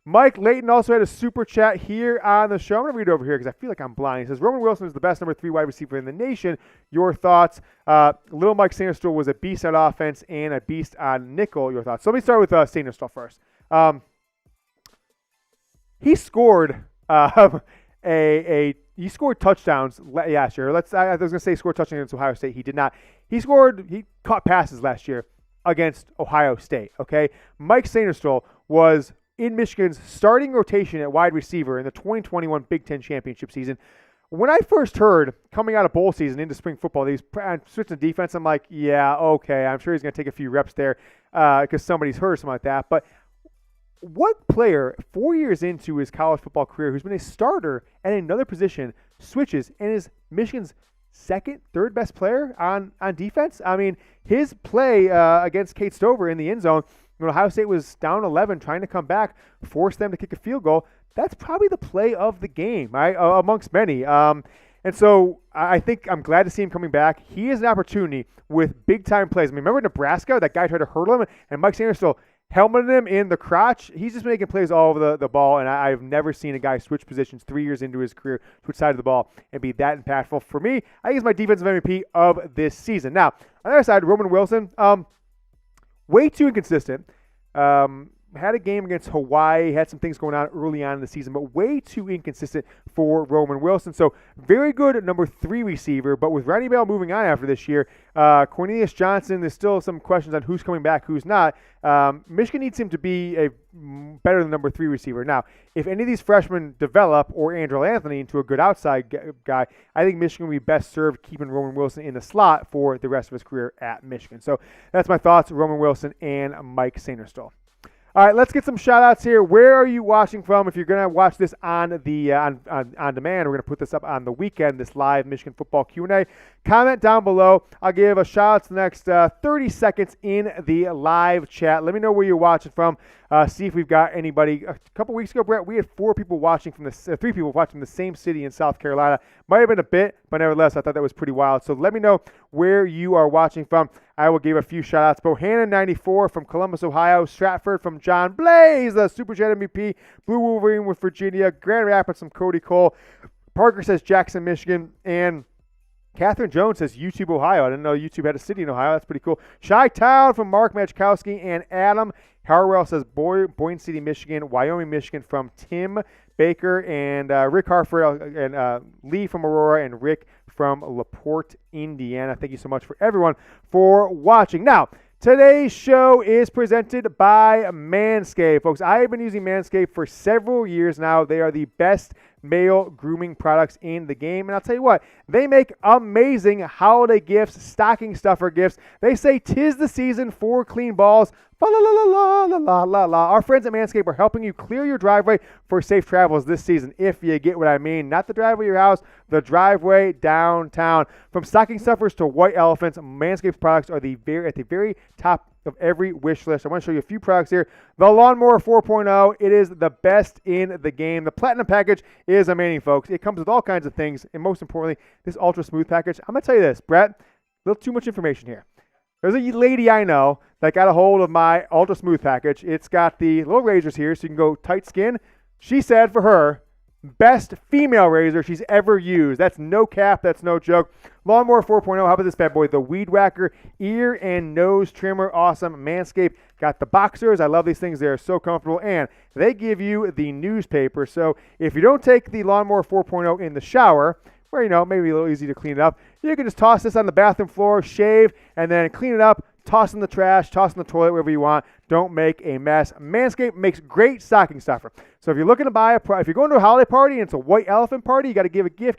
Mike Layton also had a super chat here on the show. I'm going to read it over here because I feel like I'm blind. He says, Roman Wilson is the best number 3 wide receiver in the nation. Your thoughts? Little Mike Sainristil was a beast on offense and a beast on nickel. Your thoughts? So let me start with Sainristil first. He scored he scored touchdowns last year. I was going to say scored touchdowns against Ohio State. He did not. He caught passes last year against Ohio State, okay? Mike Sainristil was in Michigan's starting rotation at wide receiver in the 2021 Big Ten championship season. When I first heard coming out of bowl season into spring football, he's switching to defense, I'm like, yeah, okay, I'm sure he's going to take a few reps there because somebody's hurt or something like that. But what player 4 years into his college football career who's been a starter at another position switches and is Michigan's second, third best player on defense? I mean, his play against Kate Stover in the end zone, when Ohio State was down 11, trying to come back, forced them to kick a field goal. That's probably the play of the game, right, amongst many. And so I think I'm glad to see him coming back. He has an opportunity with big-time plays. I mean, remember Nebraska? That guy tried to hurdle him, and Mike Sainristil helmeted him in the crotch. He's just making plays all over the ball, and I've never seen a guy switch positions 3 years into his career, switch side of the ball, and be that impactful. For me, I think he's my defensive MVP of this season. Now, on the other side, Roman Wilson, way too inconsistent. Had a game against Hawaii, had some things going on early on in the season, but way too inconsistent for Roman Wilson. So very good number 3 receiver, but with Ronnie Bell moving on after this year, Cornelius Johnson, there's still some questions on who's coming back, who's not. Michigan needs him to be a better than number 3 receiver. Now, if any of these freshmen develop or Andrew Anthony into a good outside guy, I think Michigan will be best served keeping Roman Wilson in the slot for the rest of his career at Michigan. So that's my thoughts, Roman Wilson and Mike Sainristil. All right, let's get some shout-outs here. Where are you watching from? If you're going to watch this on the on demand, we're going to put this up on the weekend, this live Michigan football Q&A. Comment down below. I'll give a shout-out to the next 30 seconds in the live chat. Let me know where you're watching from. See if we've got anybody. A couple weeks ago, Brett, we had 3 people watching from the same city in South Carolina. Might have been a bit, but nevertheless, I thought that was pretty wild. So let me know where you are watching from. I will give a few shout-outs. Bohannon 94 from Columbus, Ohio. Stratford from John Blaze, the Super Jet MVP. Blue Wolverine with Virginia. Grand Rapids from Cody Cole. Parker says Jackson, Michigan. And Catherine Jones says YouTube, Ohio. I didn't know YouTube had a city in Ohio. That's pretty cool. Chi-Town from Mark Majkowski. And Adam Harwell says Boyne City, Michigan. Wyoming, Michigan from Tim Baker. And Rick Harford and Lee from Aurora. And Rick from LaPorte, Indiana. Thank you so much for everyone for watching. Now, today's show is presented by Manscaped. Folks, I have been using Manscaped for several years now. They are the best male grooming products in the game. And I'll tell you what, they make amazing holiday gifts, stocking stuffer gifts. They say 'tis the season for clean balls. La la la la la la la la. Our friends at Manscaped are helping you clear your driveway for safe travels this season, if you get what I mean. Not the driveway of your house, the driveway downtown. From stocking stuffers to white elephants, Manscaped's products are at the very top of every wish list. I want to show you a few products here. The Lawnmower 4.0, it is the best in the game. The Platinum package is amazing, folks. It comes with all kinds of things, and most importantly, this Ultra Smooth package. I'm going to tell you this, Brett, a little too much information here. There's a lady I know that got a hold of my Ultra Smooth package. It's got the little razors here so you can go tight skin. She said for her, best female razor she's ever used. That's no cap. That's no joke. Lawnmower 4.0. How about this bad boy? The Weed Whacker ear and nose trimmer. Awesome. Manscaped got the boxers. I love these things. They're so comfortable. And they give you the newspaper. So if you don't take the Lawnmower 4.0 in the shower, where, maybe a little easy to clean it up, you can just toss this on the bathroom floor, shave, and then clean it up, toss in the trash, toss in the toilet, wherever you want. Don't make a mess. Manscaped makes great stocking stuffer. So if you're looking to buy if you're going to a holiday party and it's a white elephant party, you got to give a gift.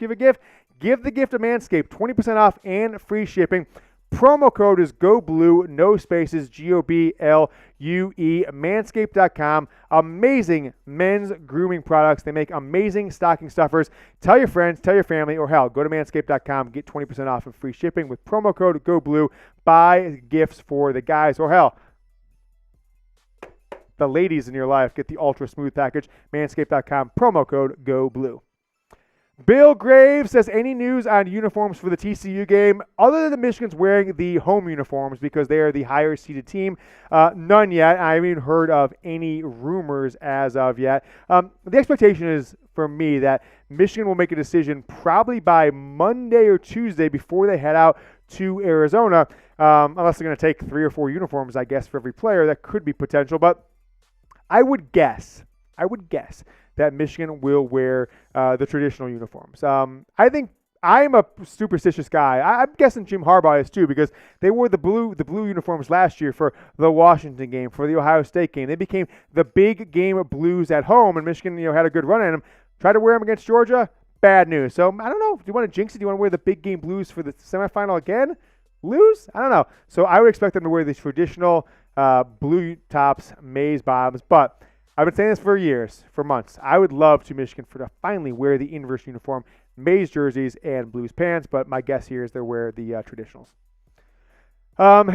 Give the gift of Manscaped, 20% off and free shipping. Promo code is GOBLUE, no spaces, GOBLUE, manscaped.com. Amazing men's grooming products. They make amazing stocking stuffers. Tell your friends, tell your family, or hell, go to manscaped.com, get 20% off and free shipping with promo code GOBLUE. Buy gifts for the guys, or hell, the ladies in your life. Get the ultra smooth package, manscaped.com, promo code GOBLUE. Bill Graves says, any news on uniforms for the TCU game other than Michigan's wearing the home uniforms because they are the higher seeded team? None yet. I haven't even heard of any rumors as of yet. The expectation is for me that Michigan will make a decision probably by Monday or Tuesday before they head out to Arizona, unless they're going to take 3 or 4 uniforms, I guess, for every player. That could be potential, but I would guess that Michigan will wear the traditional uniforms. I think I'm a superstitious guy. I'm guessing Jim Harbaugh is too, because they wore the blue uniforms last year for the Washington game, for the Ohio State game. They became the big game of blues at home, and Michigan, had a good run at them. Tried to wear them against Georgia. Bad news. So I don't know. Do you want to jinx it? Do you want to wear the big game blues for the semifinal again? Lose? I don't know. So I would expect them to wear these traditional blue tops, maize bottoms, but I've been saying this for years, for months. I would love to Michigan to finally wear the inverse uniform, maize jerseys and blues pants, but my guess here is they'll wear the traditionals.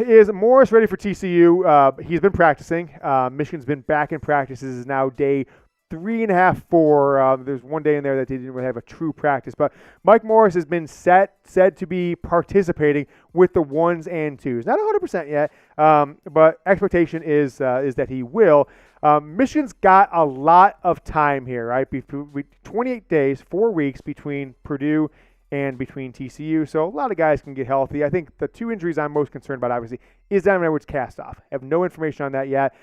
Is Morris ready for TCU? He's been practicing. Michigan's been back in practices. Is now day 3.5, 4. There's one day in there that they didn't really have a true practice, but Mike Morris has been said to be participating with the 1s and 2s. Not 100% yet, but expectation is that he will. Michigan's got a lot of time here, right? 28 days, 4 weeks between Purdue and between TCU, so a lot of guys can get healthy. I think the 2 injuries I'm most concerned about, obviously, is Donovan Edwards' cast-off. I have no information on that yet.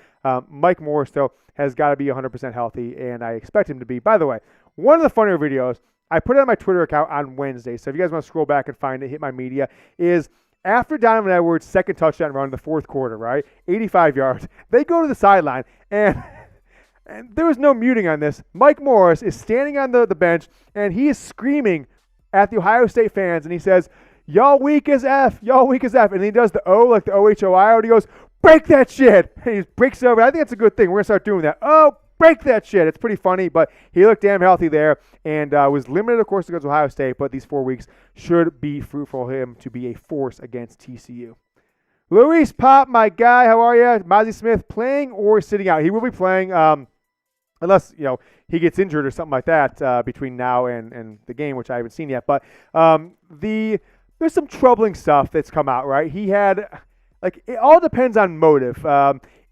Mike Morris, though, has got to be 100% healthy, and I expect him to be. By the way, one of the funnier videos, I put it on my Twitter account on Wednesday, so if you guys want to scroll back and find it, hit my media, is after Donovan Edwards' second touchdown run in the fourth quarter, right, 85 yards, they go to the sideline, and there was no muting on this. Mike Morris is standing on the bench, and he is screaming at the Ohio State fans, and he says, y'all weak as F, y'all weak as F. And then he does the O, like the O-H-O-I-O, and he goes, break that shit. And he breaks it over. I think that's a good thing. We're going to start doing that. Oh, break that shit. It's pretty funny, but he looked damn healthy there and was limited, of course, against Ohio State, but these 4 weeks should be fruitful for him to be a force against TCU. Luis Pop, my guy, how are you? Mozzie Smith playing or sitting out? He will be playing, unless, he gets injured or something like that between now and the game, which I haven't seen yet. But there's some troubling stuff that's come out, right? He had, it all depends on motive.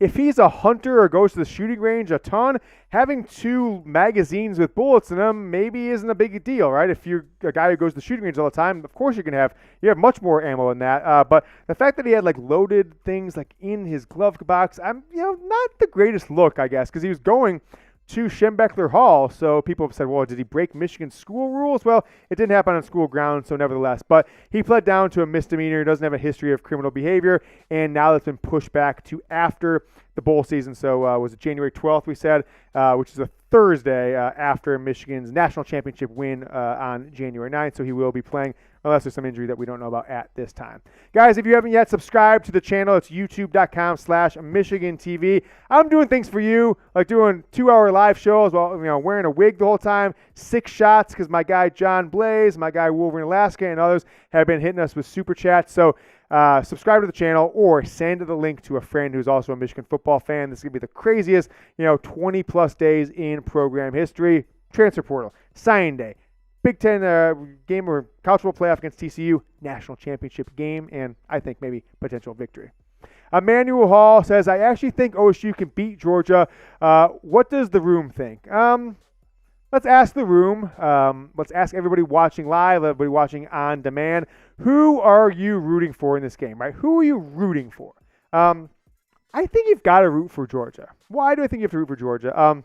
If he's a hunter or goes to the shooting range a ton, having 2 magazines with bullets in them maybe isn't a big deal, right? If you're a guy who goes to the shooting range all the time, of course you have much more ammo than that. But the fact that he had loaded things in his glove box, I'm not the greatest look, I guess, because he was going to Schembechler Hall. So people have said, well, did he break Michigan school rules? Well, it didn't happen on school grounds, so nevertheless. But he pled down to a misdemeanor. He doesn't have a history of criminal behavior, and now that's been pushed back to after the bowl season. So was it January 12th, we said, which is a Thursday after Michigan's national championship win on January 9th. So he will be playing unless there's some injury that we don't know about at this time. Guys, if you haven't yet subscribed to the channel, it's youtube.com/MichiganTV. I'm doing things for you, like doing 2-hour live shows while wearing a wig the whole time, 6 shots because my guy John Blaze, my guy Wolverine Alaska, and others have been hitting us with super chats. So subscribe to the channel or send the link to a friend who's also a Michigan football fan. This is going to be the craziest, 20-plus days in program history. Transfer portal, signing day, Big Ten game or college football playoff against TCU, national championship game, and I think maybe potential victory. Emmanuel Hall says, I actually think OSU can beat Georgia. What does the room think? Let's ask the room. Let's ask everybody watching live, everybody watching on demand. Who are you rooting for in this game, right? Who are you rooting for? I think you've got to root for Georgia. Why do I think you have to root for Georgia?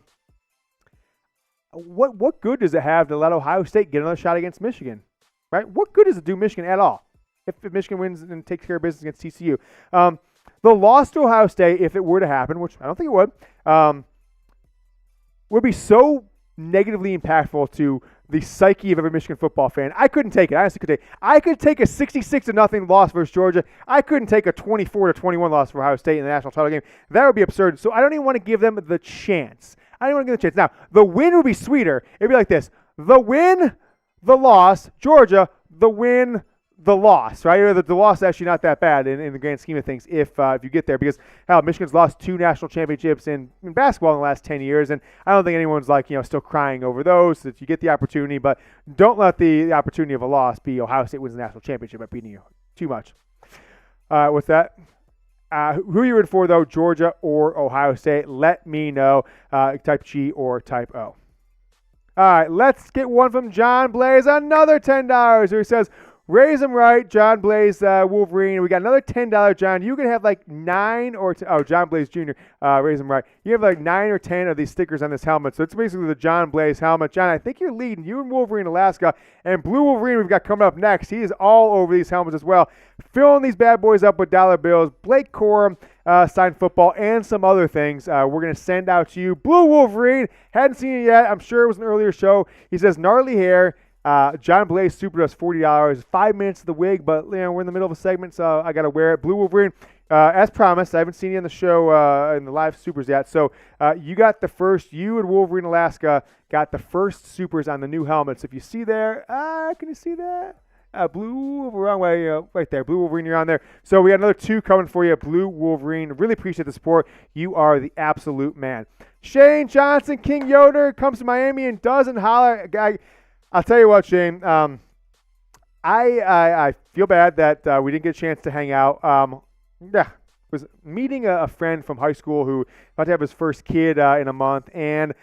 What good does it have to let Ohio State get another shot against Michigan, right? What good does it do Michigan at all if Michigan wins and takes care of business against TCU? The loss to Ohio State, if it were to happen, which I don't think it would be so negatively impactful to the psyche of every Michigan football fan. I couldn't take it. I honestly couldn't take it. I could take a 66-0 loss versus Georgia. I couldn't take a 24-21 loss for Ohio State in the national title game. That would be absurd. So I don't even want to give them the chance. I don't want to give them the chance. Now, the win would be sweeter. It'd be like this. The win, the loss, Georgia, the win, the loss, right? The loss is actually not that bad in the grand scheme of things if you get there, because Michigan's lost 2 national championships in basketball in the last 10 years, and I don't think anyone's still crying over those. That you get the opportunity, but don't let the opportunity of a loss be Ohio State wins the national championship by beating you too much. With that, who are you rooting for though, Georgia or Ohio State? Let me know. Type G or type O. All right, let's get one from John Blaze, another $10. Who says, raise them right, John Blaze, Wolverine. We got another $10, John. You can have like 9 or John Blaze Jr. Raise them right. You have like 9 or 10 of these stickers on this helmet. So it's basically the John Blaze helmet. John, I think you're leading. You and Wolverine, Alaska, and Blue Wolverine we've got coming up next. He is all over these helmets as well, filling these bad boys up with dollar bills. Blake Corum signed football and some other things. We're going to send out to you. Blue Wolverine, hadn't seen it yet. I'm sure it was an earlier show. He says gnarly hair. John Blaze super does $40. 5 minutes of the wig, but we're in the middle of a segment, so I got to wear it. Blue Wolverine, as promised, I haven't seen you on the show in the live supers yet. So you and Wolverine Alaska got the first supers on the new helmets. If you see there, can you see that? Blue, wrong way, right there. Blue Wolverine, you're on there. So we got another 2 coming for you. Blue Wolverine, really appreciate the support. You are the absolute man. Shane Johnson, King Yoder, comes to Miami and doesn't holler. I'll tell you what, Shane. I feel bad that we didn't get a chance to hang out. Was meeting a friend from high school who about to have his first kid in a month, and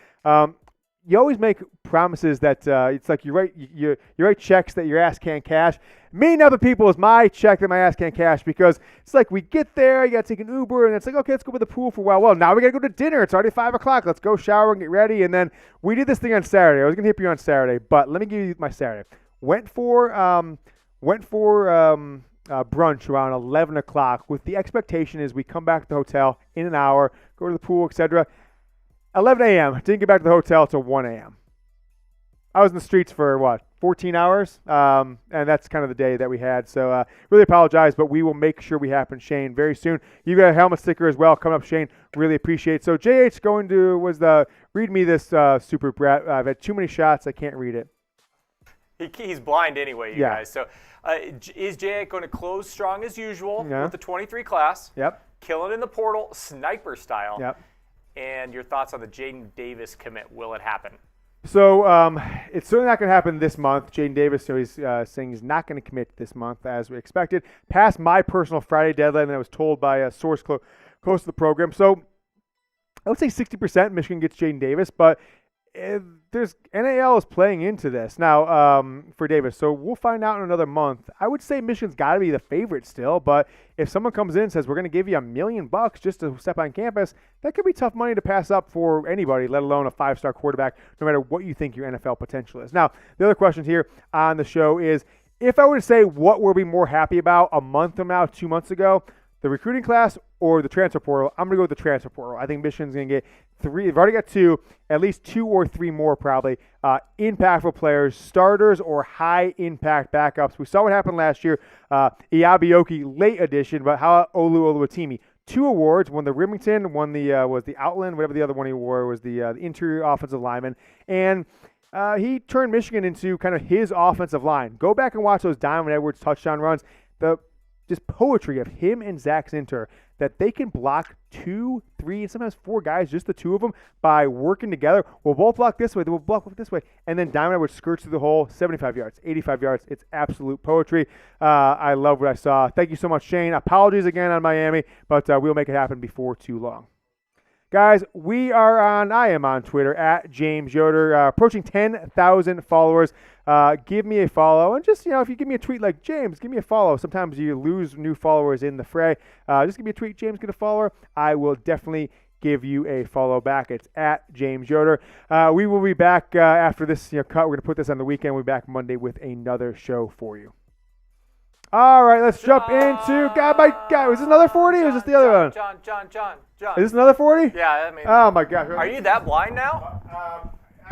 you always make promises that it's like you write checks that your ass can't cash. Meeting other people is my check that my ass can't cash, because it's like we get there, you got to take an Uber, and it's like, okay, let's go to the pool for a while. Well, now we got to go to dinner. It's already 5 o'clock. Let's go shower and get ready. And then we did this thing on Saturday. I was going to hit you on Saturday, but let me give you my Saturday. Went for brunch around 11 o'clock with the expectation is we come back to the hotel in an hour, go to the pool, etc. 11 a.m. Didn't get back to the hotel till 1 a.m. I was in the streets for, 14 hours? And that's kind of the day that we had. So really apologize, but we will make sure we happen, Shane, very soon. You got a helmet sticker as well coming up, Shane. Really appreciate it. So JH read me this super Brett. I've had too many shots. I can't read it. He's blind anyway, you guys. So is JH going to close strong as usual with the 23 class? Yep. Kill it in the portal, sniper style. Yep. And your thoughts on the Jadyn Davis commit? Will it happen? So it's certainly not going to happen this month. Jadyn Davis, so he's saying he's not going to commit this month as we expected. Past my personal Friday deadline that I was told by a source close to the program. So I would say 60% Michigan gets Jadyn Davis, but there's NAL is playing into this now for Davis. So we'll find out in another month. I would say Michigan's got to be the favorite still, but if someone comes in and says we're going to give you $1 million just to step on campus, that could be tough money to pass up for anybody, let alone a 5-star quarterback, no matter what you think your NFL potential is. Now, the other question here on the show is, if I were to say what we'll be more happy about a month from now, 2 months ago, the recruiting class or the transfer portal, I'm going to go with the transfer portal. I think Michigan's going to get 3. They've already got 2, at least 2 or 3 more probably, impactful players, starters or high-impact backups. We saw what happened last year. Iabioki, late addition, but how about Olu Oluwatimi? 2 awards, won the Remington, won the was the Outland, whatever the other one he wore was the interior offensive lineman. And he turned Michigan into kind of his offensive line. Go back and watch those Diamond Edwards touchdown runs. Just poetry of him and Zach Zinter, that they can block 2, 3, and sometimes 4 guys, just the 2 of them, by working together. We'll both block this way, then we'll block this way. And then Diamond Edwards skirts through the hole, 75 yards, 85 yards. It's absolute poetry. I love what I saw. Thank you so much, Shane. Apologies again on Miami, but we'll make it happen before too long. Guys, I am on Twitter at James Yoder, approaching 10,000 followers. Give me a follow. And just, if you give me a tweet like, James, give me a follow. Sometimes you lose new followers in the fray. Just give me a tweet, James, get a follower. I will definitely give you a follow back. It's at James Yoder. We will be back after this cut. We're going to put this on the weekend. We'll be back Monday with another show for you. All right, let's jump into is this another 40 or is this the other one? John. Is this another 40? Yeah, I mean. Oh my gosh. Are you that blind now?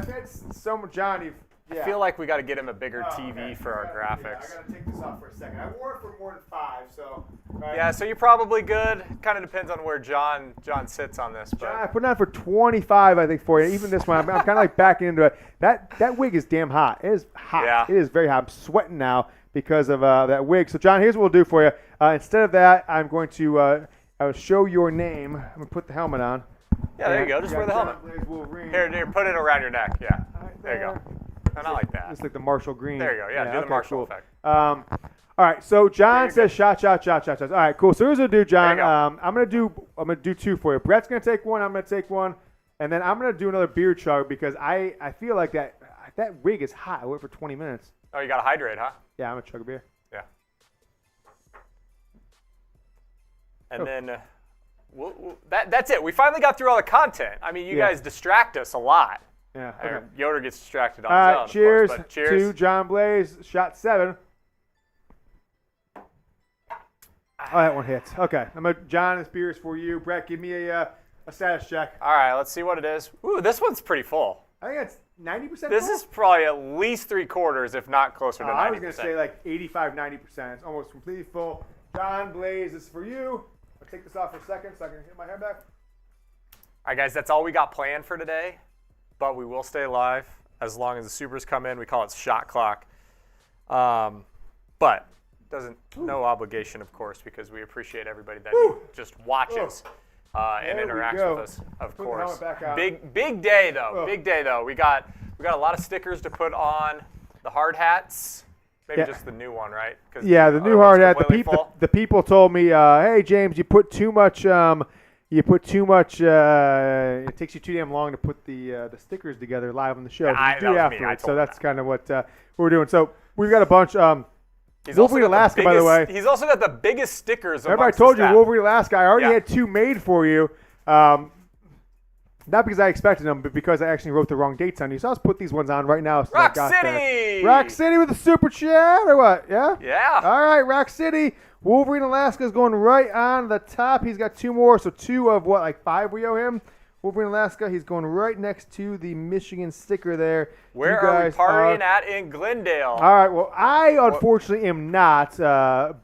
I've had so much, Johnny. Yeah. I feel like we got to get him a bigger TV for our graphics. I got to take this off for a second. I wore it for more than 5, so. Right. Yeah, so you're probably good. Kind of depends on where John sits on this. But John, I put it on for 25, I think, for you. Even this one, I'm kind of like backing into it. That wig is damn hot. It is hot. Yeah. It is very hot. I'm sweating now because of that wig. So, John, here's what we'll do for you. Instead of that, I'm going to I will show your name. I'm going to put the helmet on. Yeah, there you go. Just wear the helmet. Here, put it around your neck. Yeah, there you go. And I like that. It's like the Marshall Green. There you go. Yeah, do the Marshall effect. All right, so John says shot. All right, cool. So here's what we'll do, John. I'm gonna do 2 for you. Brett's gonna take 1. I'm gonna take 1, and then I'm gonna do another beer chug because I feel like that wig is hot. I went for 20 minutes. Oh, you gotta hydrate, huh? Yeah, I'm gonna chug a beer. Yeah. And then that's it. We finally got through all the content. I mean, you guys distract us a lot. Yeah. Okay. Yoder gets distracted on his own. Cheers, of course, cheers to John Blaze. Shot 7. Oh, that one hits. Okay. John, this beer is for you. Brett, give me a status check. All right, let's see what it is. Ooh, this one's pretty full. I think it's 90%. This is probably at least 3/4, if not closer to 90%. I was going to say like 85, 90%. It's almost completely full. John Blaze, this is for you. I'll take this off for a second so I can get my hair back. All right, guys, that's all we got planned for today. But we will stay live as long as the supers come in. We call it shot clock. But no obligation, of course, because we appreciate everybody that just watches and interacts with us, of course. Big day though. Big day though. We got a lot of stickers to put on the hard hats. Maybe just the new one, right? Yeah, the new hard hat. The people told me, hey James, you put too much. It takes you too damn long to put the stickers together live on the show. Yeah, you do it afterwards, so that's kind of what we're doing. So we've got a bunch. Wolverine Alaska, by the way. He's also got the biggest stickers. Remember I told you, Wolverine Alaska, I already had 2 made for you. Not because I expected them, but because I actually wrote the wrong dates on you. So I'll just put these ones on right now. So Rock City! Rock City with a super chat, or what? Yeah? Yeah. All right, Rock City. Wolverine Alaska is going right on the top. He's got 2 more, so 2 of what, like 5 we owe him? Wolverine Alaska, he's going right next to the Michigan sticker there. Where are we partying at in Glendale? All right, well, I unfortunately am not,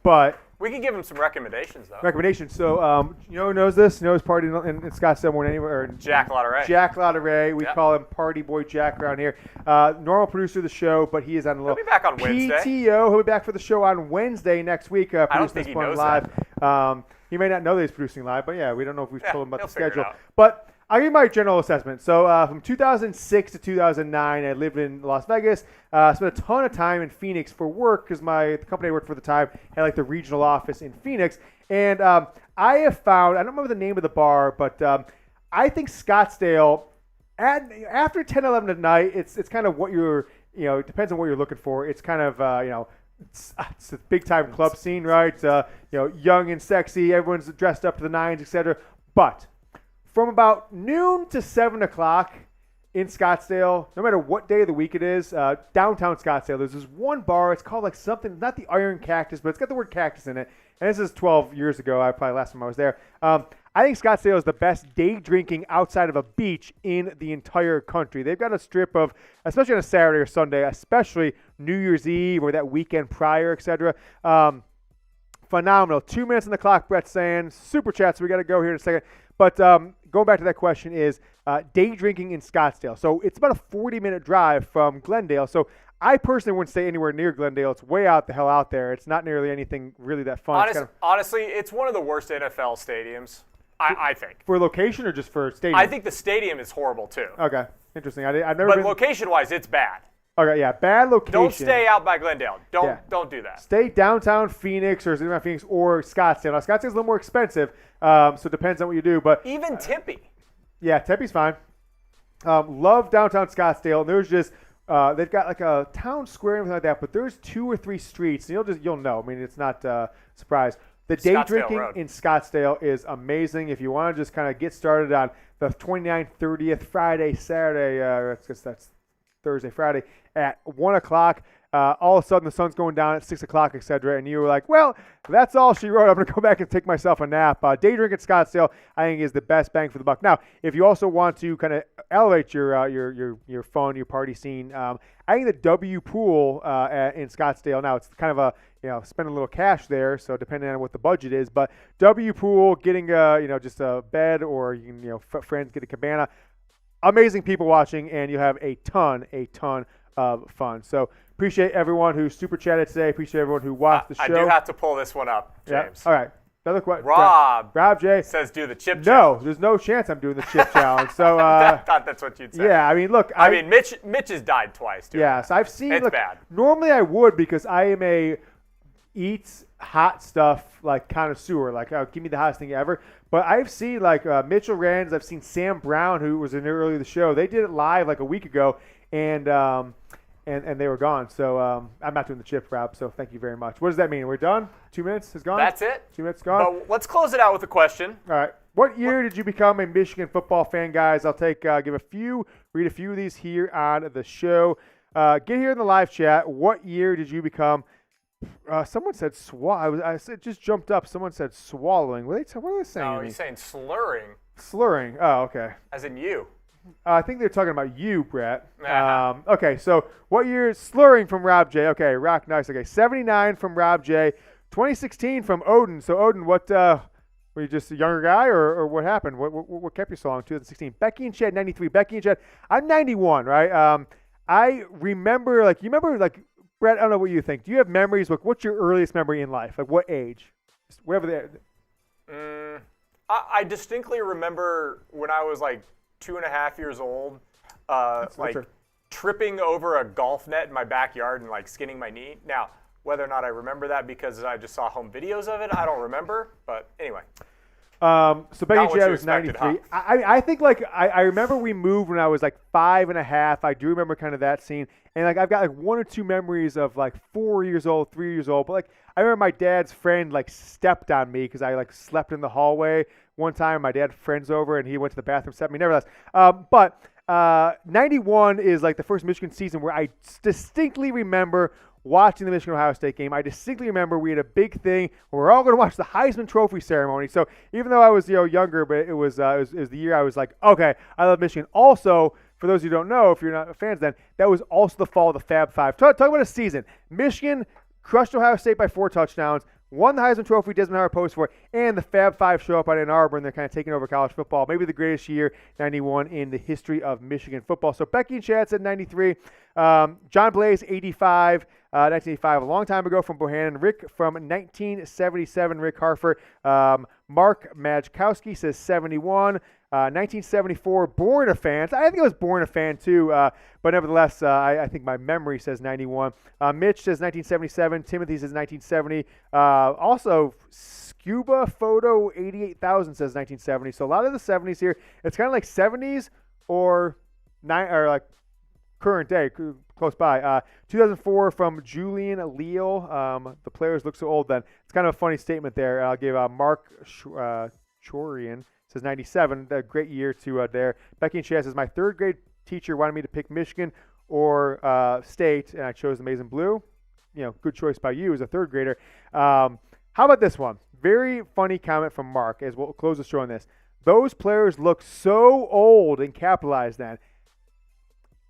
but... We can give him some recommendations, though. So, you know who knows this? Knows party in Scottsdale more than anywhere? Jack Lauderay. Jack Lauderay. We call him Party Boy Jack around here. Normal producer of the show, but he is on a little... He'll be back on Wednesday. PTO. He'll be back for the show on Wednesday next week. I don't think he knows live. He may not know that he's producing live, but yeah, we don't know if we've told him about the schedule. Out. But I'll give you my general assessment. So from 2006 to 2009, I lived in Las Vegas. Spent a ton of time in Phoenix for work because the company I worked for at the time had like the regional office in Phoenix. And I have found, I don't remember the name of the bar, but I think Scottsdale, after 10, 11 at night, it's kind of what you're, it depends on what you're looking for. It's kind of, it's a big time club scene, right? Young and sexy, everyone's dressed up to the nines, etc. But from about noon to 7 o'clock in Scottsdale, no matter what day of the week it is, downtown Scottsdale, there's this one bar. It's called like something, not the Iron Cactus, but it's got the word cactus in it. And this is 12 years ago, probably last time I was there. I think Scottsdale is the best day drinking outside of a beach in the entire country. They've got a strip of, especially on a Saturday or Sunday, especially New Year's Eve or that weekend prior, etc. Phenomenal. 2 minutes on the clock, Brett's saying. Super chat, so we got to go here in a second. But going back to that question is day drinking in Scottsdale. So it's about a 40-minute drive from Glendale. So I personally wouldn't stay anywhere near Glendale. It's way out the hell out there. It's not nearly anything really that fun. Honestly, it's one of the worst NFL stadiums, I think. For location or just for stadium? I think the stadium is horrible too. Okay, interesting. I've never been. But location-wise, it's bad. Okay, yeah, bad location. Don't stay out by Glendale. Don't do that. Stay downtown Phoenix or Phoenix or Scottsdale. Now, Scottsdale's a little more expensive, so it depends on what you do. But even Tempe. Yeah, Tempe's fine. Love downtown Scottsdale. And there's just they've got like a town square and everything like that. But there's 2 or 3 streets, and you'll know. I mean, it's not a surprise. The day drinking in Scottsdale is amazing. If you want to just kind of get started on the 29th, 30th, Friday, Saturday, that's Thursday, Friday, at 1 o'clock. all of a sudden the sun's going down at 6 o'clock, etc. And you were like, well, that's all she wrote. I'm going to go back and take myself a nap. Day drink at Scottsdale, I think, is the best bang for the buck. Now, if you also want to kind of elevate your fun, your party scene, I think the W pool in Scottsdale, now it's kind of a, spend a little cash there, so depending on what the budget is, but W pool, getting just a bed, or you can, friends get a cabana. Amazing people watching, and you have a ton of fun. So appreciate everyone who super chatted today. Appreciate everyone who watched the show. I do have to pull this one up, James. Yeah. All right. Another question. Rob J says do the chip challenge. No, there's no chance I'm doing the chip challenge. So I thought that's what you'd say. Yeah, I mean, look. I mean, Mitch has died twice, too. Yeah, so I've seen. It's bad. Normally I would, because I am a eats hot stuff like connoisseur. Like, give me the hottest thing ever. But I've seen Mitchell Rans. I've seen Sam Brown, who was in there earlier in the show. They did it live like a week ago, and they were gone. So I'm not doing the chip wrap. So thank you very much. What does that mean? We're done? 2 minutes is gone? That's it. 2 minutes gone? But let's close it out with a question. All right. What year did you become a Michigan football fan, guys? I'll read a few of these here on the show. Get here in the live chat. What year did you become? Someone said I just jumped up. Someone said swallowing. What are they saying? No, he's saying slurring. Slurring. Oh, okay. As in you. I think they're talking about you, Brett. Uh-huh. Okay, so what year is slurring from Rob J? Okay, rock nice. Okay, 79 from Rob J. 2016 from Odin. So Odin, what were you just a younger guy, or what happened? What kept you so long? 2016. Becky and Chad 93. Becky and Chad. I'm 91, right? I remember Brett. I don't know what you think. Do you have memories? What's your earliest memory in life? Like what age? Just whatever. I distinctly remember when I was like 2.5 years old, tripping over a golf net in my backyard and skinning my knee. Now, whether or not I remember that because I just saw home videos of it, I don't remember. But anyway. So Becky Chad was 93. Huh? I think I remember we moved when I was 5.5. I do remember kind of that scene. And I've got 1 or 2 memories of 4 years old, 3 years old. But I remember my dad's friend stepped on me because I slept in the hallway one time. My dad had friends over and he went to the bathroom, stepped me. Nevertheless, but 91 is the first Michigan season where I distinctly remember watching the Michigan-Ohio State game. I distinctly remember we had a big thing where we're all going to watch the Heisman Trophy ceremony. So even though I was younger, but it was the year I was okay, I love Michigan. Also, for those who don't know, if you're not fans then, that was also the fall of the Fab Five. Talk about a season. Michigan crushed Ohio State by 4 touchdowns, won the Heisman Trophy, Desmond Howard posed for it, and the Fab Five show up at Ann Arbor, and they're kind of taking over college football. Maybe the greatest year, 91, in the history of Michigan football. So Becky and Chad said 93. John Blaze, 85. 1985, a long time ago from Bohannon. Rick from 1977, Rick Harford. Mark Majkowski says 71. 1974, born a fan. I think I was born a fan too, but nevertheless, I think my memory says 91. Mitch says 1977. Timothy says 1970. Also, Scuba Photo 88,000 says 1970. So a lot of the 70s here. It's kind of 70s or current day, close by. 2004 from Julian Leal. The players look so old then. It's kind of a funny statement there. I'll give Mark Chorian. Says 97, a great year to there. Becky and Chad says, my 3rd grade teacher wanted me to pick Michigan or State, and I chose the Maize and Blue. Good choice by you as a 3rd grader. How about this one? Very funny comment from Mark as we'll close the show on this. Those players look so old and capitalized then.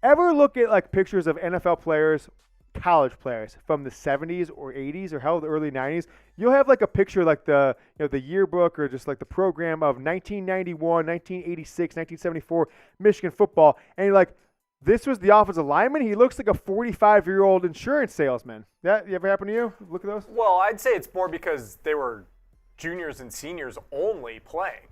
Ever look at pictures of NFL players, college players from the 70s or 80s or hell, the early 90s? You'll have a picture the the yearbook or just the program of 1991, 1986, 1974 Michigan football, and you're this was the offensive lineman. He looks like a 45-year-old insurance salesman. That ever happened to you? Look at those. Well, I'd say it's more because they were juniors and seniors only playing.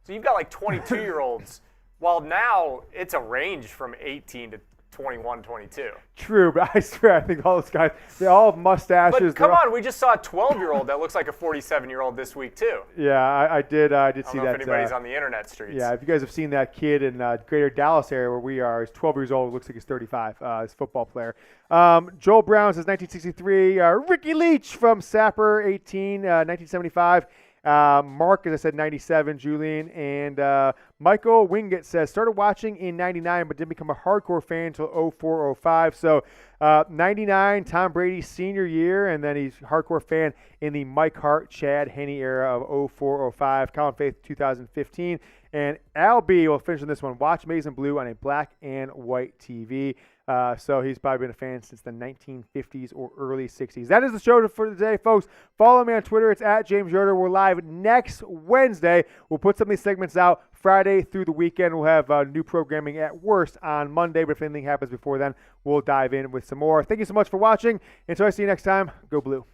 So you've got 22-year-olds. While now it's a range from 18 to 21, 22. True, but I swear I think all those guys, they all have mustaches. But come on, we just saw a 12-year-old that looks like a 47-year-old this week too. Yeah, I did see that. I don't know if anybody's on the internet streets. Yeah, if you guys have seen that kid in greater Dallas area where we are, he's 12 years old, looks like he's 35, he's a football player. Joel Brown says 1963. Ricky Leach from Sapper, 1975. Mark, as I said, 97, Julian. And Michael Wingett says, started watching in 99, but didn't become a hardcore fan until 04, 05. So 99, Tom Brady's senior year, and then he's a hardcore fan in the Mike Hart, Chad Henne era of 04, 05. Colin Faith, 2015. And Al B will finish on this one. Watch Maize and Blue on a black and white TV. So he's probably been a fan since the 1950s or early 60s. That is the show for today, folks. Follow me on Twitter. It's at James Yoder. We're live next Wednesday. We'll put some of these segments out Friday through the weekend. We'll have new programming at worst on Monday, but if anything happens before then, we'll dive in with some more. Thank you so much for watching. Until I see you next time, go Blue.